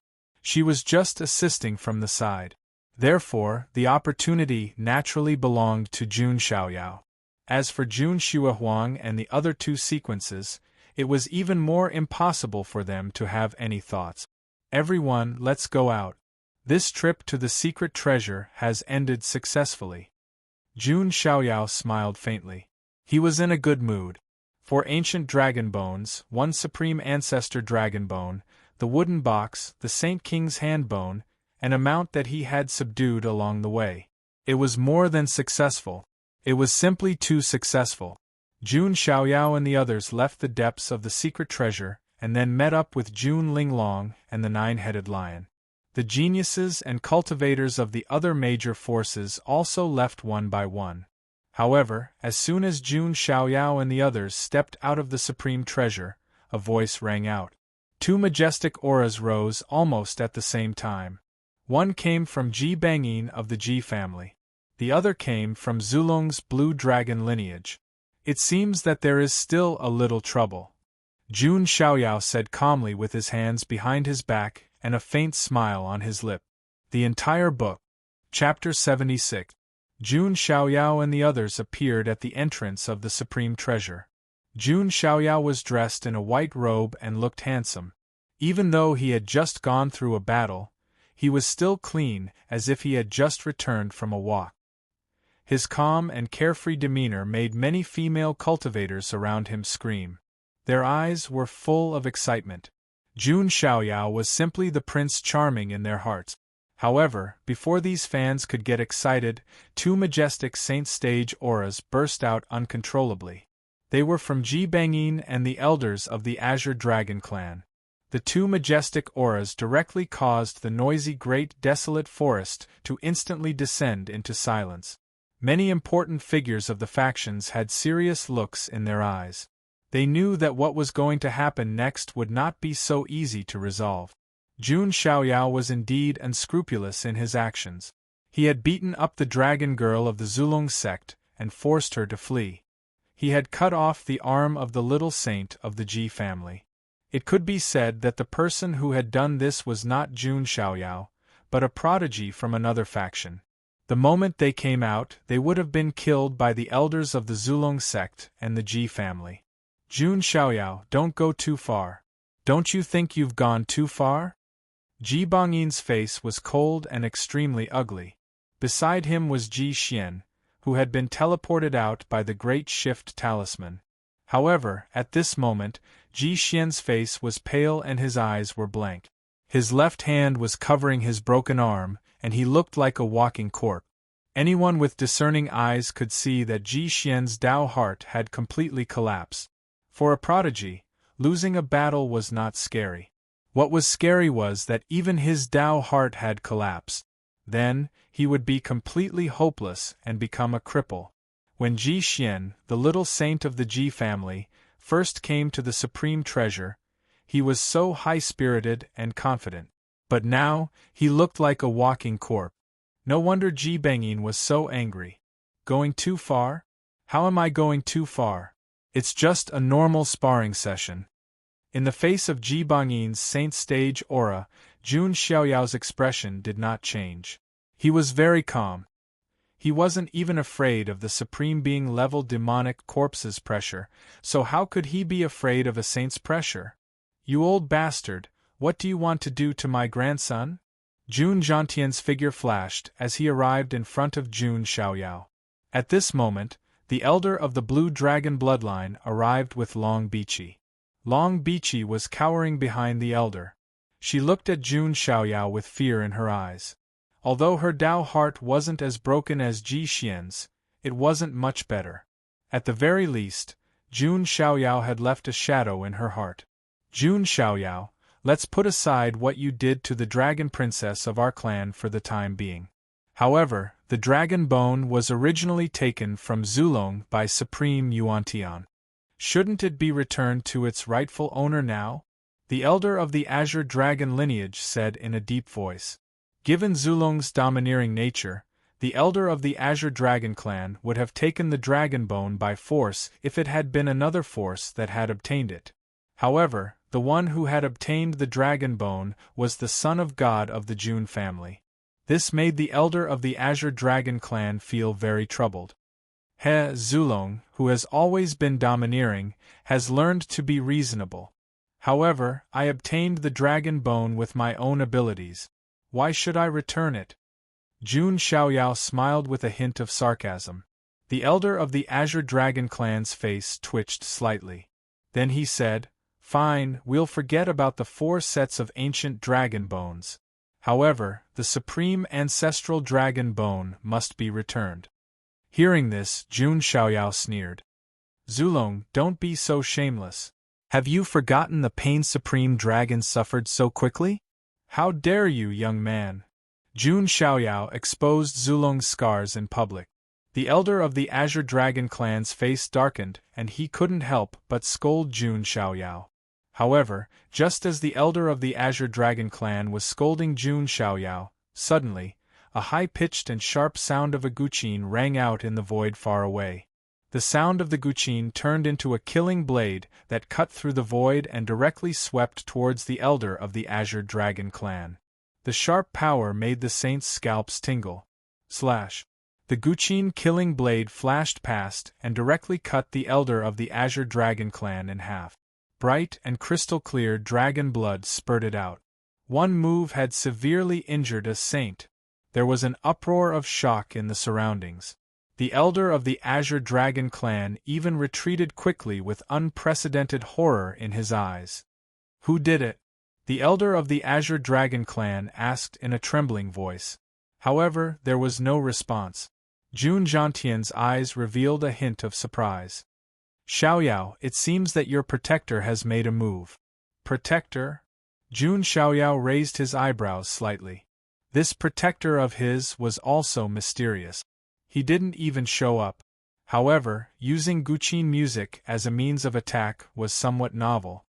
She was just assisting from the side. Therefore, the opportunity naturally belonged to Jun Xiaoyao. As for Jun Xuehuang and the other 2 sequences, it was even more impossible for them to have any thoughts. Everyone, let's go out. This trip to the secret treasure has ended successfully. Jun Xiaoyao smiled faintly. He was in a good mood. 4 ancient dragon bones, 1 supreme ancestor dragon bone, the wooden box, the Saint King's hand bone, an amount that he had subdued along the way. It was more than successful. It was simply too successful. Jun Xiaoyao and the others left the depths of the secret treasure and then met up with Jun Linglong and the nine-headed lion. The geniuses and cultivators of the other major forces also left one by one. However, as soon as Jun Xiaoyao and the others stepped out of the supreme treasure, a voice rang out. Two majestic auras rose almost at the same time. One came from Ji Bangyin of the Ji family. The other came from Zulong's blue dragon lineage. It seems that there is still a little trouble, Jun Xiaoyao said calmly with his hands behind his back and a faint smile on his lip. The entire book. Chapter 76. Jun Xiaoyao and the others appeared at the entrance of the supreme treasure. Jun Xiaoyao was dressed in a white robe and looked handsome. Even though he had just gone through a battle, he was still clean, as if he had just returned from a walk. His calm and carefree demeanor made many female cultivators around him scream. Their eyes were full of excitement. Jun Xiaoyao was simply the Prince Charming in their hearts. However, before these fans could get excited, two majestic saint stage auras burst out uncontrollably. They were from Ji Bangyin and the elders of the Azure Dragon clan. The two majestic auras directly caused the noisy great desolate forest to instantly descend into silence. Many important figures of the factions had serious looks in their eyes. They knew that what was going to happen next would not be so easy to resolve. Jun Xiaoyao was indeed unscrupulous in his actions. He had beaten up the dragon girl of the Zulong sect and forced her to flee. He had cut off the arm of the little saint of the Ji family. It could be said that the person who had done this was not Jun Xiaoyao, but a prodigy from another faction. The moment they came out, they would have been killed by the elders of the Zulong sect and the Ji family. Jun Xiaoyao, don't go too far. Don't you think you've gone too far? Ji Bangyin's face was cold and extremely ugly. Beside him was Ji Xian, who had been teleported out by the Great Shift Talisman. However, at this moment, Ji Xian's face was pale and his eyes were blank. His left hand was covering his broken arm, and he looked like a walking corpse. Anyone with discerning eyes could see that Ji Xian's Dao heart had completely collapsed. For a prodigy, losing a battle was not scary. What was scary was that even his Dao heart had collapsed. Then, he would be completely hopeless and become a cripple. When Ji Xian, the little saint of the Ji family, first came to the supreme treasure, he was so high-spirited and confident. But now, he looked like a walking corpse. No wonder Ji Bangyin was so angry. Going too far? How am I going too far? It's just a normal sparring session. In the face of Ji Bangyin's saint stage aura, Jun Xiaoyao's expression did not change. He was very calm. He wasn't even afraid of the Supreme Being-level demonic corpse's pressure, so how could he be afraid of a saint's pressure? You old bastard, what do you want to do to my grandson? Jun Zhantian's figure flashed as he arrived in front of Jun Xiaoyao. At this moment, the elder of the Blue Dragon bloodline arrived with Long Bichi. Long Bichi was cowering behind the elder. She looked at Jun Xiaoyao with fear in her eyes. Although her Dao heart wasn't as broken as Ji Xian's, it wasn't much better. At the very least, Jun Xiaoyao had left a shadow in her heart. Jun Xiaoyao, let's put aside what you did to the dragon princess of our clan for the time being. However, the dragon bone was originally taken from Zulong by Supreme Yuantian. Shouldn't it be returned to its rightful owner now? The elder of the Azure Dragon lineage said in a deep voice. Given Zulong's domineering nature, the elder of the Azure Dragon clan would have taken the dragon bone by force if it had been another force that had obtained it. However, the one who had obtained the dragon bone was the son of God of the Jun family. This made the elder of the Azure Dragon clan feel very troubled. He Zulong, who has always been domineering, has learned to be reasonable. However, I obtained the dragon bone with my own abilities. Why should I return it? Jun Xiaoyao smiled with a hint of sarcasm. The elder of the Azure Dragon clan's face twitched slightly. Then he said, "Fine, we'll forget about the 4 sets of ancient dragon bones. However, the supreme ancestral dragon bone must be returned." Hearing this, Jun Xiaoyao sneered. "Zulong, don't be so shameless. Have you forgotten the pain Supreme Dragon suffered so quickly? How dare you, young man? Jun Xiaoyao exposed Zulong's scars in public. The elder of the Azure Dragon clan's face darkened, and he couldn't help but scold Jun Xiaoyao. However, just as the elder of the Azure Dragon clan was scolding Jun Xiaoyao, suddenly, a high-pitched and sharp sound of a guqin rang out in the void far away. The sound of the guqin turned into a killing blade that cut through the void and directly swept towards the elder of the Azure Dragon clan. The sharp power made the saint's scalps tingle. Slash. The guqin killing blade flashed past and directly cut the elder of the Azure Dragon clan in half. Bright and crystal clear dragon blood spurted out. One move had severely injured a saint. There was an uproar of shock in the surroundings. The elder of the Azure Dragon clan even retreated quickly with unprecedented horror in his eyes. Who did it? The elder of the Azure Dragon clan asked in a trembling voice. However, there was no response. Jun Zhantian's eyes revealed a hint of surprise. Xiaoyao, it seems that your protector has made a move. Protector? Jun Xiaoyao raised his eyebrows slightly. This protector of his was also mysterious. He didn't even show up. However, using guqin music as a means of attack was somewhat novel.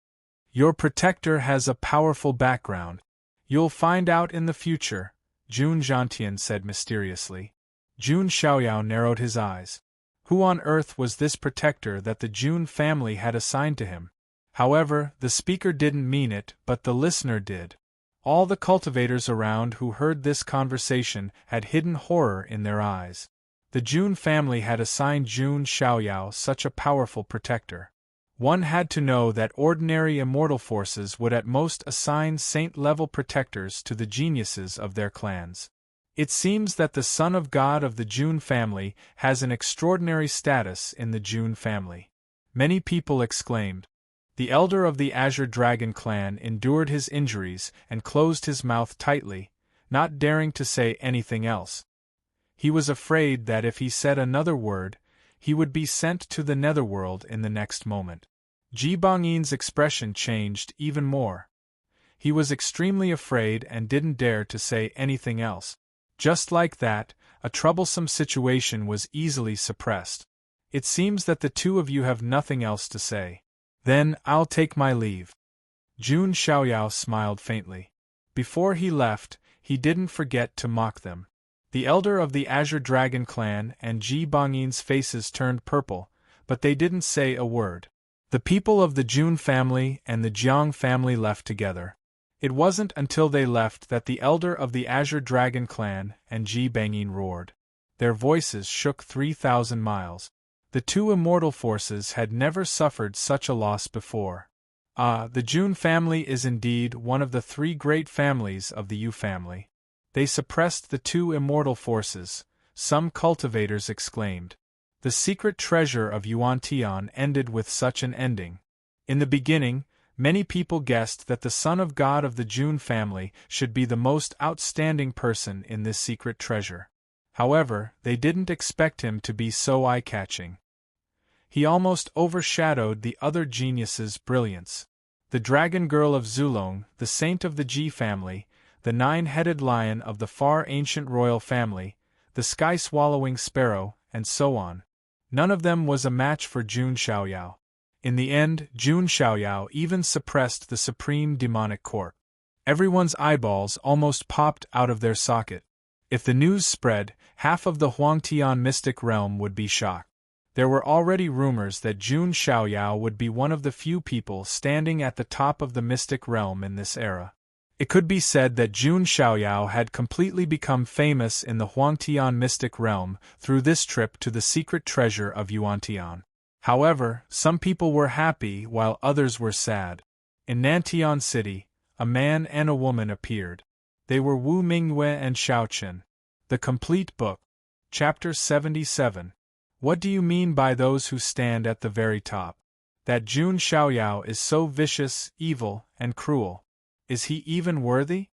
Your protector has a powerful background. You'll find out in the future, Jun Zhantian said mysteriously. Jun Xiaoyao narrowed his eyes. Who on earth was this protector that the Jun family had assigned to him? However, the speaker didn't mean it, but the listener did. All the cultivators around who heard this conversation had hidden horror in their eyes. The Jun family had assigned Jun Xiaoyao such a powerful protector. One had to know that ordinary immortal forces would at most assign saint-level protectors to the geniuses of their clans. It seems that the son of God of the Jun family has an extraordinary status in the Jun family. Many people exclaimed. The elder of the Azure Dragon clan endured his injuries and closed his mouth tightly, not daring to say anything else. He was afraid that if he said another word, he would be sent to the netherworld in the next moment. Ji Bongyin's expression changed even more. He was extremely afraid and didn't dare to say anything else. Just like that, a troublesome situation was easily suppressed. It seems that the two of you have nothing else to say. Then, I'll take my leave. Jun Xiaoyao smiled faintly. Before he left, he didn't forget to mock them. The elder of the Azure Dragon clan and Ji Bongyin's faces turned purple, but they didn't say a word. The people of the Jun family and the Jiang family left together. It wasn't until they left that the elder of the Azure Dragon clan and Ji Bangyin roared. Their voices shook 3,000 miles. The two immortal forces had never suffered such a loss before. The Jun family is indeed one of the three great families of the Yu family. They suppressed the two immortal forces, some cultivators exclaimed. The secret treasure of Yuan-Tian ended with such an ending. In the beginning, many people guessed that the son of God of the Jun family should be the most outstanding person in this secret treasure. However, they didn't expect him to be so eye-catching. He almost overshadowed the other geniuses' brilliance. The dragon girl of Zulong, the saint of the Ji family, the nine-headed lion of the far ancient royal family, the sky-swallowing sparrow, and so on. None of them was a match for Jun Xiaoyao. In the end, Jun Xiaoyao even suppressed the supreme demonic court. Everyone's eyeballs almost popped out of their socket. If the news spread, half of the Huangtian mystic realm would be shocked. There were already rumors that Jun Xiaoyao would be one of the few people standing at the top of the mystic realm in this era. It could be said that Jun Xiaoyao had completely become famous in the Huangtian mystic realm through this trip to the secret treasure of Yuan-Tian. However, some people were happy while others were sad. In Nantian City, a man and a woman appeared. They were Wu Mingwei and Xiaochen. The Complete Book. Chapter 77. What do you mean by those who stand at the very top? That Jun Xiaoyao is so vicious, evil, and cruel. Is he even worthy?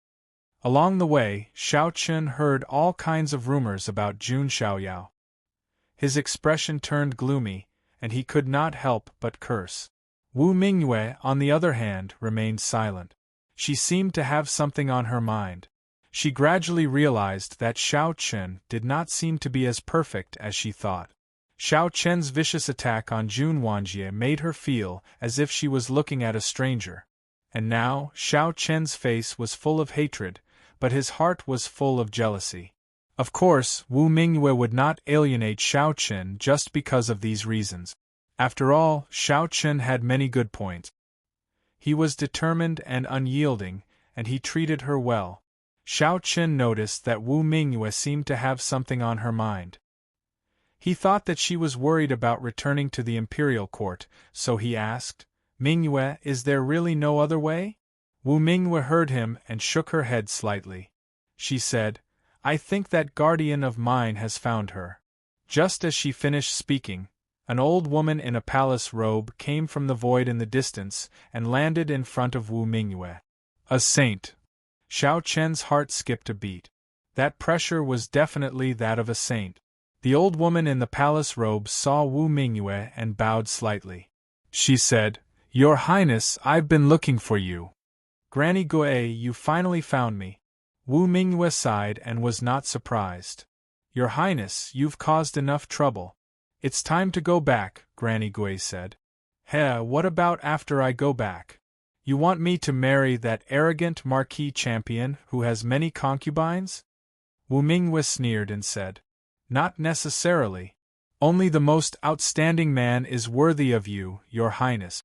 Along the way, Xiaochen heard all kinds of rumors about Jun Xiaoyao. His expression turned gloomy, and he could not help but curse. Wu Mingyue, on the other hand, remained silent. She seemed to have something on her mind. She gradually realized that Xiao Chen did not seem to be as perfect as she thought. Xiao Chen's vicious attack on Jun Wanjie made her feel as if she was looking at a stranger. And now, Xiao Chen's face was full of hatred, but his heart was full of jealousy. Of course, Wu Mingyue would not alienate Xiao Chen just because of these reasons. After all, Xiao Chen had many good points. He was determined and unyielding, and he treated her well. Xiao Chen noticed that Wu Mingyue seemed to have something on her mind. He thought that she was worried about returning to the imperial court, so he asked, "Mingyue, is there really no other way?" Wu Mingyue heard him and shook her head slightly. She said, "I think that guardian of mine has found her." Just as she finished speaking, an old woman in a palace robe came from the void in the distance and landed in front of Wu Mingyue. A saint. Xiao Chen's heart skipped a beat. That pressure was definitely that of a saint. The old woman in the palace robe saw Wu Mingyue and bowed slightly. She said, "Your Highness, I've been looking for you. Granny Gui, you finally found me." Wu Mingyue sighed and was not surprised. "Your Highness, you've caused enough trouble. It's time to go back," Granny Gui said. What about after I go back? You want me to marry that arrogant marquis champion who has many concubines?" Wu Mingyue sneered and said, "Not necessarily. Only the most outstanding man is worthy of you, Your Highness.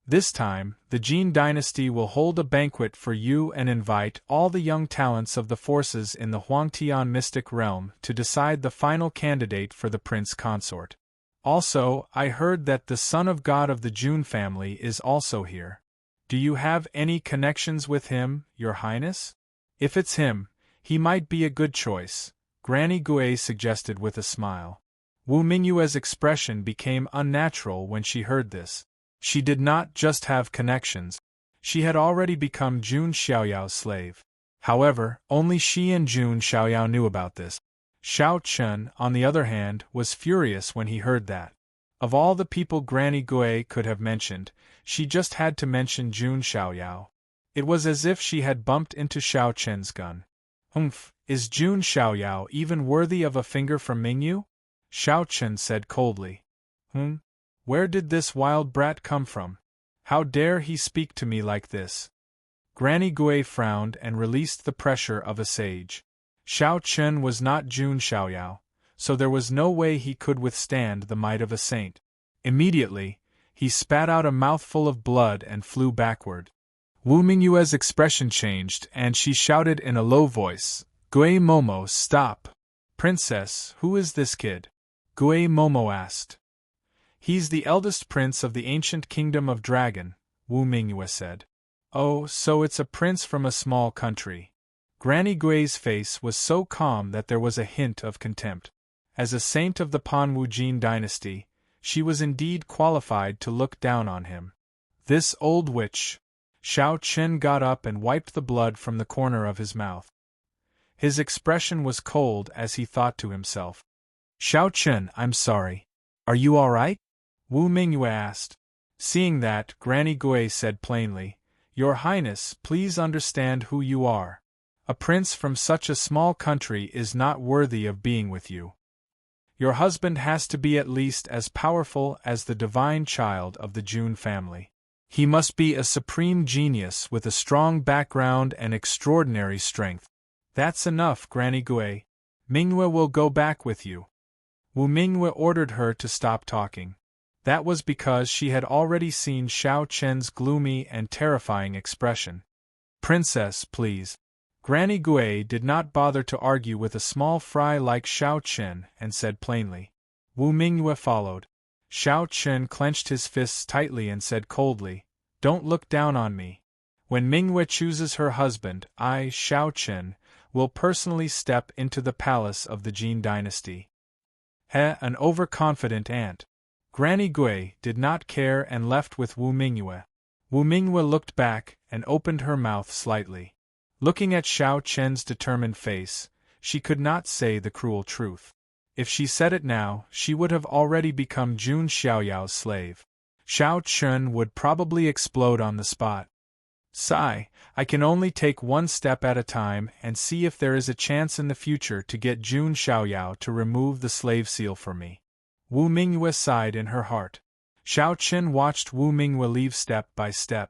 This time, the Jin dynasty will hold a banquet for you and invite all the young talents of the forces in the Huangtian mystic realm to decide the final candidate for the prince consort. Also, I heard that the son of God of the Jun family is also here. Do you have any connections with him, Your Highness? If it's him, he might be a good choice," Granny Gui suggested with a smile. Wu Mingyue's expression became unnatural when she heard this. She did not just have connections. She had already become Jun Xiaoyao's slave. However, only she and Jun Xiaoyao knew about this. Xiao Chen, on the other hand, was furious when he heard that. Of all the people Granny Gui could have mentioned, she just had to mention Jun Xiaoyao. It was as if she had bumped into Xiao Chen's gun. Is Jun Xiaoyao even worthy of a finger from Mingyu?" Xiao Chen said coldly. Where did this wild brat come from? How dare he speak to me like this?" Granny Gui frowned and released the pressure of a sage. Xiao Chen was not Jun Xiaoyao, so there was no way he could withstand the might of a saint. Immediately, he spat out a mouthful of blood and flew backward. Wu Mingyue's expression changed and she shouted in a low voice, "Gui Momo, stop! Princess, who is this kid?" Gui Momo asked. "He's the eldest prince of the ancient kingdom of Dragon," Wu Mingyue said. "Oh, so it's a prince from a small country." Granny Gui's face was so calm that there was a hint of contempt. As a saint of the Panwu Jin dynasty, she was indeed qualified to look down on him. This old witch. Xiao Chen got up and wiped the blood from the corner of his mouth. His expression was cold as he thought to himself. "Xiao Chen, I'm sorry. Are you all right?" Wu Mingyue asked. Seeing that, Granny Gui said plainly, "Your Highness, please understand who you are. A prince from such a small country is not worthy of being with you. Your husband has to be at least as powerful as the divine child of the Jun family. He must be a supreme genius with a strong background and extraordinary strength." "That's enough, Granny Gui. Mingyue will go back with you." Wu Mingyue ordered her to stop talking. That was because she had already seen Xiao Chen's gloomy and terrifying expression. "Princess, please." Granny Gui did not bother to argue with a small fry like Xiao Chen and said plainly. Wu Mingyue followed. Xiao Chen clenched his fists tightly and said coldly, "Don't look down on me. When Mingyue chooses her husband, I, Xiao Chen, will personally step into the palace of the Jin dynasty." An overconfident aunt. Granny Gui did not care and left with Wu Mingyue. Wu Mingyue looked back and opened her mouth slightly. Looking at Xiao Chen's determined face, she could not say the cruel truth. If she said it now, she would have already become Jun Xiaoyao's slave. Xiao Chun would probably explode on the spot. Sigh, I can only take one step at a time and see if there is a chance in the future to get Jun Xiaoyao to remove the slave seal for me. Wu Mingyue sighed in her heart. Xiao Qin watched Wu Mingyue leave step by step.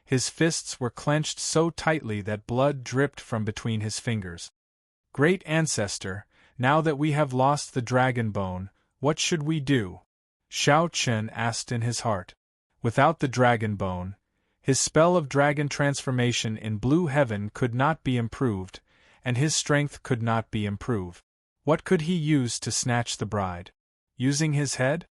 His fists were clenched so tightly that blood dripped from between his fingers. Great Ancestor, now that we have lost the dragon bone, what should we do? Xiao Qin asked in his heart. Without the dragon bone, his spell of dragon transformation in blue heaven could not be improved, and his strength could not be improved. What could he use to snatch the bride? Using his head?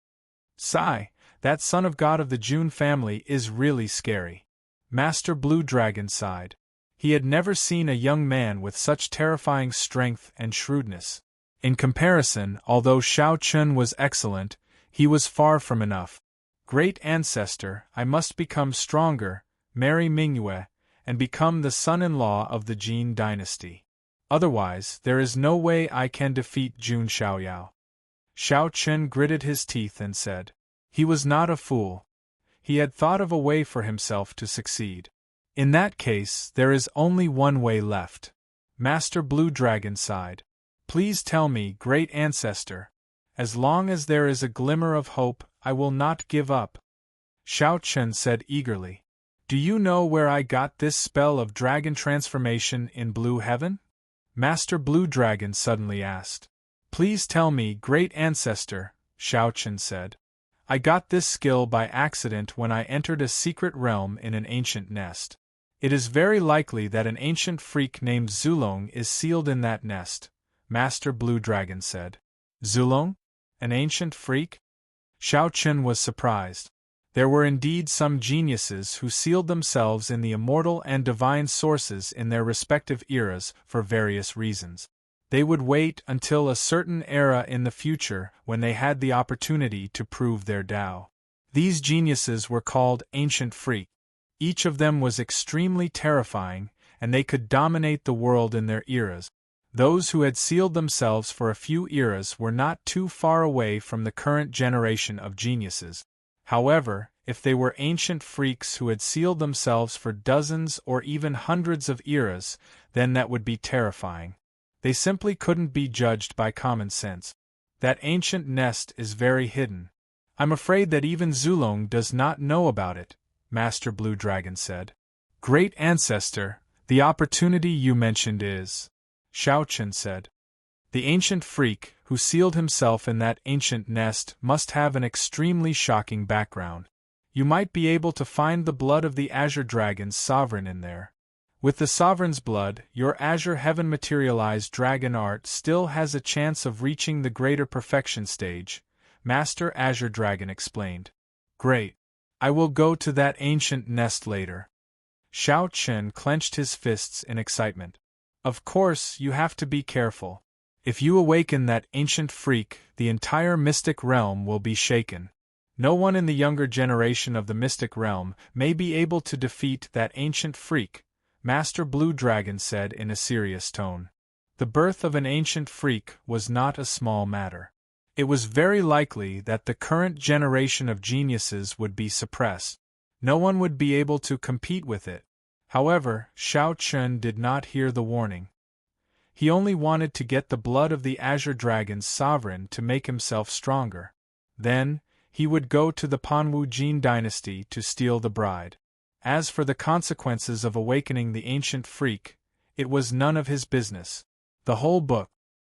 Sigh, that son of God of the Jun family is really scary. Master Blue Dragon sighed. He had never seen a young man with such terrifying strength and shrewdness. In comparison, although Xiao Chun was excellent, he was far from enough. Great Ancestor, I must become stronger, marry Mingyue, and become the son-in-law of the Jin dynasty. Otherwise, there is no way I can defeat Jun Xiaoyao. Xiao Chun gritted his teeth and said. He was not a fool. He had thought of a way for himself to succeed. In that case, there is only one way left. Master Blue Dragon sighed. Please tell me, Great Ancestor. As long as there is a glimmer of hope, I will not give up. Xiao Chun said eagerly. Do you know where I got this spell of dragon transformation in blue heaven? Master Blue Dragon suddenly asked. Please tell me, Great Ancestor, Xiao Chun said. I got this skill by accident when I entered a secret realm in an ancient nest. It is very likely that an ancient freak named Zulong is sealed in that nest, Master Blue Dragon said. Zulong? An ancient freak? Xiao Chun was surprised. There were indeed some geniuses who sealed themselves in the immortal and divine sources in their respective eras for various reasons. They would wait until a certain era in the future when they had the opportunity to prove their Tao. These geniuses were called ancient freaks. Each of them was extremely terrifying, and they could dominate the world in their eras. Those who had sealed themselves for a few eras were not too far away from the current generation of geniuses. However, if they were ancient freaks who had sealed themselves for dozens or even hundreds of eras, then that would be terrifying. They simply couldn't be judged by common sense. That ancient nest is very hidden. I'm afraid that even Zulong does not know about it, Master Blue Dragon said. Great Ancestor, the opportunity you mentioned is, Xiao Chun said. The ancient freak, who sealed himself in that ancient nest, must have an extremely shocking background. You might be able to find the blood of the Azure Dragon's sovereign in there. With the sovereign's blood, your Azure Heaven materialized dragon art still has a chance of reaching the greater perfection stage, Master Azure Dragon explained. Great. I will go to that ancient nest later. Xiao Chun clenched his fists in excitement. Of course, you have to be careful. If you awaken that ancient freak, the entire mystic realm will be shaken. No one in the younger generation of the mystic realm may be able to defeat that ancient freak, Master Blue Dragon said in a serious tone. The birth of an ancient freak was not a small matter. It was very likely that the current generation of geniuses would be suppressed. No one would be able to compete with it. However, Xiao Chun did not hear the warning. He only wanted to get the blood of the Azure Dragon's sovereign to make himself stronger. Then, he would go to the Panwu Jin dynasty to steal the bride. As for the consequences of awakening the ancient freak, it was none of his business. The whole book.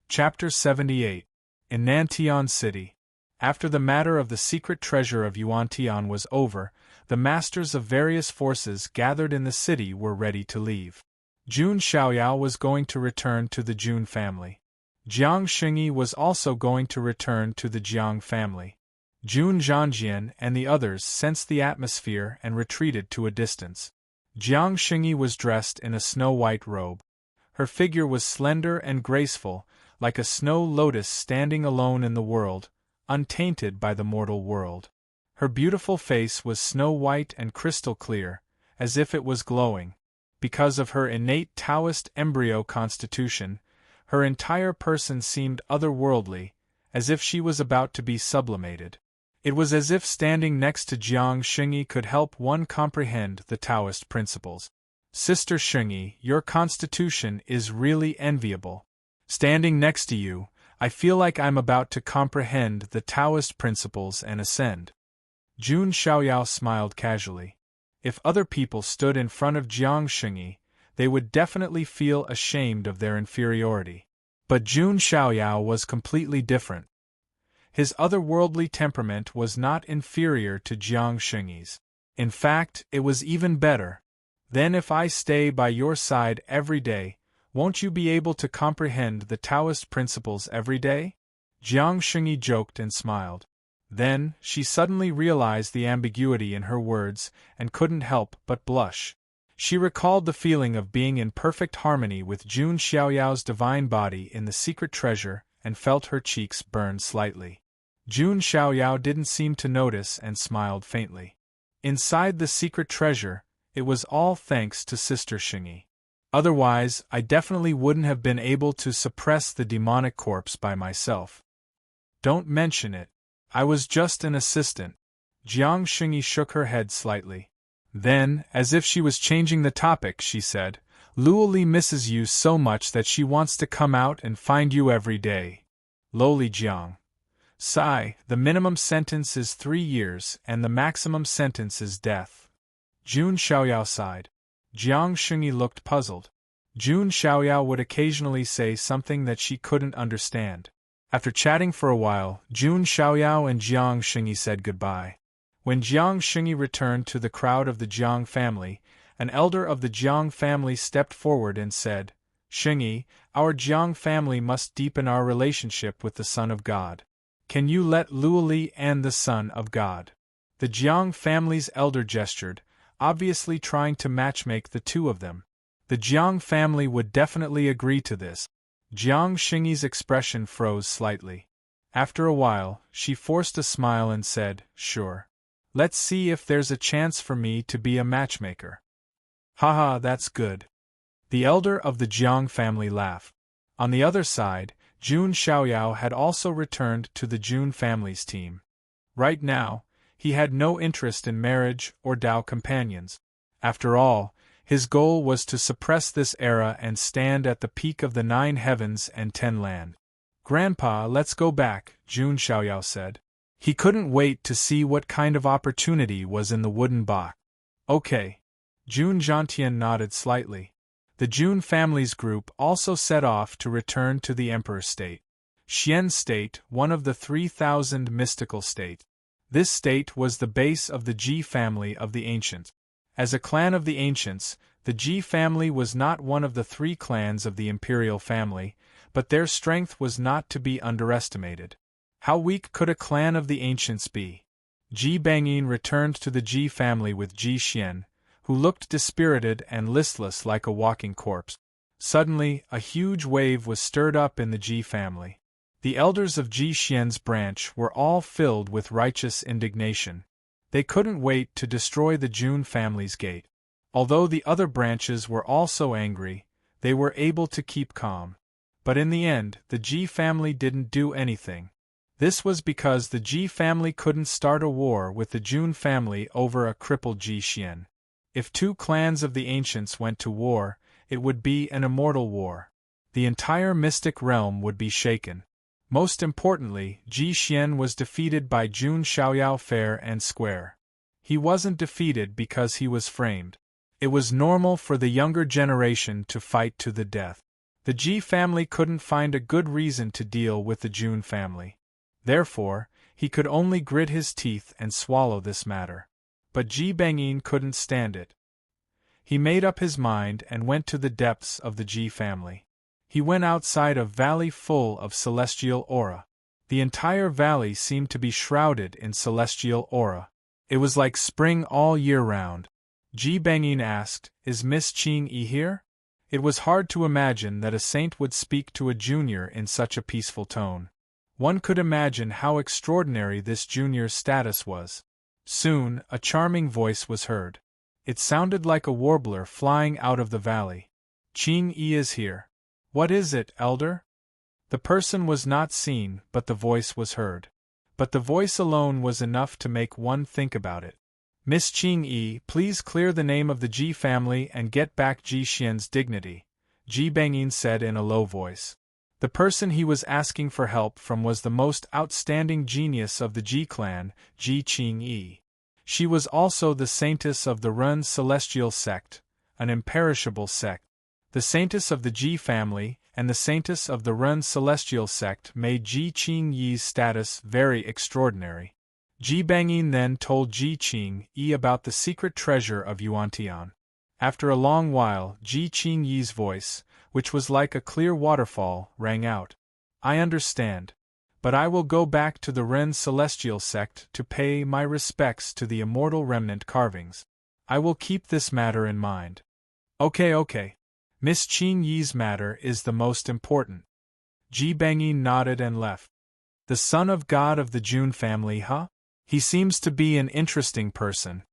Chapter 78. In Nantian City. After the matter of the secret treasure of Yuantian was over, the masters of various forces gathered in the city were ready to leave. Jun Xiaoyao was going to return to the Jun family. Jiang Xingyi was also going to return to the Jiang family. Jun Zhanjian and the others sensed the atmosphere and retreated to a distance. Jiang Xingyi was dressed in a snow-white robe. Her figure was slender and graceful, like a snow lotus standing alone in the world, untainted by the mortal world. Her beautiful face was snow-white and crystal clear, as if it was glowing. Because of her innate Taoist embryo constitution, her entire person seemed otherworldly, as if she was about to be sublimated. It was as if standing next to Jiang Xingyi could help one comprehend the Taoist principles. Sister Xingyi, your constitution is really enviable. Standing next to you, I feel like I'm about to comprehend the Taoist principles and ascend. Jun Xiaoyao smiled casually. If other people stood in front of Jiang Xingyi, they would definitely feel ashamed of their inferiority. But Jun Xiaoyao was completely different. His otherworldly temperament was not inferior to Jiang Xingyi's. In fact, it was even better. Then if I stay by your side every day, won't you be able to comprehend the Taoist principles every day? Jiang Xingyi joked and smiled. Then, she suddenly realized the ambiguity in her words and couldn't help but blush. She recalled the feeling of being in perfect harmony with Jun Xiaoyao's divine body in the secret treasure and felt her cheeks burn slightly. Jun Xiaoyao didn't seem to notice and smiled faintly. Inside the secret treasure, it was all thanks to Sister Xingyi. Otherwise, I definitely wouldn't have been able to suppress the demonic corpse by myself. Don't mention it. I was just an assistant. Jiang Xingyi shook her head slightly. Then, as if she was changing the topic, she said, Luoli misses you so much that she wants to come out and find you every day. Lowly Jiang. Sigh, the minimum sentence is 3 years and the maximum sentence is death. Jun Xiaoyao sighed. Jiang Xingyi looked puzzled. Jun Xiaoyao would occasionally say something that she couldn't understand. After chatting for a while, Jun Xiaoyao and Jiang Xingyi said goodbye. When Jiang Xingyi returned to the crowd of the Jiang family, an elder of the Jiang family stepped forward and said, Xingyi, our Jiang family must deepen our relationship with the Son of God. Can you let Luoli and the Son of God? The Jiang family's elder gestured, obviously trying to matchmake the two of them. The Jiang family would definitely agree to this. Jiang Xingyi's expression froze slightly. After a while, she forced a smile and said, Sure. Let's see if there's a chance for me to be a matchmaker. Haha, that's good. The elder of the Jiang family laughed. On the other side, Jun Xiaoyao had also returned to the Jun family's team. Right now, he had no interest in marriage or Dao companions. After all, his goal was to suppress this era and stand at the peak of the 9 heavens and 10 land. Grandpa, let's go back, Jun Xiaoyao said. He couldn't wait to see what kind of opportunity was in the wooden box. Okay. Jun Zhantian nodded slightly. The Jun family's group also set off to return to the Emperor State. Xian State, one of the 3,000 mystical states. This state was the base of the Ji family of the Ancients. As a clan of the Ancients, the Ji family was not one of the 3 clans of the imperial family, but their strength was not to be underestimated. How weak could a clan of the Ancients be? Ji Bangyin returned to the Ji family with Ji Xian, who looked dispirited and listless like a walking corpse. Suddenly, a huge wave was stirred up in the Ji family. The elders of Ji Xian's branch were all filled with righteous indignation. They couldn't wait to destroy the Jun family's gate. Although the other branches were also angry, they were able to keep calm. But in the end, the Ji family didn't do anything. This was because the Ji family couldn't start a war with the Jun family over a crippled Ji Xian. If 2 clans of the Ancients went to war, it would be an immortal war. The entire mystic realm would be shaken. Most importantly, Ji Xian was defeated by Jun Xiaoyao fair and square. He wasn't defeated because he was framed. It was normal for the younger generation to fight to the death. The Ji family couldn't find a good reason to deal with the Jun family. Therefore, he could only grit his teeth and swallow this matter. But Ji Bangyin couldn't stand it. He made up his mind and went to the depths of the Ji family. He went outside a valley full of celestial aura. The entire valley seemed to be shrouded in celestial aura. It was like spring all year round. Ji Bangyin asked, "Is Miss Qing Yi here?" It was hard to imagine that a saint would speak to a junior in such a peaceful tone. One could imagine how extraordinary this junior's status was. Soon, a charming voice was heard. It sounded like a warbler flying out of the valley. "Qing Yi is here." "What is it, elder?" The person was not seen, but the voice was heard. but the voice alone was enough to make one think about it. Miss Qing Yi, please clear the name of the Ji family and get back Ji Xian's dignity, Ji Bangyin said in a low voice. The person he was asking for help from was the most outstanding genius of the Ji clan, Ji Qing Yi. She was also the saintess of the Run celestial sect, an imperishable sect. The saintess of the Ji family and the saintess of the Run celestial sect made Ji Qing Yi's status very extraordinary. Ji Bangyin then told Ji Qing Yi about the secret treasure of Yuantian. After a long while, Ji Qing Yi's voice, which was like a clear waterfall, rang out. I understand. But I will go back to the Ren celestial sect to pay my respects to the immortal remnant carvings. I will keep this matter in mind. Okay. Miss Qing Yi's matter is the most important. Ji Bangyin nodded and left. The son of God of the Jun family, huh? He seems to be an interesting person.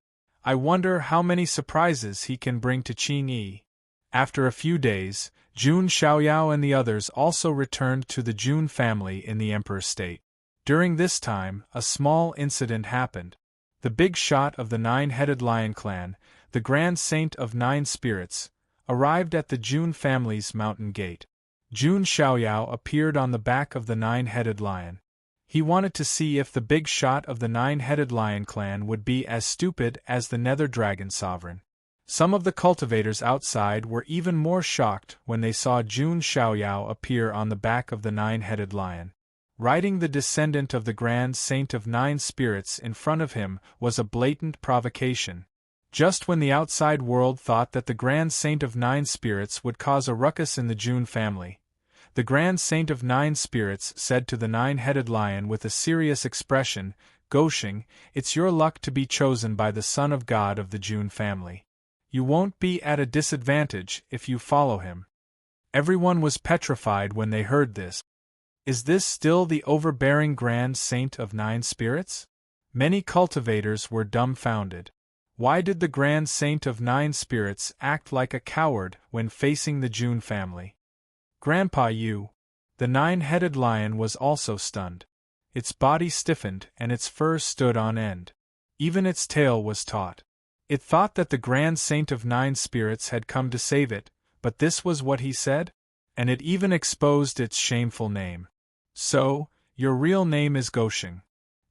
I wonder how many surprises he can bring to Qing Yi. After a few days, Jun Xiaoyao and the others also returned to the Jun family in the Emperor State. During this time, a small incident happened. The big shot of the Nine-Headed Lion clan, the Grand Saint of Nine Spirits, arrived at the Jun family's mountain gate. Jun Xiaoyao appeared on the back of the Nine-Headed Lion. He wanted to see if the big shot of the Nine-Headed Lion clan would be as stupid as the Nether Dragon Sovereign. Some of the cultivators outside were even more shocked when they saw Jun Xiaoyao appear on the back of the Nine-Headed Lion. Riding the descendant of the Grand Saint of Nine Spirits in front of him was a blatant provocation. Just when the outside world thought that the Grand Saint of Nine Spirits would cause a ruckus in the Jun family, the Grand Saint of Nine Spirits said to the Nine-Headed Lion with a serious expression, Goshing, it's your luck to be chosen by the Son of God of the Jun family. You won't be at a disadvantage if you follow him. Everyone was petrified when they heard this. Is this still the overbearing Grand Saint of Nine Spirits? Many cultivators were dumbfounded. Why did the Grand Saint of Nine Spirits act like a coward when facing the Jun family? Grandpa Yu, the Nine-Headed Lion, was also stunned. Its body stiffened and its fur stood on end. Even its tail was taut. It thought that the Grand Saint of Nine Spirits had come to save it, but this was what he said? And it even exposed its shameful name. So, your real name is Goshing.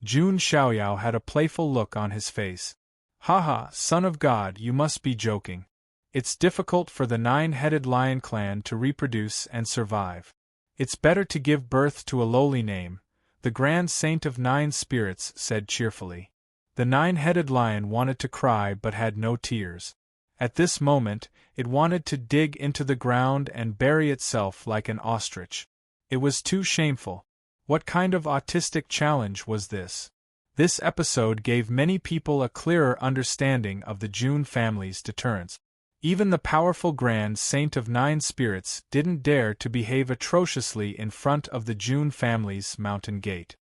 Jun Xiaoyao had a playful look on his face. Haha, son of God, you must be joking. It's difficult for the Nine-Headed Lion clan to reproduce and survive. It's better to give birth to a lowly name, the Grand Saint of Nine Spirits said cheerfully. The Nine-Headed Lion wanted to cry but had no tears. At this moment, it wanted to dig into the ground and bury itself like an ostrich. It was too shameful. What kind of autistic challenge was this? This episode gave many people a clearer understanding of the Jun family's deterrence. Even the powerful Grand Saint of Nine Spirits didn't dare to behave atrociously in front of the Jun family's mountain gate.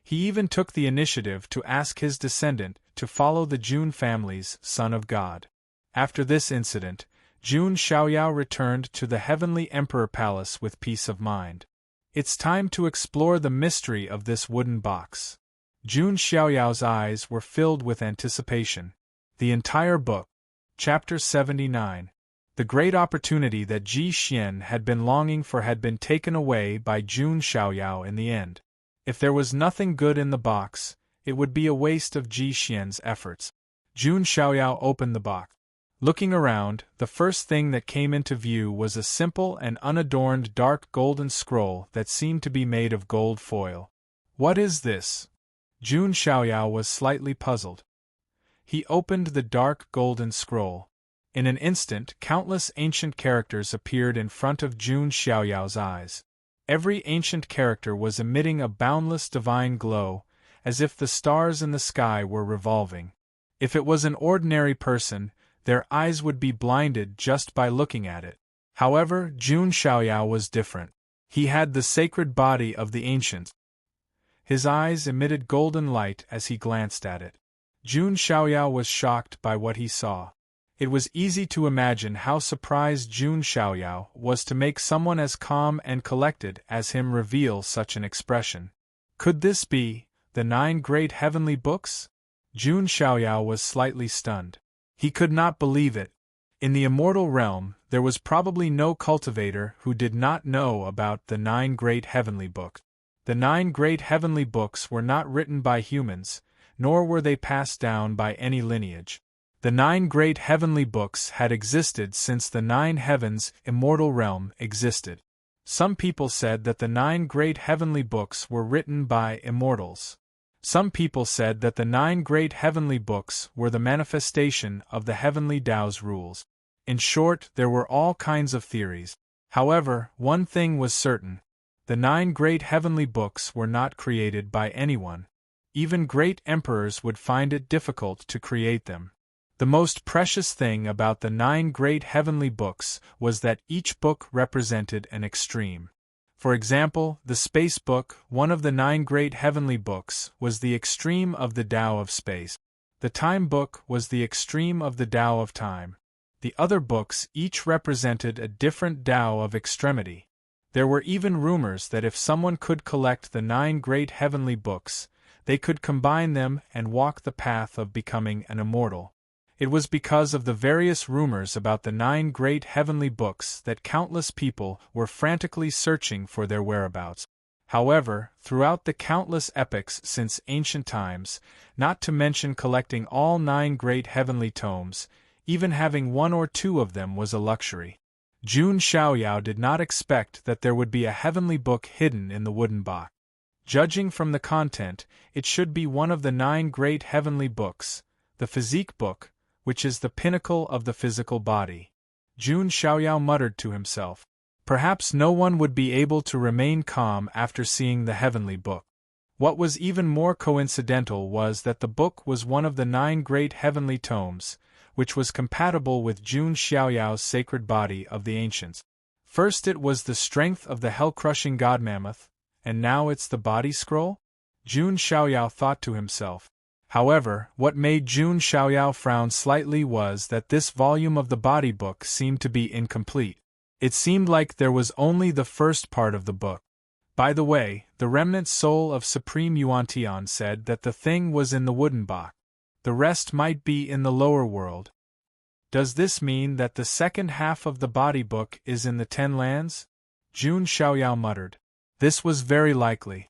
He even took the initiative to ask his descendant to follow the Jun family's Son of God. After this incident, Jun Xiaoyao returned to the Heavenly Emperor Palace with peace of mind. It's time to explore the mystery of this wooden box. Jun Xiaoyao's eyes were filled with anticipation. The entire book. Chapter 79. The great opportunity that Ji Xian had been longing for had been taken away by Jun Xiaoyao in the end. If there was nothing good in the box, it would be a waste of Ji Xian's efforts. Jun Xiaoyao opened the box. Looking around, the first thing that came into view was a simple and unadorned dark golden scroll that seemed to be made of gold foil. What is this? Jun Xiaoyao was slightly puzzled. He opened the dark golden scroll. In an instant, countless ancient characters appeared in front of Jun Xiaoyao's eyes. Every ancient character was emitting a boundless divine glow, as if the stars in the sky were revolving. If it was an ordinary person, their eyes would be blinded just by looking at it. However, Jun Xiaoyao was different. He had the sacred body of the ancients. His eyes emitted golden light as he glanced at it. Jun Xiaoyao was shocked by what he saw. It was easy to imagine how surprised Jun Xiaoyao was to make someone as calm and collected as him reveal such an expression. Could this be The 9 great heavenly books? Jun Xiaoyao was slightly stunned. He could not believe it. In the immortal realm, there was probably no cultivator who did not know about the 9 great heavenly books. The 9 great heavenly books were not written by humans, nor were they passed down by any lineage. The 9 great heavenly books had existed since the 9 heavens immortal realm existed. Some people said that the 9 great heavenly books were written by immortals. Some people said that the 9 great heavenly books were the manifestation of the heavenly Tao's rules. In short, there were all kinds of theories. However, one thing was certain. The 9 great heavenly books were not created by anyone. Even great emperors would find it difficult to create them. The most precious thing about the 9 great heavenly books was that each book represented an extreme. For example, the Space Book, one of the 9 great heavenly books, was the extreme of the Tao of space. The Time Book was the extreme of the Tao of time. The other books each represented a different Tao of extremity. There were even rumors that if someone could collect the 9 great heavenly books, they could combine them and walk the path of becoming an immortal. It was because of the various rumors about the 9 great heavenly books that countless people were frantically searching for their whereabouts. However, throughout the countless epochs since ancient times, not to mention collecting all 9 great heavenly tomes, even having 1 or 2 of them was a luxury. Jun Xiaoyao did not expect that there would be a heavenly book hidden in the wooden box. Judging from the content, it should be one of the 9 great heavenly books, the Physique Book, which is the pinnacle of the physical body. Jun Xiaoyao muttered to himself. Perhaps no one would be able to remain calm after seeing the heavenly book. What was even more coincidental was that the book was one of the 9 great heavenly tomes, which was compatible with Jun Xiaoyao's sacred body of the ancients. First it was the strength of the hell-crushing god mammoth, and now it's the body scroll? Jun Xiaoyao thought to himself. However, what made Jun Xiaoyao frown slightly was that this volume of the body book seemed to be incomplete. It seemed like there was only the first part of the book. By the way, the remnant soul of Supreme Yuantian said that the thing was in the wooden box. The rest might be in the lower world. Does this mean that the second half of the body book is in the 10 lands? Jun Xiaoyao muttered. This was very likely.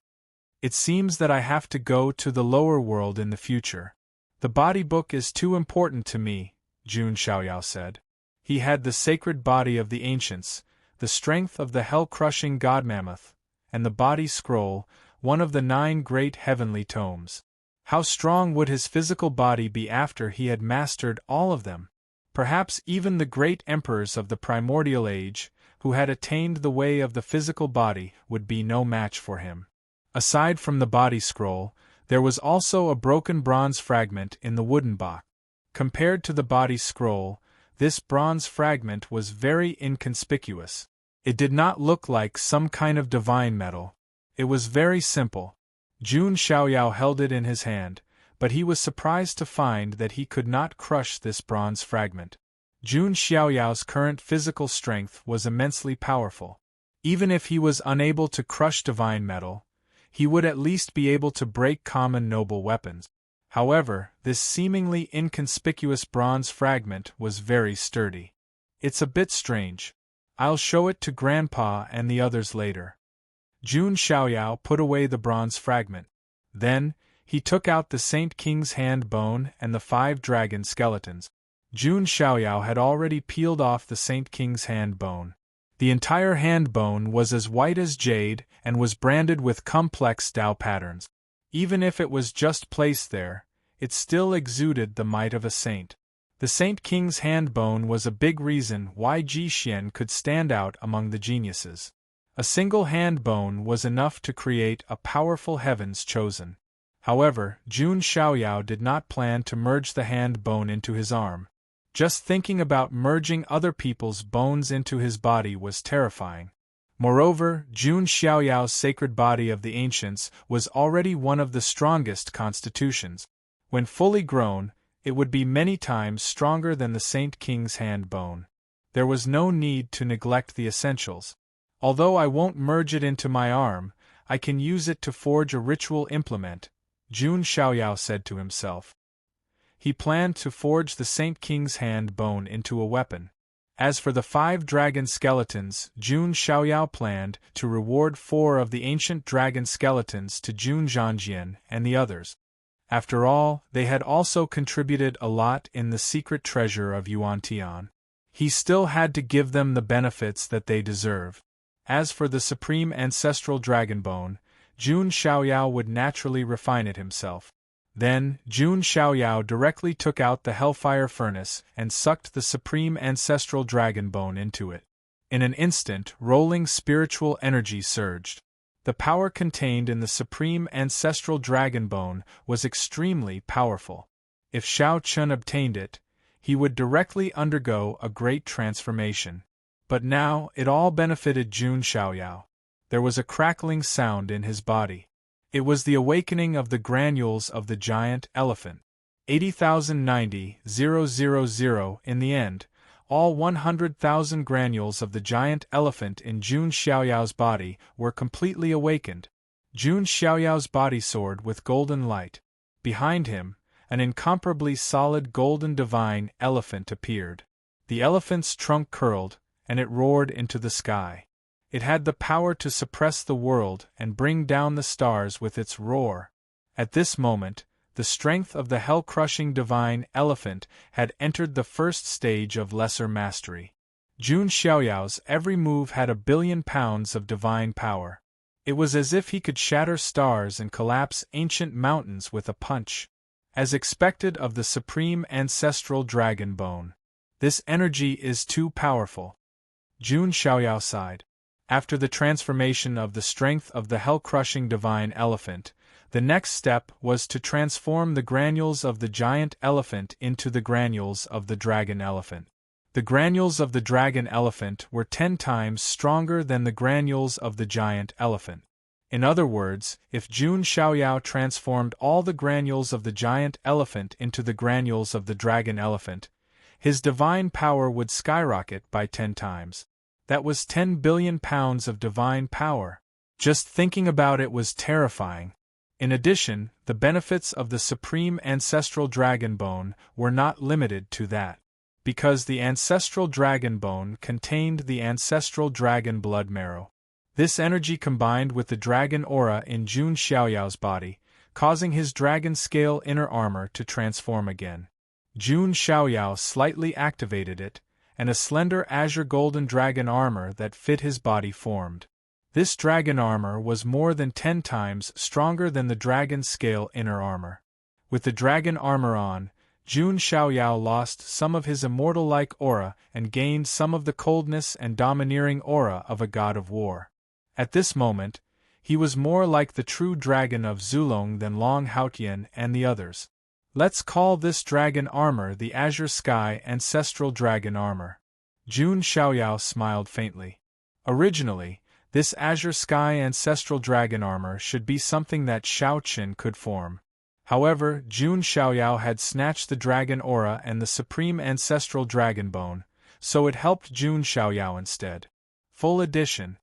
It seems that I have to go to the lower world in the future. The body book is too important to me, Jun Xiaoyao said. He had the sacred body of the ancients, the strength of the hell-crushing god mammoth, and the body scroll, one of the 9 great heavenly tomes. How strong would his physical body be after he had mastered all of them? Perhaps even the great emperors of the primordial age, who had attained the way of the physical body, would be no match for him. Aside from the body scroll, there was also a broken bronze fragment in the wooden box. Compared to the body scroll, this bronze fragment was very inconspicuous. It did not look like some kind of divine metal. It was very simple. Jun Xiaoyao held it in his hand, but he was surprised to find that he could not crush this bronze fragment. Jun Xiaoyao's current physical strength was immensely powerful. Even if he was unable to crush divine metal, he would at least be able to break common noble weapons. However, this seemingly inconspicuous bronze fragment was very sturdy. It's a bit strange. I'll show it to Grandpa and the others later. Jun Xiaoyao put away the bronze fragment. Then, he took out the Saint King's hand bone and the 5 dragon skeletons. Jun Xiaoyao had already peeled off the Saint King's hand bone. The entire hand bone was as white as jade and was branded with complex Tao patterns. Even if it was just placed there, it still exuded the might of a saint. The Saint King's hand bone was a big reason why Ji Xian could stand out among the geniuses. A single hand bone was enough to create a powerful heaven's chosen. However, Jun Xiaoyao did not plan to merge the hand bone into his arm. Just thinking about merging other people's bones into his body was terrifying. Moreover, Jun Xiaoyao's sacred body of the ancients was already one of the strongest constitutions. When fully grown, it would be many times stronger than the Saint King's hand bone. There was no need to neglect the essentials. Although I won't merge it into my arm, I can use it to forge a ritual implement, Jun Xiaoyao said to himself. He planned to forge the Saint King's hand bone into a weapon. As for the 5 dragon skeletons, Jun Xiaoyao planned to reward 4 of the ancient dragon skeletons to Jun Zhangjian and the others. After all, they had also contributed a lot in the secret treasure of Yuantian. He still had to give them the benefits that they deserve. As for the supreme ancestral dragon bone, Jun Xiaoyao would naturally refine it himself. Then, Jun Xiaoyao directly took out the hellfire furnace and sucked the supreme ancestral dragon bone into it. In an instant, rolling spiritual energy surged. The power contained in the supreme ancestral dragon bone was extremely powerful. If Xiao Chun obtained it, he would directly undergo a great transformation. But now, it all benefited Jun Xiaoyao. There was a crackling sound in his body. It was the awakening of the granules of the giant elephant. 80,090,000 in the end, all 100,000 granules of the giant elephant in Jun Xiaoyao's body were completely awakened. Jun Xiaoyao's body soared with golden light. Behind him, an incomparably solid golden divine elephant appeared. The elephant's trunk curled, and it roared into the sky. It had the power to suppress the world and bring down the stars with its roar. At this moment, the strength of the hell-crushing divine elephant had entered the first stage of lesser mastery. Jun Xiaoyao's every move had 1 billion pounds of divine power. It was as if he could shatter stars and collapse ancient mountains with a punch. As expected of the supreme ancestral dragon bone. This energy is too powerful. Jun Xiaoyao sighed. After the transformation of the strength of the hell-crushing divine elephant, the next step was to transform the granules of the giant elephant into the granules of the dragon elephant. The granules of the dragon elephant were 10 times stronger than the granules of the giant elephant. In other words, if Jun Xiaoyao transformed all the granules of the giant elephant into the granules of the dragon elephant, his divine power would skyrocket by 10 times. That was 10 billion pounds of divine power. Just thinking about it was terrifying. In addition, the benefits of the supreme ancestral dragon bone were not limited to that. Because the ancestral dragon bone contained the ancestral dragon blood marrow. This energy combined with the dragon aura in Jun Xiaoyao's body, causing his dragon scale inner armor to transform again. Jun Xiaoyao slightly activated it, and a slender azure golden dragon armor that fit his body formed. This dragon armor was more than 10 times stronger than the dragon scale inner armor. With the dragon armor on, Jun Xiaoyao lost some of his immortal-like aura and gained some of the coldness and domineering aura of a god of war. At this moment, he was more like the true dragon of Zulong than Long Haotian and the others. Let's call this dragon armor the Azure Sky Ancestral Dragon Armor. Jun Xiaoyao smiled faintly. Originally, this Azure Sky Ancestral Dragon Armor should be something that Xiao Qin could form. However, Jun Xiaoyao had snatched the dragon aura and the supreme ancestral dragon bone, so it helped Jun Xiaoyao instead. Full edition.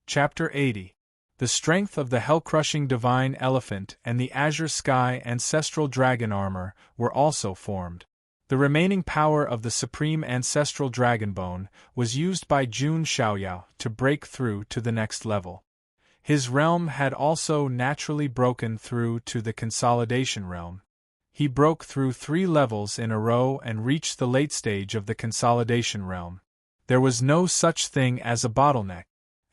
Chapter 80. The strength of the hell-crushing divine elephant and the Azure Sky Ancestral Dragon Armor were also formed. The remaining power of the supreme ancestral dragon bone was used by Jun Xiaoyao to break through to the next level. His realm had also naturally broken through to the consolidation realm. He broke through 3 levels in a row and reached the late stage of the consolidation realm. There was no such thing as a bottleneck.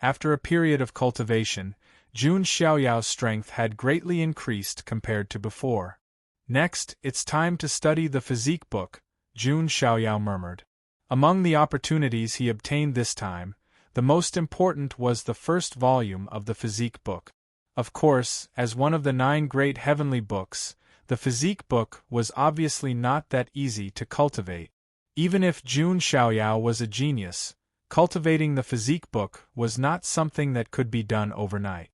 After a period of cultivation, Jun Xiaoyao's strength had greatly increased compared to before. Next, it's time to study the physique book, Jun Xiaoyao murmured. Among the opportunities he obtained this time, the most important was the first volume of the physique book. Of course, as one of the 9 great heavenly books, the physique book was obviously not that easy to cultivate. Even if Jun Xiaoyao was a genius, cultivating the physique book was not something that could be done overnight.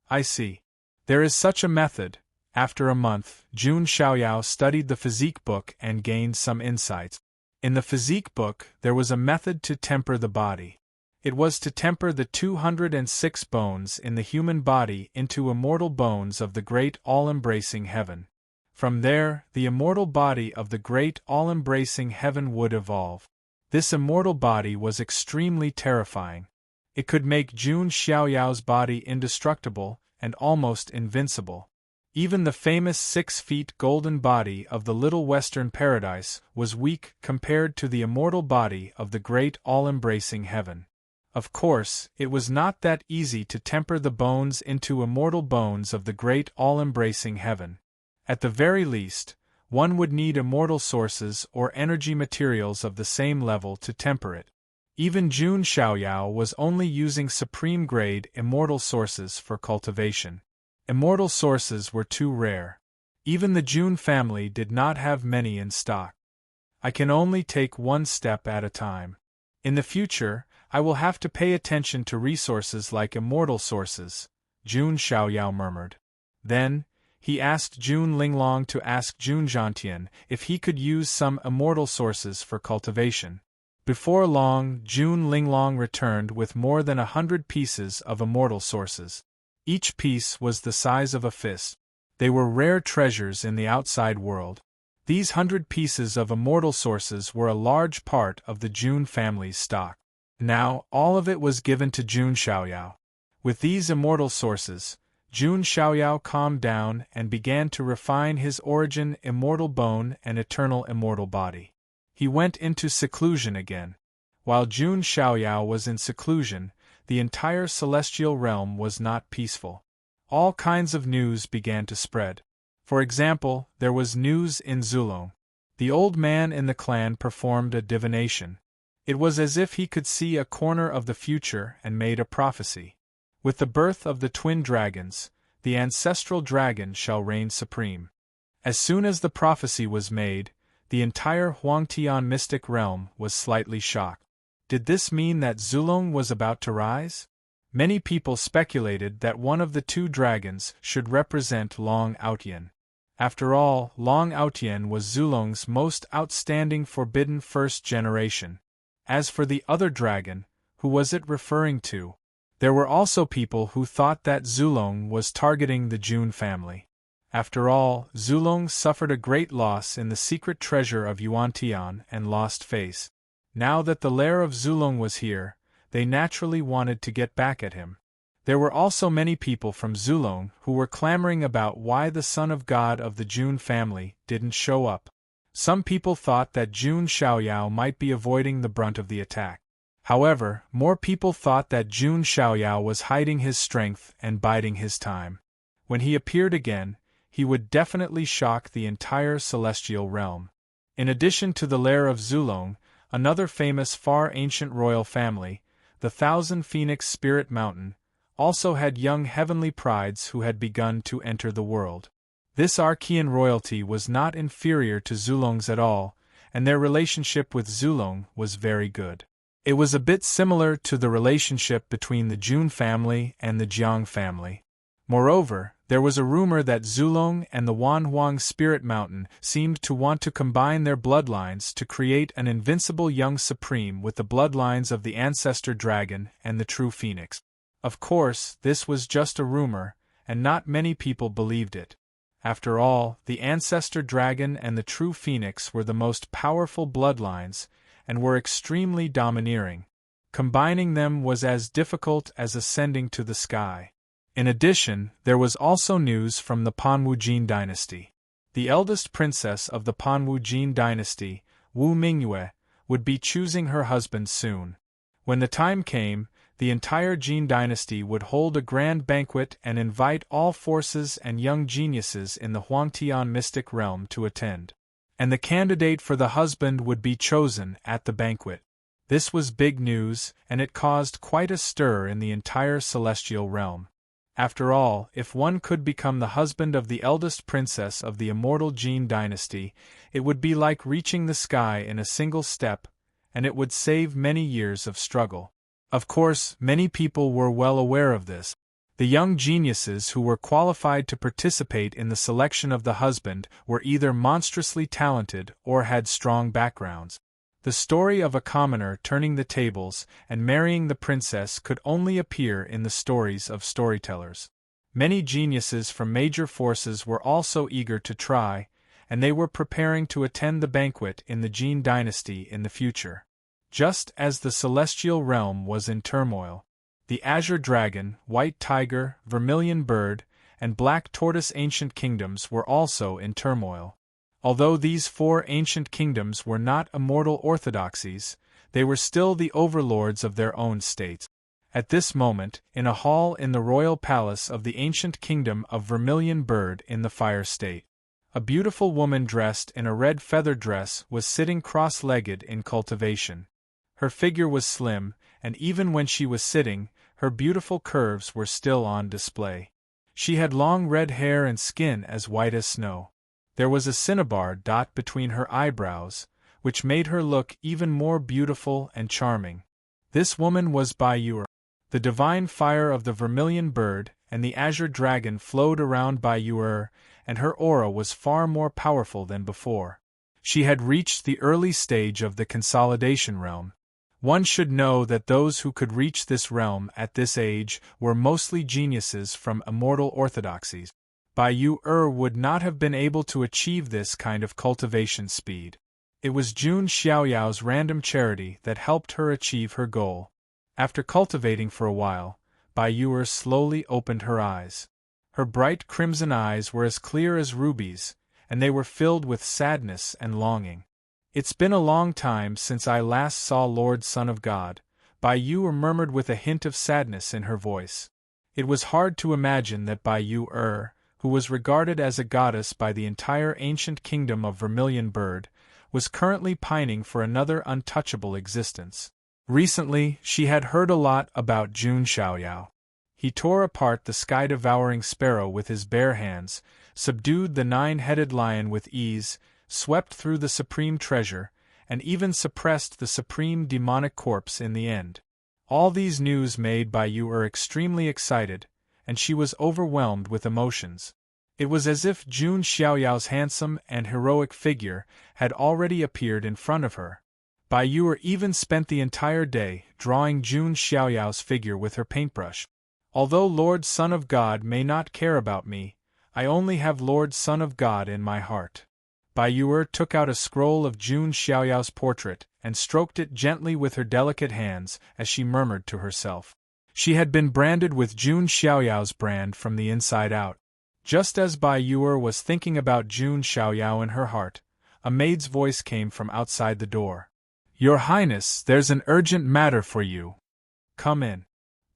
I see. There is such a method. After a month, Jun Xiaoyao studied the physique book and gained some insights. In the physique book, there was a method to temper the body. It was to temper the 206 bones in the human body into immortal bones of the great all-embracing heaven. From there, the immortal body of the great all-embracing heaven would evolve. This immortal body was extremely terrifying. It could make Jun Xiaoyao's body indestructible and almost invincible. Even the famous 6-feet golden body of the Little Western Paradise was weak compared to the immortal body of the great all-embracing heaven. Of course, it was not that easy to temper the bones into immortal bones of the great all-embracing heaven. At the very least, one would need immortal sources or energy materials of the same level to temper it. Even Jun Xiaoyao was only using supreme-grade immortal sources for cultivation. Immortal sources were too rare. Even the Jun family did not have many in stock. I can only take one step at a time. In the future, I will have to pay attention to resources like immortal sources, Jun Xiaoyao murmured. Then, he asked Jun Linglong to ask Jun Zhantian if he could use some immortal sources for cultivation. Before long, Jun Linglong returned with more than 100 pieces of immortal sources. Each piece was the size of a fist. They were rare treasures in the outside world. These 100 pieces of immortal sources were a large part of the Jun family's stock. Now, all of it was given to Jun Xiaoyao. With these immortal sources, Jun Xiaoyao calmed down and began to refine his origin immortal bone and eternal immortal body. He went into seclusion again. While Jun Xiaoyao was in seclusion, the entire celestial realm was not peaceful. All kinds of news began to spread. For example, there was news in Zulong. The old man in the clan performed a divination. It was as if he could see a corner of the future and made a prophecy. With the birth of the twin dragons, the ancestral dragon shall reign supreme. As soon as the prophecy was made, the entire Huangtian mystic realm was slightly shocked. Did this mean that Zulong was about to rise? Many people speculated that one of the two dragons should represent Long Outyen. After all, Long Outyen was Zulong's most outstanding forbidden first generation. As for the other dragon, who was it referring to? There were also people who thought that Zulong was targeting the Jun family. After all, Zulong suffered a great loss in the secret treasure of Yuantian and lost face. Now that the lair of Zulong was here, they naturally wanted to get back at him. There were also many people from Zulong who were clamoring about why the son of God of the Jun family didn't show up. Some people thought that Jun Xiaoyao might be avoiding the brunt of the attack. However, more people thought that Jun Xiaoyao was hiding his strength and biding his time. When he appeared again, he would definitely shock the entire celestial realm. In addition to the lair of Zulong, another famous far ancient royal family, the Thousand Phoenix Spirit Mountain, also had young heavenly prides who had begun to enter the world. This Archean royalty was not inferior to Zulong's at all, and their relationship with Zulong was very good. It was a bit similar to the relationship between the Jun family and the Jiang family. Moreover, there was a rumor that Zulong and the Wanhuang Spirit Mountain seemed to want to combine their bloodlines to create an invincible young supreme with the bloodlines of the ancestor dragon and the true phoenix. Of course, this was just a rumor, and not many people believed it. After all, the ancestor dragon and the true phoenix were the most powerful bloodlines, and were extremely domineering. Combining them was as difficult as ascending to the sky. In addition, there was also news from the Panwu Jin dynasty. The eldest princess of the Panwu Jin dynasty, Wu Mingyue, would be choosing her husband soon. When the time came, the entire Jin dynasty would hold a grand banquet and invite all forces and young geniuses in the Huangtian mystic realm to attend. And the candidate for the husband would be chosen at the banquet. This was big news, and it caused quite a stir in the entire celestial realm. After all, if one could become the husband of the eldest princess of the immortal Jin dynasty, it would be like reaching the sky in a single step, and it would save many years of struggle. Of course, many people were well aware of this. The young geniuses who were qualified to participate in the selection of the husband were either monstrously talented or had strong backgrounds. The story of a commoner turning the tables and marrying the princess could only appear in the stories of storytellers. Many geniuses from major forces were also eager to try, and they were preparing to attend the banquet in the Jin dynasty in the future. Just as the celestial realm was in turmoil, the azure dragon, white tiger, vermilion bird, and black tortoise ancient kingdoms were also in turmoil. Although these four ancient kingdoms were not immortal orthodoxies, they were still the overlords of their own states. At this moment, in a hall in the royal palace of the ancient kingdom of Vermilion Bird in the Fire State, a beautiful woman dressed in a red feather dress was sitting cross-legged in cultivation. Her figure was slim, and even when she was sitting, her beautiful curves were still on display. She had long red hair and skin as white as snow. There was a cinnabar dot between her eyebrows, which made her look even more beautiful and charming. This woman was Bayur. The divine fire of the vermilion bird and the azure dragon flowed around Bayur, and her aura was far more powerful than before. She had reached the early stage of the consolidation realm. One should know that those who could reach this realm at this age were mostly geniuses from immortal orthodoxies. Bayur would not have been able to achieve this kind of cultivation speed. It was Jun Xiaoyao's random charity that helped her achieve her goal. After cultivating for a while, Bayur slowly opened her eyes. Her bright crimson eyes were as clear as rubies, and they were filled with sadness and longing. "It's been a long time since I last saw Lord Son of God," Bayur murmured with a hint of sadness in her voice. It was hard to imagine that Bayur, who was regarded as a goddess by the entire ancient kingdom of Vermilion Bird, was currently pining for another untouchable existence. Recently, she had heard a lot about Jun Xiaoyao. He tore apart the sky-devouring sparrow with his bare hands, subdued the nine-headed lion with ease, swept through the supreme treasure, and even suppressed the supreme demonic corpse in the end. All these news made Bayur extremely excited, and she was overwhelmed with emotions. It was as if Jun Xiaoyao's handsome and heroic figure had already appeared in front of her. Bayur even spent the entire day drawing Jun Xiaoyao's figure with her paintbrush. "Although Lord Son of God may not care about me, I only have Lord Son of God in my heart." Bayur took out a scroll of Jun Xiaoyao's portrait and stroked it gently with her delicate hands as she murmured to herself. She had been branded with Jun Xiaoyao's brand from the inside out. Just as Bayur was thinking about Jun Xiaoyao in her heart, a maid's voice came from outside the door. "Your Highness, there's an urgent matter for you. Come in."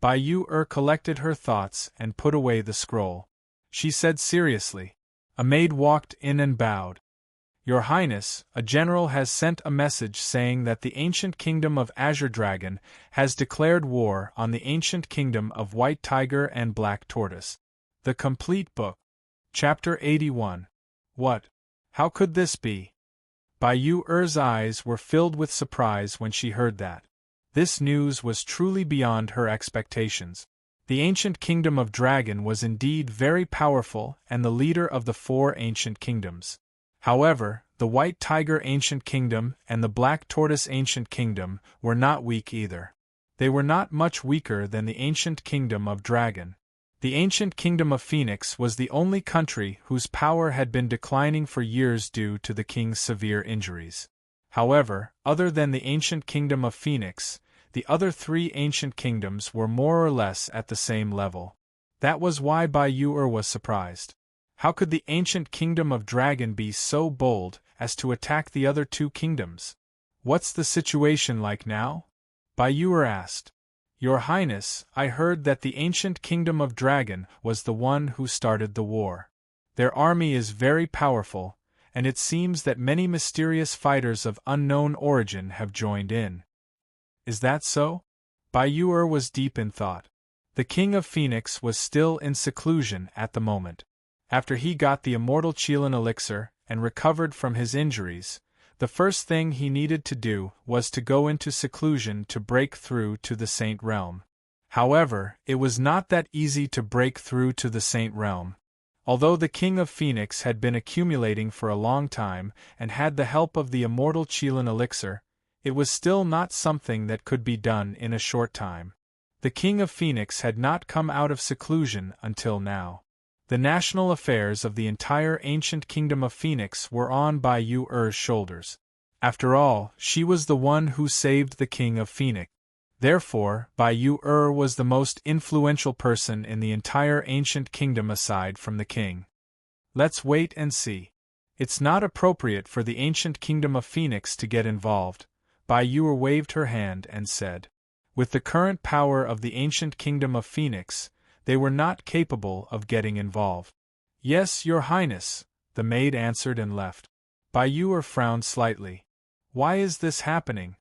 Bayur collected her thoughts and put away the scroll. She said seriously. A maid walked in and bowed. "Your Highness, a general has sent a message saying that the ancient kingdom of Azure Dragon has declared war on the ancient kingdom of White Tiger and Black Tortoise." The complete book. Chapter 81. What? How could this be? Bayur's eyes were filled with surprise when she heard that. This news was truly beyond her expectations. The ancient kingdom of Dragon was indeed very powerful and the leader of the four ancient kingdoms. However, the White Tiger Ancient Kingdom and the Black Tortoise Ancient Kingdom were not weak either. They were not much weaker than the Ancient Kingdom of Dragon. The ancient kingdom of Phoenix was the only country whose power had been declining for years due to the king's severe injuries. However, other than the ancient kingdom of Phoenix, the other three ancient kingdoms were more or less at the same level. That was why Bayur was surprised. How could the ancient kingdom of Dragon be so bold as to attack the other two kingdoms? "What's the situation like now?" Bayur asked. "Your Highness, I heard that the ancient kingdom of Dragon was the one who started the war. Their army is very powerful, and it seems that many mysterious fighters of unknown origin have joined in." "Is that so?" Bayur was deep in thought. The king of Phoenix was still in seclusion at the moment. After he got the immortal Qilin elixir and recovered from his injuries, the first thing he needed to do was to go into seclusion to break through to the Saint Realm. However, it was not that easy to break through to the Saint Realm. Although the King of Phoenix had been accumulating for a long time and had the help of the immortal Qilin elixir, it was still not something that could be done in a short time. The King of Phoenix had not come out of seclusion until now. The national affairs of the entire ancient kingdom of Phoenix were on Bai Yu-Er's shoulders. After all, she was the one who saved the King of Phoenix. Therefore, Bai Yu-Er was the most influential person in the entire ancient kingdom aside from the king. Let's wait and see. It's not appropriate for the ancient kingdom of Phoenix to get involved. Bai Yu-Er waved her hand and said. With the current power of the ancient kingdom of Phoenix, they were not capable of getting involved. Yes, Your Highness, the maid answered and left. Bai Yu-Er frowned slightly. Why is this happening?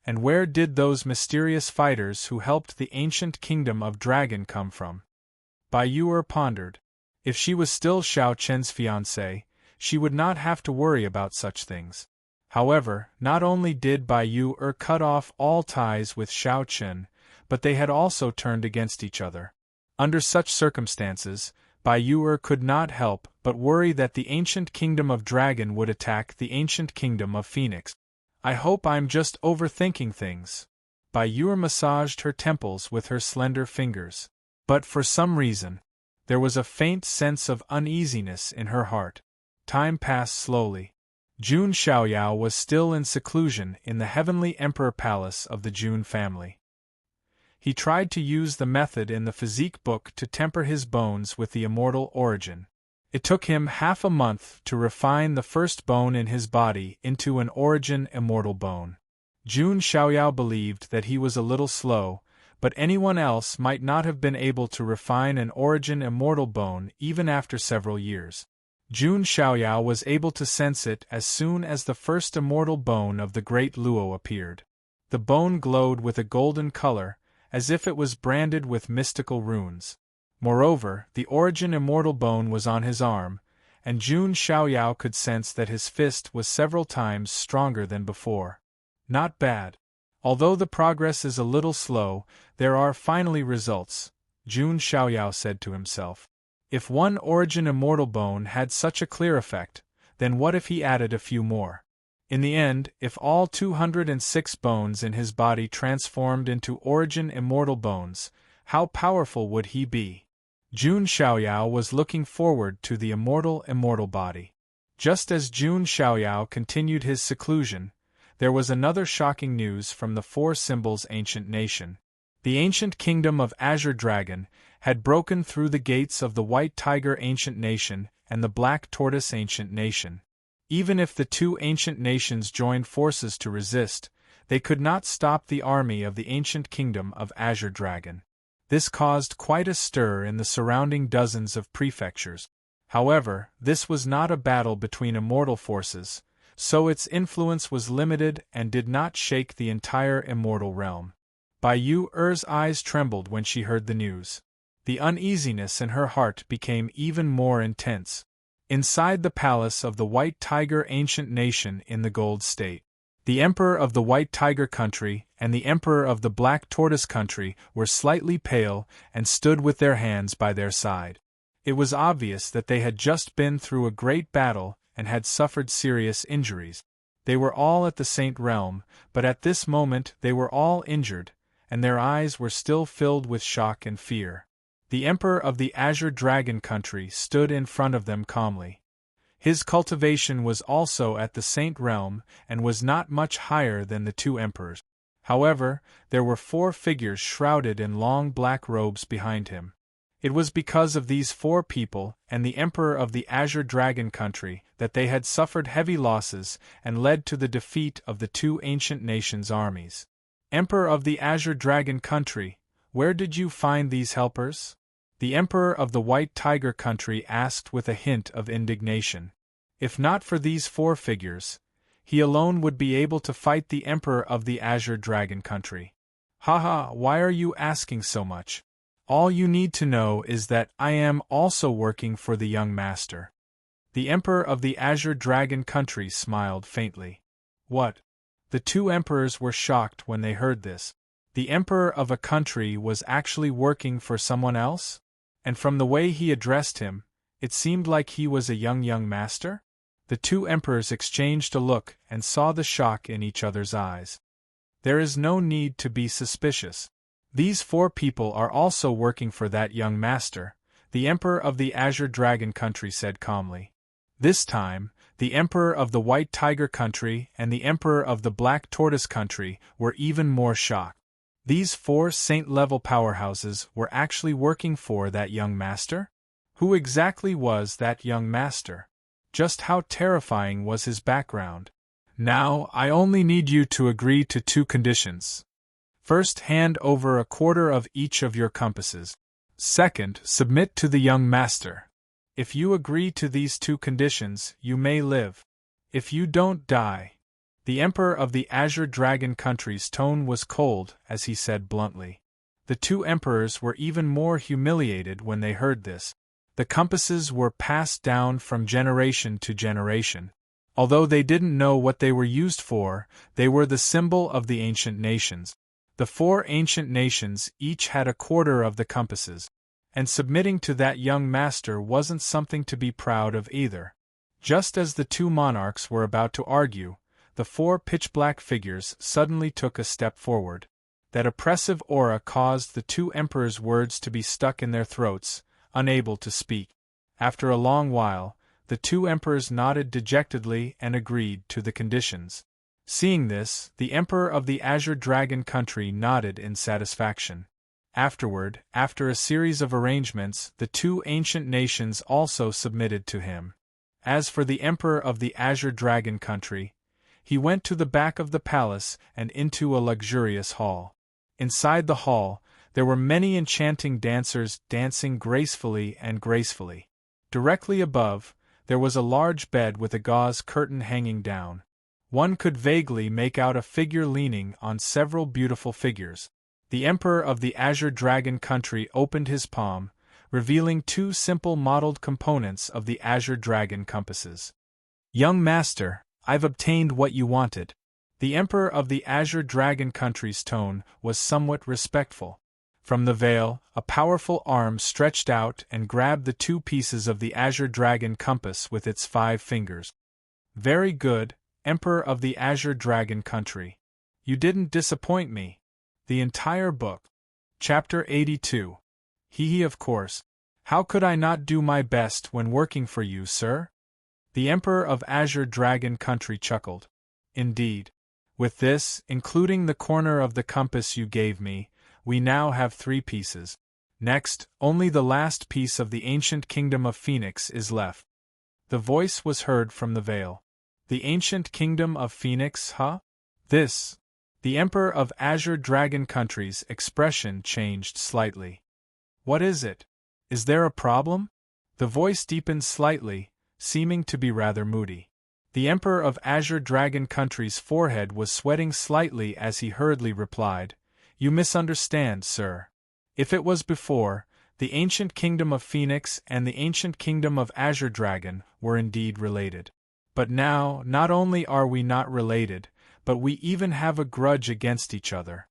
And where did those mysterious fighters who helped the ancient kingdom of Dragon come from? Bai Yu-Er pondered. If she was still Xiao Chen's fiancée, she would not have to worry about such things. However, not only did Bai Yu-Er cut off all ties with Xiao Chen, but they had also turned against each other. Under such circumstances, Bai Yu-Er could not help but worry that the ancient kingdom of Dragon would attack the ancient kingdom of Phoenix. I hope I'm just overthinking things. Bai Yu-Er massaged her temples with her slender fingers. But for some reason, there was a faint sense of uneasiness in her heart. Time passed slowly. Jun Xiaoyao was still in seclusion in the heavenly emperor palace of the Jun family. He tried to use the method in the physique book to temper his bones with the immortal origin. It took him half a month to refine the first bone in his body into an origin immortal bone. Jun Xiaoyao believed that he was a little slow, but anyone else might not have been able to refine an origin immortal bone even after several years. Jun Xiaoyao was able to sense it as soon as the first immortal bone of the great Luo appeared. The bone glowed with a golden color, as if it was branded with mystical runes. Moreover, the origin immortal bone was on his arm, and Jun Xiaoyao could sense that his fist was several times stronger than before. Not bad. Although the progress is a little slow, there are finally results, Jun Xiaoyao said to himself. If one origin immortal bone had such a clear effect, then what if he added a few more? In the end, if all 206 bones in his body transformed into origin immortal bones, how powerful would he be? Jun Xiaoyao was looking forward to the immortal body. Just as Jun Xiaoyao continued his seclusion, there was another shocking news from the Four Symbols ancient nation. The ancient kingdom of Azure Dragon had broken through the gates of the White Tiger ancient nation and the Black Tortoise ancient nation. Even if the two ancient nations joined forces to resist, they could not stop the army of the ancient kingdom of Azure Dragon. This caused quite a stir in the surrounding dozens of prefectures. However, this was not a battle between immortal forces, so its influence was limited and did not shake the entire immortal realm. Bai Yu-Er's eyes trembled when she heard the news. The uneasiness in her heart became even more intense. Inside the palace of the White Tiger ancient nation in the Gold State, the Emperor of the White Tiger country and the Emperor of the Black Tortoise country were slightly pale and stood with their hands by their side. It was obvious that they had just been through a great battle and had suffered serious injuries. They were all at the Saint Realm, but at this moment they were all injured, and their eyes were still filled with shock and fear. The Emperor of the Azure Dragon country stood in front of them calmly. His cultivation was also at the Saint Realm and was not much higher than the two emperors. However, there were 4 figures shrouded in long black robes behind him. It was because of these 4 people and the Emperor of the Azure Dragon country that they had suffered heavy losses and led to the defeat of the two ancient nations' armies. Emperor of the Azure Dragon country, where did you find these helpers? The Emperor of the White Tiger country asked with a hint of indignation. If not for these 4 figures, he alone would be able to fight the Emperor of the Azure Dragon country. Haha, why are you asking so much? All you need to know is that I am also working for the young master. The Emperor of the Azure Dragon country smiled faintly. What? The 2 emperors were shocked when they heard this. The Emperor of a country was actually working for someone else? And from the way he addressed him, it seemed like he was a young master? The 2 emperors exchanged a look and saw the shock in each other's eyes. There is no need to be suspicious. These 4 people are also working for that young master, the Emperor of the Azure Dragon Country said calmly. This time, the Emperor of the White Tiger Country and the Emperor of the Black Tortoise Country were even more shocked. These 4 saint-level powerhouses were actually working for that young master? Who exactly was that young master? Just how terrifying was his background? Now, I only need you to agree to 2 conditions. First, hand over a quarter of each of your compasses. Second, submit to the young master. If you agree to these 2 conditions, you may live. If you don't, die. The Emperor of the Azure Dragon Country's tone was cold as he said bluntly. The 2 emperors were even more humiliated when they heard this. The compasses were passed down from generation to generation. Although they didn't know what they were used for, they were the symbol of the ancient nations. The 4 ancient nations each had a quarter of the compasses. And submitting to that young master wasn't something to be proud of either. Just as the 2 monarchs were about to argue, the 4 pitch-black figures suddenly took a step forward. That oppressive aura caused the 2 emperors' words to be stuck in their throats, unable to speak. After a long while, the 2 emperors nodded dejectedly and agreed to the conditions. Seeing this, the Emperor of the Azure Dragon Country nodded in satisfaction. Afterward, after a series of arrangements, the 2 ancient nations also submitted to him. As for the Emperor of the Azure Dragon Country, he went to the back of the palace and into a luxurious hall. Inside the hall, there were many enchanting dancers dancing gracefully and gracefully. Directly above, there was a large bed with a gauze curtain hanging down. One could vaguely make out a figure leaning on several beautiful figures. The Emperor of the Azure Dragon Country opened his palm, revealing 2 simple modeled components of the Azure Dragon compasses. Young master, I've obtained what you wanted. The Emperor of the Azure Dragon Country's tone was somewhat respectful. From the veil, a powerful arm stretched out and grabbed the 2 pieces of the Azure Dragon compass with its 5 fingers. Very good, Emperor of the Azure Dragon Country. You didn't disappoint me. The entire book. Chapter 82. Hee, of course. How could I not do my best when working for you, sir? The Emperor of Azure Dragon Country chuckled. Indeed. With this, including the corner of the compass you gave me, we now have 3 pieces. Next, only the last piece of the ancient kingdom of Phoenix is left. The voice was heard from the veil. The ancient kingdom of Phoenix, huh? This. The Emperor of Azure Dragon Country's expression changed slightly. What is it? Is there a problem? The voice deepened slightly, seeming to be rather moody. The Emperor of Azure Dragon Country's forehead was sweating slightly as he hurriedly replied, You misunderstand, sir. If it was before, the ancient kingdom of Phoenix and the ancient kingdom of Azure Dragon were indeed related. But now, not only are we not related, but we even have a grudge against each other.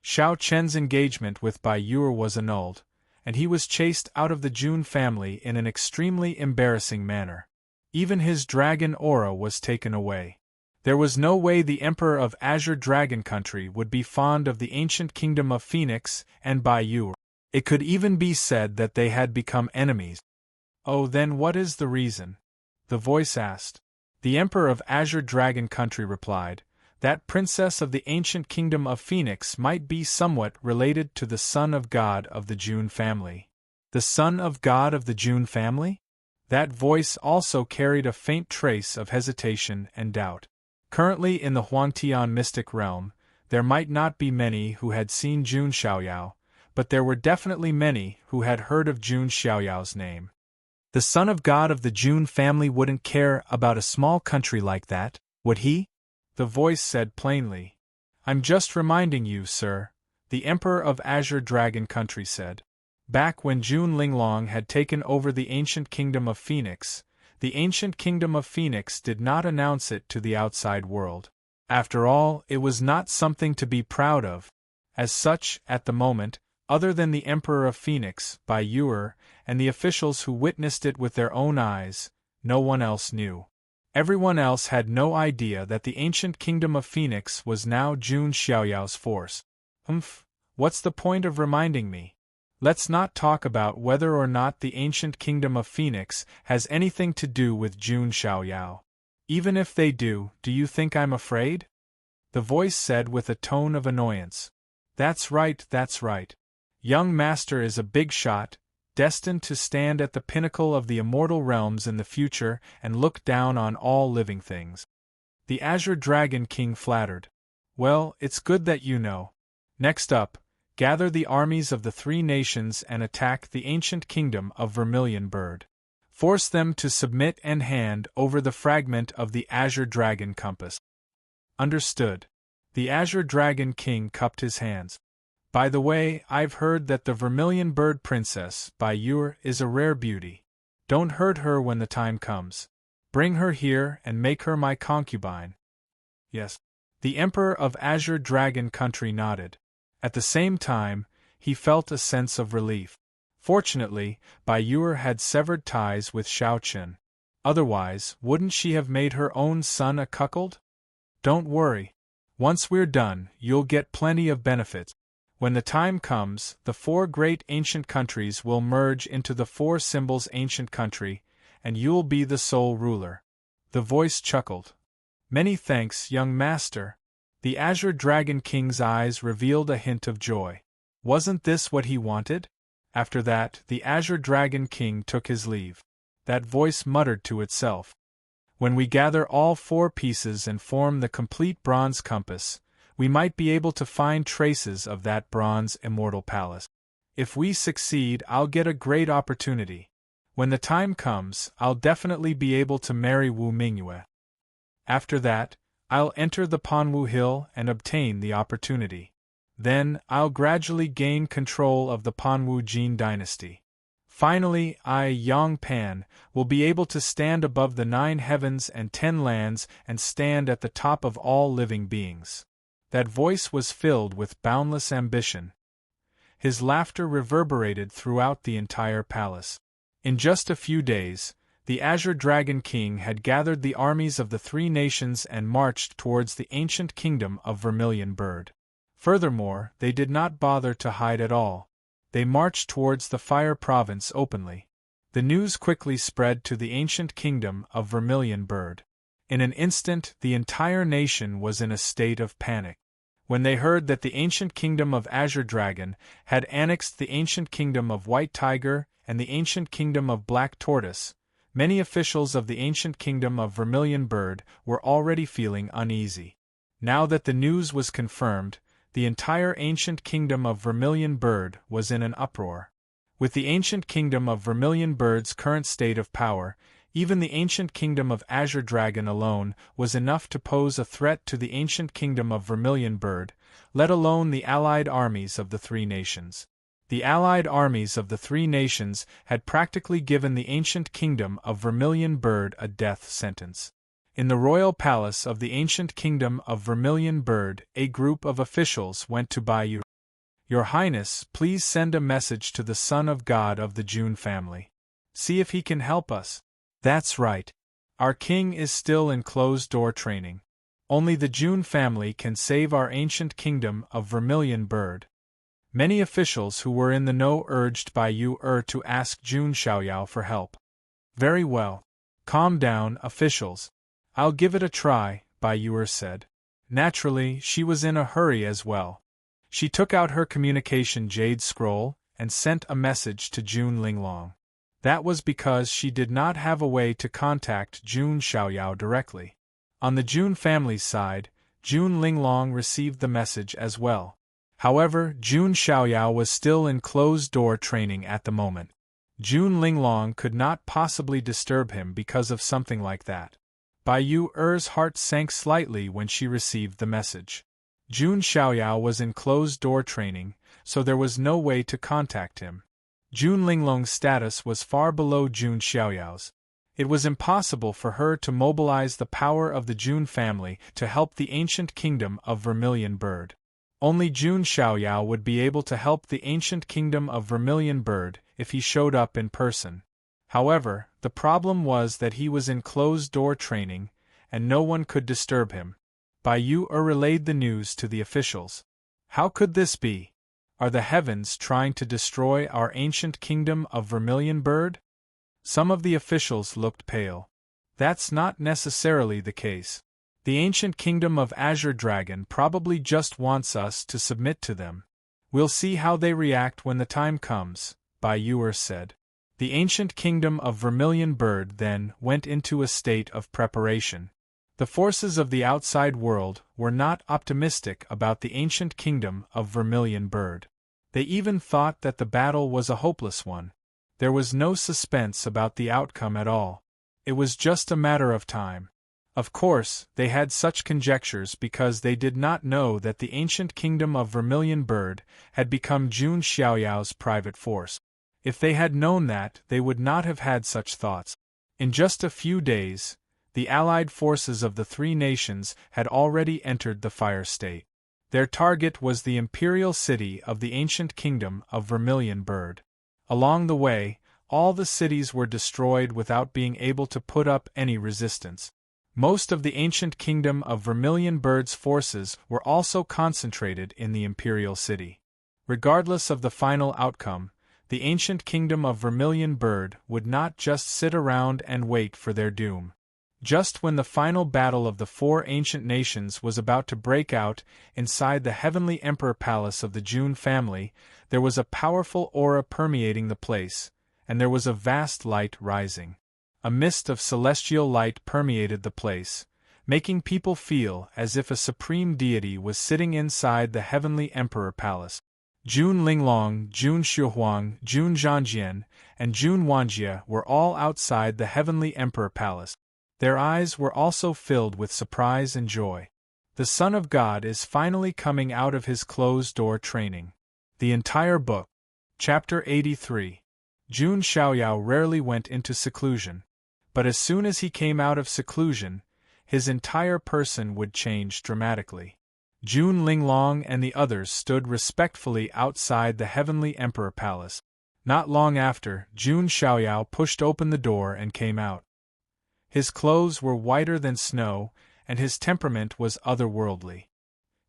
Xiao Chen's engagement with Bai Yuer was annulled, and he was chased out of the Jun family in an extremely embarrassing manner. Even his dragon aura was taken away. There was no way the Emperor of Azure Dragon Country would be fond of the ancient kingdom of Phoenix and Bai Yuer. It could even be said that they had become enemies. Oh, then what is the reason? The voice asked. The Emperor of Azure Dragon Country replied, That princess of the ancient kingdom of Phoenix might be somewhat related to the son of God of the Jun family. The son of God of the Jun family? That voice also carried a faint trace of hesitation and doubt. Currently in the Huangtian mystic realm, there might not be many who had seen Jun Xiaoyao, but there were definitely many who had heard of Jun Xiaoyao's name. The son of God of the Jun family wouldn't care about a small country like that, would he? The voice said plainly. I'm just reminding you, sir, the Emperor of Azure Dragon Country said. Back when Jun Linglong had taken over the ancient kingdom of Phoenix, the ancient kingdom of Phoenix did not announce it to the outside world. After all, it was not something to be proud of. As such, at the moment, other than the Emperor of Phoenix, Bai Yuer, and the officials who witnessed it with their own eyes, no one else knew. Everyone else had no idea that the ancient kingdom of Phoenix was now Jun Xiaoyao's force. What's the point of reminding me? Let's not talk about whether or not the ancient kingdom of Phoenix has anything to do with Jun Xiaoyao. Even if they do you think I'm afraid? The voice said with a tone of annoyance. That's right. Young master is a big shot, destined to stand at the pinnacle of the immortal realms in the future and look down on all living things. The Azure Dragon King flattered. Well, it's good that you know. Next up, gather the armies of the three nations and attack the ancient kingdom of Vermilion Bird. Force them to submit and hand over the fragment of the Azure Dragon Compass. Understood. The Azure Dragon King cupped his hands. By the way, I've heard that the Vermilion Bird Princess, Bayur, is a rare beauty. Don't hurt her when the time comes. Bring her here and make her my concubine. Yes. The Emperor of Azure Dragon Country nodded. At the same time, he felt a sense of relief. Fortunately, Bayur had severed ties with Xiao Qin. Otherwise, wouldn't she have made her own son a cuckold? Don't worry. Once we're done, you'll get plenty of benefits. When the time comes, the four great ancient countries will merge into the four symbols ancient country, and you'll be the sole ruler. The voice chuckled. Many thanks, young master. The Azure Dragon King's eyes revealed a hint of joy. Wasn't this what he wanted? After that, the Azure Dragon King took his leave. That voice muttered to itself. When we gather all four pieces and form the complete bronze compass, we might be able to find traces of that bronze immortal palace. If we succeed, I'll get a great opportunity. When the time comes, I'll definitely be able to marry Wu Mingyue. After that, I'll enter the Panwu Hill and obtain the opportunity. Then, I'll gradually gain control of the Panwu Jin dynasty. Finally, I, Yang Pan, will be able to stand above the 9 heavens and 10 lands and stand at the top of all living beings. That voice was filled with boundless ambition. His laughter reverberated throughout the entire palace. In just a few days, the Azure Dragon King had gathered the armies of the three nations and marched towards the ancient kingdom of Vermilion Bird. Furthermore, they did not bother to hide at all. They marched towards the Fire Province openly. The news quickly spread to the ancient kingdom of Vermilion Bird. In an instant, the entire nation was in a state of panic. When they heard that the ancient kingdom of Azure Dragon had annexed the ancient kingdom of White Tiger and the ancient kingdom of Black Tortoise, many officials of the ancient kingdom of Vermilion Bird were already feeling uneasy. Now that the news was confirmed, the entire ancient kingdom of Vermilion Bird was in an uproar. With the ancient kingdom of Vermilion Bird's current state of power, even the ancient kingdom of Azure Dragon alone was enough to pose a threat to the ancient kingdom of Vermilion Bird, let alone the allied armies of the three nations. The allied armies of the three nations had practically given the ancient kingdom of Vermilion Bird a death sentence. In the royal palace of the ancient kingdom of Vermilion Bird, a group of officials went to Bayou. Your Highness, please send a message to the Son of God of the Jun family. See if he can help us. That's right. Our king is still in closed-door training. Only the Jun family can save our ancient kingdom of Vermilion Bird. Many officials who were in the know urged Bayou to ask Jun Xiaoyao for help. Very well. Calm down, officials. I'll give it a try, Bayou said. Naturally, she was in a hurry as well. She took out her communication jade scroll and sent a message to Jun Linglong. That was because she did not have a way to contact Jun Xiaoyao directly. On the Jun family's side, Jun Linglong received the message as well. However, Jun Xiaoyao was still in closed-door training at the moment. Jun Linglong could not possibly disturb him because of something like that. Bayou's heart sank slightly when she received the message. Jun Xiaoyao was in closed-door training, so there was no way to contact him. Jun Linglong's status was far below Jun Xiaoyao's. It was impossible for her to mobilize the power of the Jun family to help the ancient kingdom of Vermilion Bird. Only Jun Xiaoyao would be able to help the ancient kingdom of Vermilion Bird if he showed up in person. However, The problem was that he was in closed-door training, and no one could disturb him. Bai Yu relayed the news to the officials. How could this be? Are the heavens trying to destroy our ancient kingdom of Vermilion Bird? Some of the officials looked pale. That's not necessarily the case. The ancient kingdom of Azure Dragon probably just wants us to submit to them. We'll see how they react when the time comes, Bai Yu said. The ancient kingdom of Vermilion Bird then went into a state of preparation. The forces of the outside world were not optimistic about the ancient kingdom of Vermilion Bird. They even thought that the battle was a hopeless one. There was no suspense about the outcome at all. It was just a matter of time. Of course, they had such conjectures because they did not know that the ancient kingdom of Vermilion Bird had become Jun Xiaoyao's private force. If they had known that, they would not have had such thoughts. In just a few days, the allied forces of the three nations had already entered the Fire State. Their target was the imperial city of the ancient kingdom of Vermilion Bird. Along the way, all the cities were destroyed without being able to put up any resistance. Most of the ancient kingdom of Vermilion Bird's forces were also concentrated in the imperial city. Regardless of the final outcome, the ancient kingdom of Vermilion Bird would not just sit around and wait for their doom. Just when the final battle of the four ancient nations was about to break out inside the Heavenly Emperor Palace of the Jun family, there was a powerful aura permeating the place, and there was a vast light rising. A mist of celestial light permeated the place, making people feel as if a supreme deity was sitting inside the Heavenly Emperor Palace. Jun Linglong, Jun Shuhuang, Jun Zhangjian, and Jun Wanjie were all outside the Heavenly Emperor Palace. Their eyes were also filled with surprise and joy. The Son of God is finally coming out of his closed-door training. The entire book. Chapter 83. Jun Xiaoyao rarely went into seclusion. But as soon as he came out of seclusion, his entire person would change dramatically. Jun Linglong and the others stood respectfully outside the Heavenly Emperor Palace. Not long after, Jun Xiaoyao pushed open the door and came out. His clothes were whiter than snow, and his temperament was otherworldly.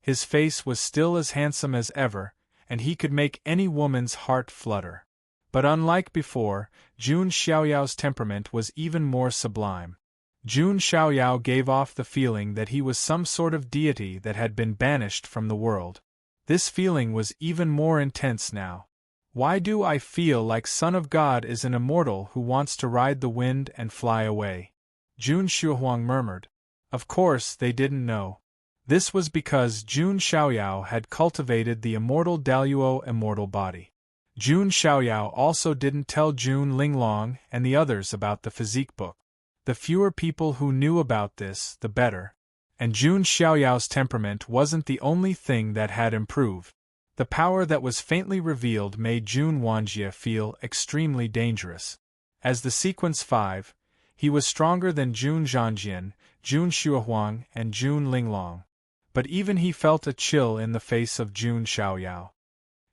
His face was still as handsome as ever, and he could make any woman's heart flutter. But unlike before, Jun Xiaoyao's temperament was even more sublime. Jun Xiaoyao gave off the feeling that he was some sort of deity that had been banished from the world. This feeling was even more intense now. Why do I feel like Son of God is an immortal who wants to ride the wind and fly away? Jun Shuhuang murmured. Of course they didn't know. This was because Jun Xiaoyao had cultivated the immortal Daluo immortal body. Jun Xiaoyao also didn't tell Jun Linglong and the others about the physique book. The fewer people who knew about this, the better. And Jun Xiaoyao's temperament wasn't the only thing that had improved. The power that was faintly revealed made Jun Wanjie feel extremely dangerous. As the sequence 5, he was stronger than Jun Zhangjian, Jun Shuhuang, and Jun Linglong. But even he felt a chill in the face of Jun Xiaoyao.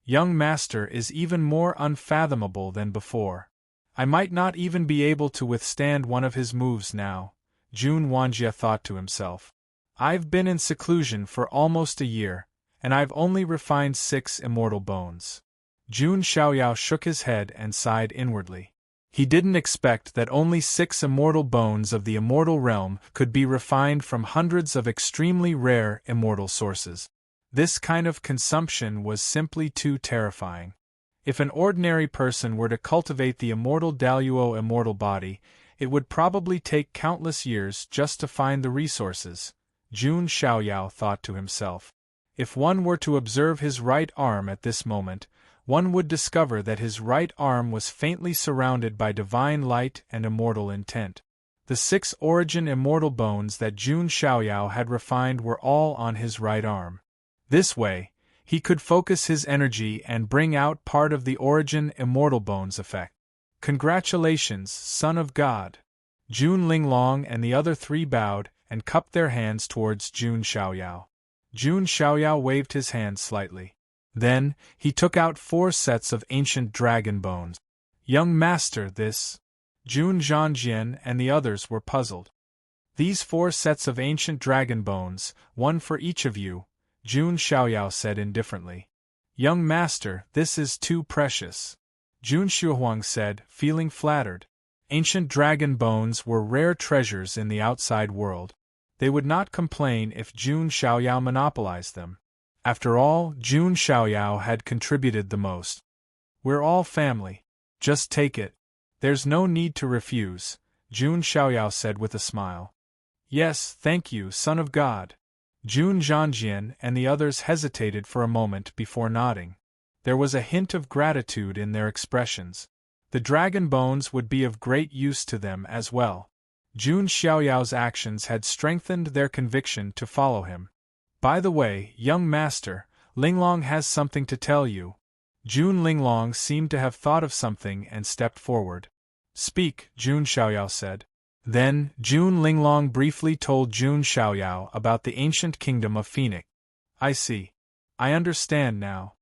Young master is even more unfathomable than before. I might not even be able to withstand one of his moves now, Jun Wanjie thought to himself. I've been in seclusion for almost a year, and I've only refined 6 immortal bones. Jun Xiaoyao shook his head and sighed inwardly. He didn't expect that only 6 immortal bones of the immortal realm could be refined from hundreds of extremely rare immortal sources. This kind of consumption was simply too terrifying. If an ordinary person were to cultivate the immortal Daluo immortal body, it would probably take countless years just to find the resources, Jun Xiaoyao thought to himself. If one were to observe his right arm at this moment, one would discover that his right arm was faintly surrounded by divine light and immortal intent. The 6 origin immortal bones that Jun Xiaoyao had refined were all on his right arm. This way, he could focus his energy and bring out part of the origin immortal bones effect. Congratulations, Son of God! Jun Linglong and the other 3 bowed and cupped their hands towards Jun Xiaoyao. Jun Xiaoyao waved his hand slightly. Then, he took out 4 sets of ancient dragon bones. Young master, this. Jun Zhangjian and the others were puzzled. These 4 sets of ancient dragon bones, one for each of you, Jun Xiaoyao said indifferently. Young master, this is too precious. Jun Shuhuang said, feeling flattered. Ancient dragon bones were rare treasures in the outside world. They would not complain if Jun Xiaoyao monopolized them. After all, Jun Xiaoyao had contributed the most. We're all family. Just take it. There's no need to refuse, Jun Xiaoyao said with a smile. Yes, thank you, son of God. Jun Zhangjian and the others hesitated for a moment before nodding. There was a hint of gratitude in their expressions. The dragon bones would be of great use to them as well. Jun Xiaoyao's actions had strengthened their conviction to follow him. By the way, young master, Linglong has something to tell you. Jun Linglong seemed to have thought of something and stepped forward. Speak, Jun Xiaoyao said. Then, Jun Linglong briefly told Jun Xiaoyao about the ancient kingdom of Phoenix. I see. I understand now.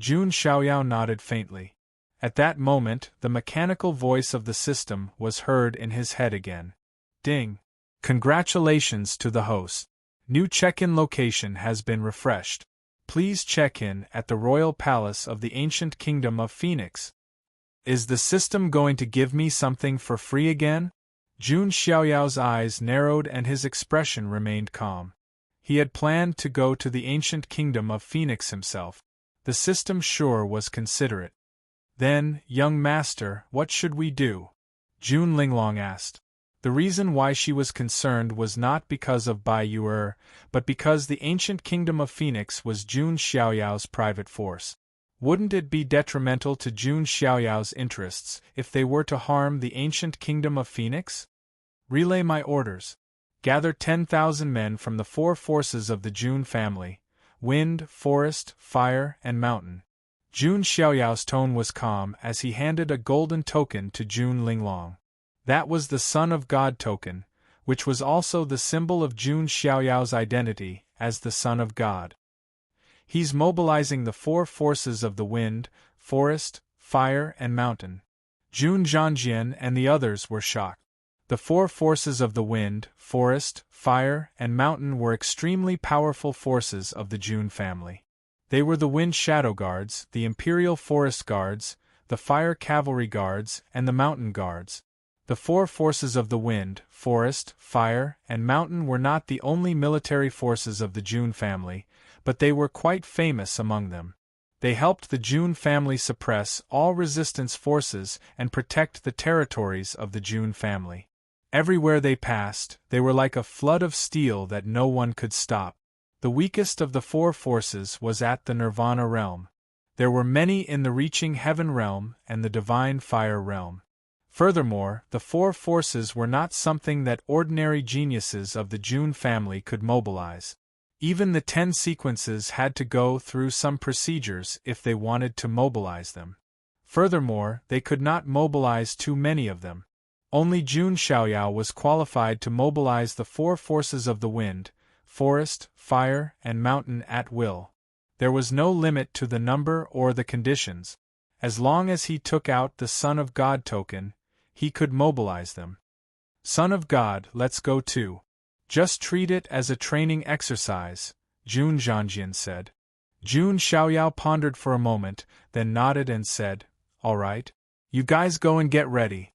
Jun Xiaoyao nodded faintly. At that moment, the mechanical voice of the system was heard in his head again. Ding! Congratulations to the host. New check-in location has been refreshed. Please check in at the Royal Palace of the Ancient Kingdom of Phoenix. Is the system going to give me something for free again? Jun Xiaoyao's eyes narrowed and his expression remained calm. He had planned to go to the ancient kingdom of Phoenix himself. The system sure was considerate. Then, young master, what should we do? Jun Linglong asked. The reason why she was concerned was not because of Bai Yuer, but because the ancient kingdom of Phoenix was Jun Xiaoyao's private force. Wouldn't it be detrimental to Jun Xiaoyao's interests if they were to harm the ancient kingdom of Phoenix? Relay my orders. Gather 10,000 men from the 4 forces of the Jun family: wind, forest, fire, and mountain. Jun Xiaoyao's tone was calm as he handed a golden token to Jun Linglong. That was the Son of God token, which was also the symbol of Jun Xiaoyao's identity as the Son of God. He's mobilizing the 4 forces of the wind, forest, fire, and mountain. Jun Zhangjian and the others were shocked. The 4 forces of the wind, forest, fire, and mountain were extremely powerful forces of the Jun family. They were the Wind Shadow Guards, the Imperial Forest Guards, the Fire Cavalry Guards, and the Mountain Guards. The 4 forces of the wind, forest, fire, and mountain were not the only military forces of the Jun family, but they were quite famous among them. They helped the Jun family suppress all resistance forces and protect the territories of the Jun family. Everywhere they passed, they were like a flood of steel that no one could stop. The weakest of the 4 forces was at the Nirvana realm. There were many in the Reaching Heaven realm and the Divine Fire realm. Furthermore, the 4 forces were not something that ordinary geniuses of the Jun family could mobilize. Even the 10 sequences had to go through some procedures if they wanted to mobilize them. Furthermore, they could not mobilize too many of them. Only Jun Xiaoyao was qualified to mobilize the 4 forces of the wind, forest, fire, and mountain at will. There was no limit to the number or the conditions. As long as he took out the Son of God token, he could mobilize them. Son of God, let's go too. Just treat it as a training exercise, Jun Zhangjian said. Jun Xiaoyao pondered for a moment, then nodded and said, All right. You guys go and get ready.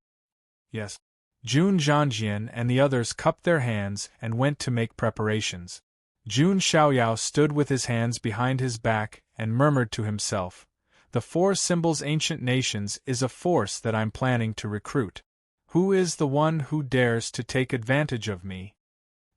Yes. Jun Zhangjian and the others cupped their hands and went to make preparations. Jun Xiaoyao stood with his hands behind his back and murmured to himself, The 4 Symbols Ancient Nations is a force that I'm planning to recruit. Who is the one who dares to take advantage of me?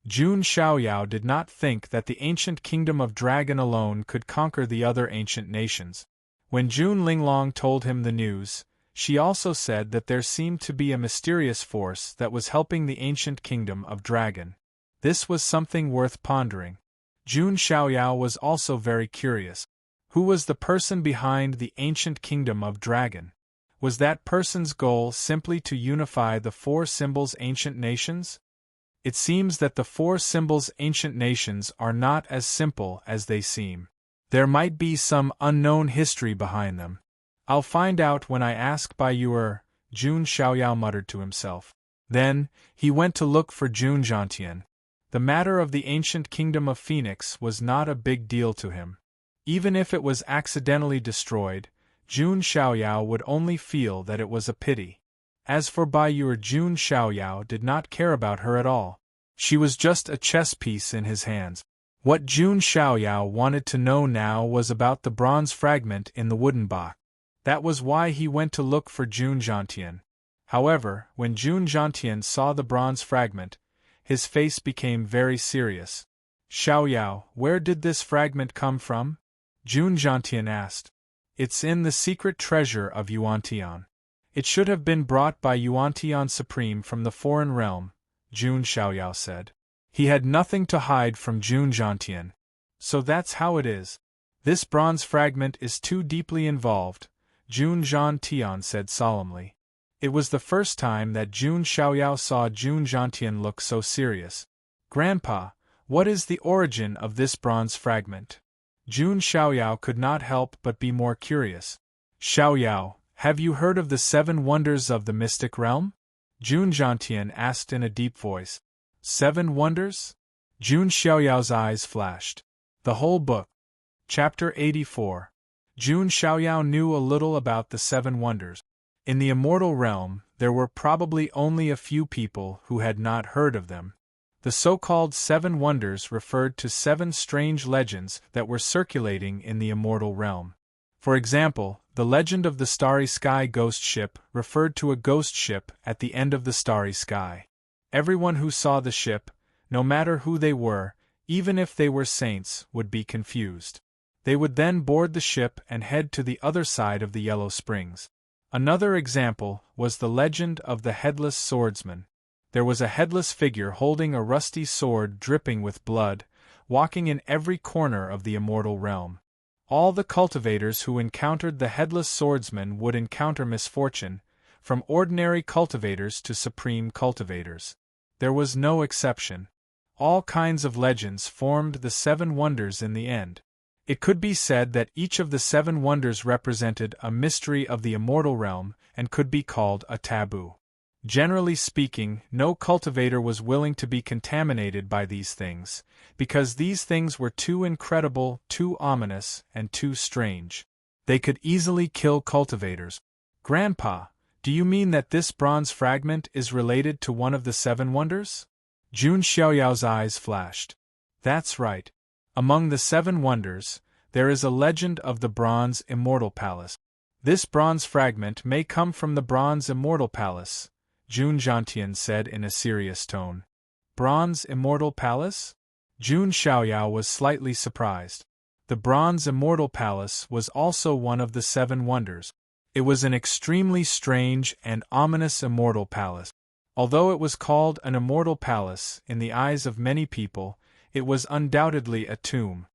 Jun Xiaoyao did not think that the ancient kingdom of Dragon alone could conquer the other ancient nations. When Jun Linglong told him the news, she also said that there seemed to be a mysterious force that was helping the ancient kingdom of Dragon. This was something worth pondering. Jun Xiaoyao was also very curious. Who was the person behind the ancient kingdom of Dragon? Was that person's goal simply to unify the 4 Symbols Ancient Nations? It seems that the 4 Symbols Ancient Nations are not as simple as they seem. There might be some unknown history behind them. I'll find out when I ask Bai Yuer, Jun Xiaoyao muttered to himself. Then, he went to look for Jun Zhantian. The matter of the ancient kingdom of Phoenix was not a big deal to him. Even if it was accidentally destroyed, Jun Xiaoyao would only feel that it was a pity. As for Baiyu, Jun Xiaoyao did not care about her at all. She was just a chess piece in his hands. What Jun Xiaoyao wanted to know now was about the bronze fragment in the wooden box. That was why he went to look for Jun Zhantian. However, when Jun Zhantian saw the bronze fragment, his face became very serious. Xiaoyao, where did this fragment come from? Jun Zhantian asked. It's in the secret treasure of Yuantian. It should have been brought by Yuantian Supreme from the foreign realm, Jun Xiaoyao said. He had nothing to hide from Jun Zhantian. So that's how it is. This bronze fragment is too deeply involved, Jun Zhantian said solemnly. It was the first time that Jun Xiaoyao saw Jun Zhantian look so serious. Grandpa, what is the origin of this bronze fragment? Jun Xiaoyao could not help but be more curious. Xiaoyao, have you heard of the 7 wonders of the mystic realm? Jun Zhantian asked in a deep voice. 7 wonders? Jun Xiaoyao's eyes flashed. The whole book. Chapter 84. Jun Xiaoyao knew a little about the 7 wonders. In the immortal realm, there were probably only a few people who had not heard of them. The so-called 7 wonders referred to 7 strange legends that were circulating in the immortal realm. For example, the legend of the Starry Sky ghost ship referred to a ghost ship at the end of the starry sky. Everyone who saw the ship, no matter who they were, even if they were saints, would be confused. They would then board the ship and head to the other side of the Yellow Springs. Another example was the legend of the headless swordsman. There was a headless figure holding a rusty sword dripping with blood, walking in every corner of the immortal realm. All the cultivators who encountered the headless swordsman would encounter misfortune, from ordinary cultivators to supreme cultivators. There was no exception. All kinds of legends formed the 7 wonders in the end. It could be said that each of the 7 wonders represented a mystery of the immortal realm and could be called a taboo. Generally speaking, no cultivator was willing to be contaminated by these things, because these things were too incredible, too ominous, and too strange. They could easily kill cultivators. Grandpa, do you mean that this bronze fragment is related to one of the 7 wonders? Jun Xiaoyao's eyes flashed. That's right. Among the 7 wonders, there is a legend of the Bronze Immortal Palace. This bronze fragment may come from the Bronze Immortal Palace, Jun Zhantian said in a serious tone. Bronze Immortal Palace? Jun Xiaoyao was slightly surprised. The Bronze Immortal Palace was also one of the 7 wonders. It was an extremely strange and ominous immortal palace. Although it was called an immortal palace in the eyes of many people, it was undoubtedly a tomb.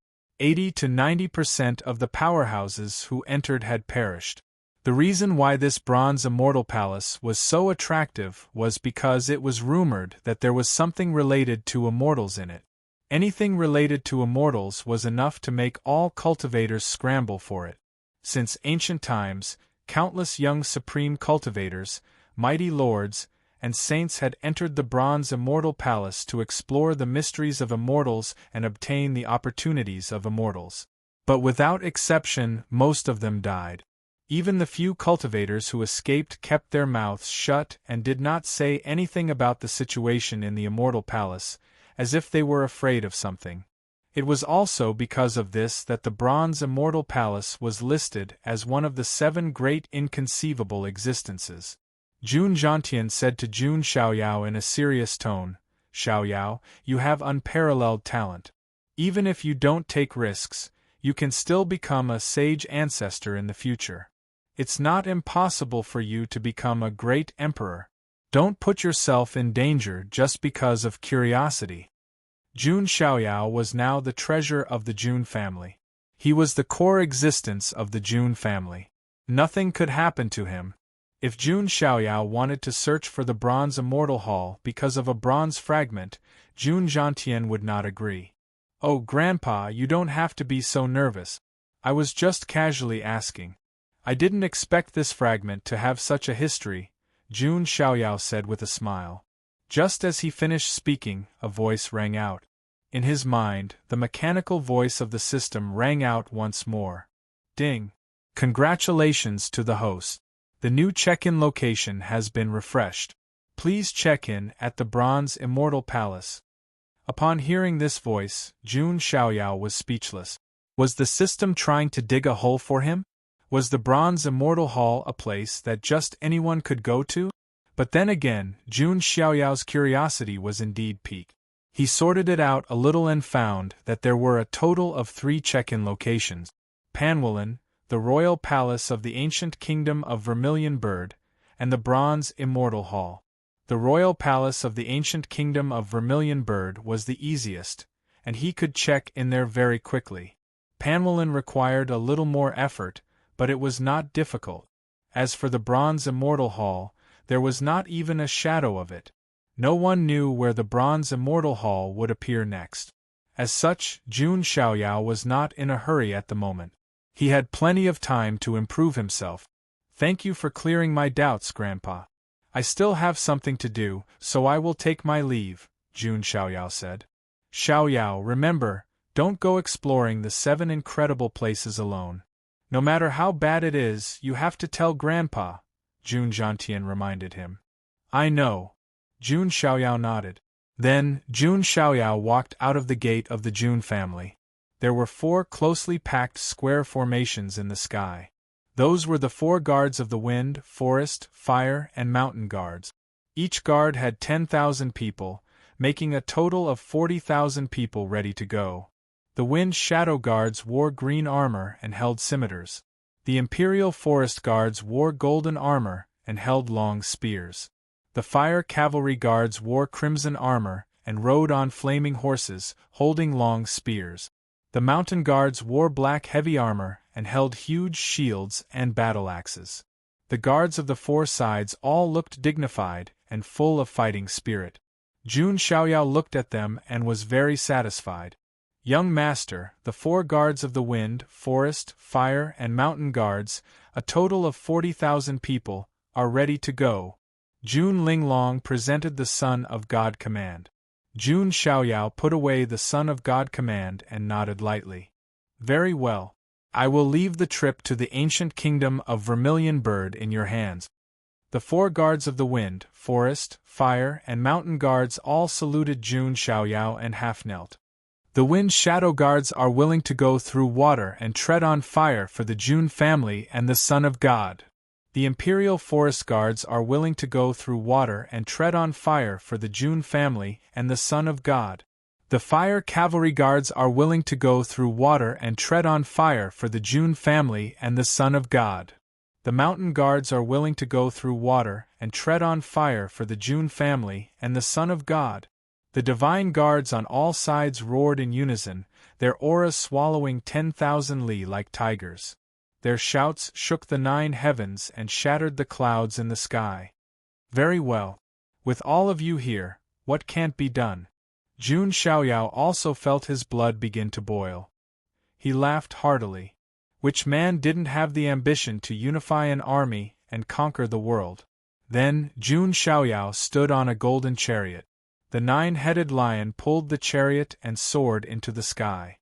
80 to 90% of the powerhouses who entered had perished. The reason why this bronze immortal palace was so attractive was because it was rumored that there was something related to immortals in it. Anything related to immortals was enough to make all cultivators scramble for it. Since ancient times, countless young supreme cultivators, mighty lords, and saints had entered the bronze immortal palace to explore the mysteries of immortals and obtain the opportunities of immortals. But without exception, most of them died. Even the few cultivators who escaped kept their mouths shut and did not say anything about the situation in the immortal palace, as if they were afraid of something. It was also because of this that the bronze immortal palace was listed as one of the 7 great inconceivable existences. Jun Zhantian said to Jun Xiaoyao in a serious tone, Xiaoyao, you have unparalleled talent. Even if you don't take risks, you can still become a sage ancestor in the future. It's not impossible for you to become a great emperor. Don't put yourself in danger just because of curiosity. Jun Xiaoyao was now the treasure of the Jun family. He was the core existence of the Jun family. Nothing could happen to him. If Jun Xiaoyao wanted to search for the Bronze Immortal Hall because of a bronze fragment, Jun Zhantian would not agree. Oh, Grandpa, you don't have to be so nervous. I was just casually asking. I didn't expect this fragment to have such a history, Jun Xiaoyao said with a smile. Just as he finished speaking, a voice rang out. In his mind, the mechanical voice of the system rang out once more. Ding! Congratulations to the host. The new check-in location has been refreshed. Please check in at the Bronze Immortal Palace. Upon hearing this voice, Jun Xiaoyao was speechless. Was the system trying to dig a hole for him? Was the Bronze Immortal Hall a place that just anyone could go to? But then again, Jun Xiaoyao's curiosity was indeed piqued. He sorted it out a little and found that there were a total of 3 check-in locations: Panwilin, the Royal Palace of the Ancient Kingdom of Vermilion Bird, and the Bronze Immortal Hall. The Royal Palace of the Ancient Kingdom of Vermilion Bird was the easiest, and he could check in there very quickly. Panwilin required a little more effort, but it was not difficult. As for the Bronze Immortal Hall, there was not even a shadow of it. No one knew where the Bronze Immortal Hall would appear next. As such, Jun Xiaoyao was not in a hurry at the moment. He had plenty of time to improve himself. Thank you for clearing my doubts, Grandpa. I still have something to do, so I will take my leave, Jun Xiaoyao said. Xiaoyao, remember, don't go exploring the 7 incredible places alone. No matter how bad it is, you have to tell Grandpa, Jun Zhantian reminded him. I know. Jun Xiaoyao nodded. Then, Jun Xiaoyao walked out of the gate of the Jun family. There were 4 closely packed square formations in the sky. Those were the 4 guards of the wind, forest, fire, and mountain guards. Each guard had 10,000 people, making a total of 40,000 people ready to go. The wind shadow guards wore green armor and held scimitars. The imperial forest guards wore golden armor and held long spears. The fire cavalry guards wore crimson armor and rode on flaming horses, holding long spears. The mountain guards wore black heavy armor and held huge shields and battle axes. The guards of the 4 sides all looked dignified and full of fighting spirit. Jun Xiaoyao looked at them and was very satisfied. Young master, the 4 guards of the wind, forest, fire, and mountain guards, a total of 40,000 people, are ready to go. Jun Linglong presented the Son of God command. Jun Xiaoyao put away the Son of God command and nodded lightly. Very well. I will leave the trip to the ancient kingdom of Vermilion Bird in your hands. The 4 guards of the wind, forest, fire, and mountain guards all saluted Jun Xiaoyao and half-knelt. The wind shadow guards are willing to go through water and tread on fire for the Jun family and the Son of God. The imperial forest guards are willing to go through water and tread on fire for the Jun family and the Son of God. The fire cavalry guards are willing to go through water and tread on fire for the Jun family and the Son of God. The mountain guards are willing to go through water and tread on fire for the Jun family and the Son of God. The divine guards on all sides roared in unison, their auras swallowing 10,000 li like tigers. Their shouts shook the 9 heavens and shattered the clouds in the sky. Very well. With all of you here, what can't be done? Jun Xiaoyao also felt his blood begin to boil. He laughed heartily. Which man didn't have the ambition to unify an army and conquer the world? Then, Jun Xiaoyao stood on a golden chariot. The 9-headed lion pulled the chariot and soared into the sky.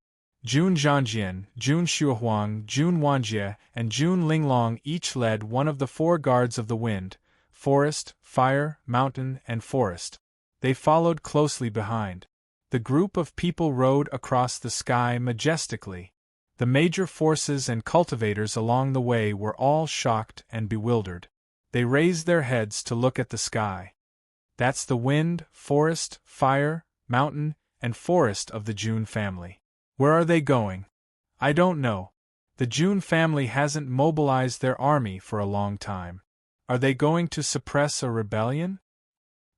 Jun Zhanjian, Jun Shuohuang, Jun Wanjie, and Jun Linglong each led one of the 4 guards of the wind, forest, fire, mountain, and forest. They followed closely behind. The group of people rode across the sky majestically. The major forces and cultivators along the way were all shocked and bewildered. They raised their heads to look at the sky. That's the wind, forest, fire, mountain, and forest of the Jun family. Where are they going? I don't know. The Jun family hasn't mobilized their army for a long time. Are they going to suppress a rebellion?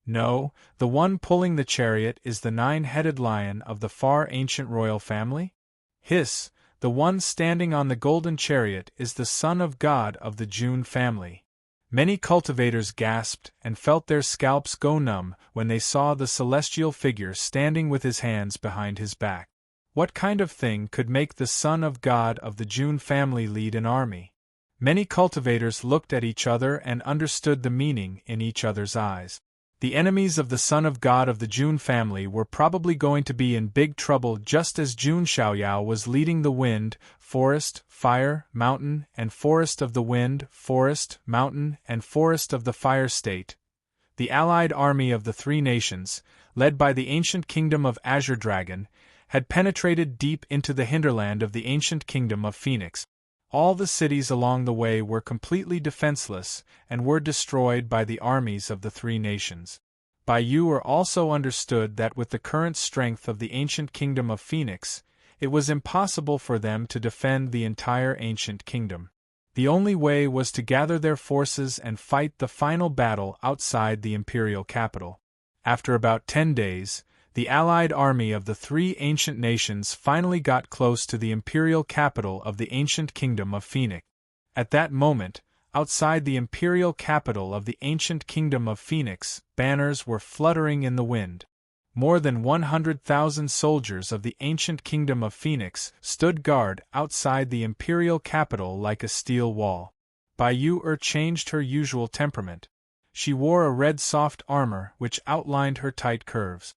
No, the one pulling the chariot is the 9-headed lion of the far ancient royal family? Hiss, the one standing on the golden chariot is the Son of God of the Jun family. Many cultivators gasped and felt their scalps go numb when they saw the celestial figure standing with his hands behind his back. What kind of thing could make the Son of God of the Jun family lead an army? Many cultivators looked at each other and understood the meaning in each other's eyes. The enemies of the son of God of the Jun family were probably going to be in big trouble, just as Jun Xiaoyao was leading the wind, forest, fire, mountain, and forest of the wind, forest, mountain, and forest of the fire state. The allied army of the three nations, led by the ancient kingdom of Azure Dragon, had penetrated deep into the hinterland of the ancient kingdom of Phoenix. All the cities along the way were completely defenseless and were destroyed by the armies of the three nations. Bai Yu also understood that with the current strength of the ancient kingdom of Phoenix, it was impossible for them to defend the entire ancient kingdom. The only way was to gather their forces and fight the final battle outside the imperial capital. After about 10 days, the allied army of the three ancient nations finally got close to the imperial capital of the ancient kingdom of Phoenix. At that moment, outside the imperial capital of the ancient kingdom of Phoenix, banners were fluttering in the wind. More than 100,000 soldiers of the ancient kingdom of Phoenix stood guard outside the imperial capital like a steel wall. Bai Yu changed her usual temperament. She wore a red soft armor which outlined her tight curves.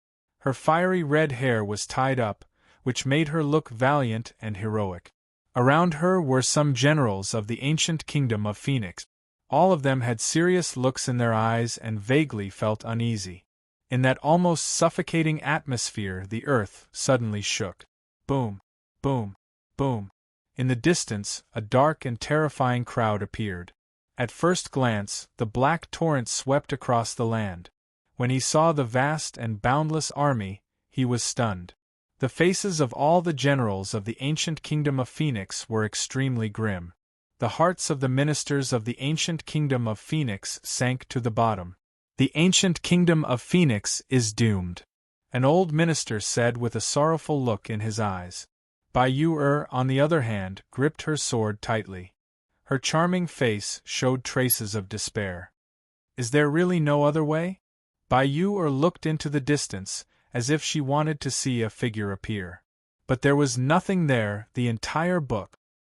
Her fiery red hair was tied up, which made her look valiant and heroic. Around her were some generals of the ancient kingdom of Phoenix. All of them had serious looks in their eyes and vaguely felt uneasy. In that almost suffocating atmosphere, the earth suddenly shook. Boom, boom, boom. In the distance, a dark and terrifying crowd appeared. At first glance, the black torrent swept across the land. When he saw the vast and boundless army, he was stunned. The faces of all the generals of the ancient kingdom of Phoenix were extremely grim. The hearts of the ministers of the ancient kingdom of Phoenix sank to the bottom. The ancient kingdom of Phoenix is doomed, an old minister said with a sorrowful look in his eyes. Bai Yu, on the other hand, gripped her sword tightly. Her charming face showed traces of despair. Is there really no other way? Bai Yu looked into the distance, as if she wanted to see a figure appear. But there was nothing there. The entire book,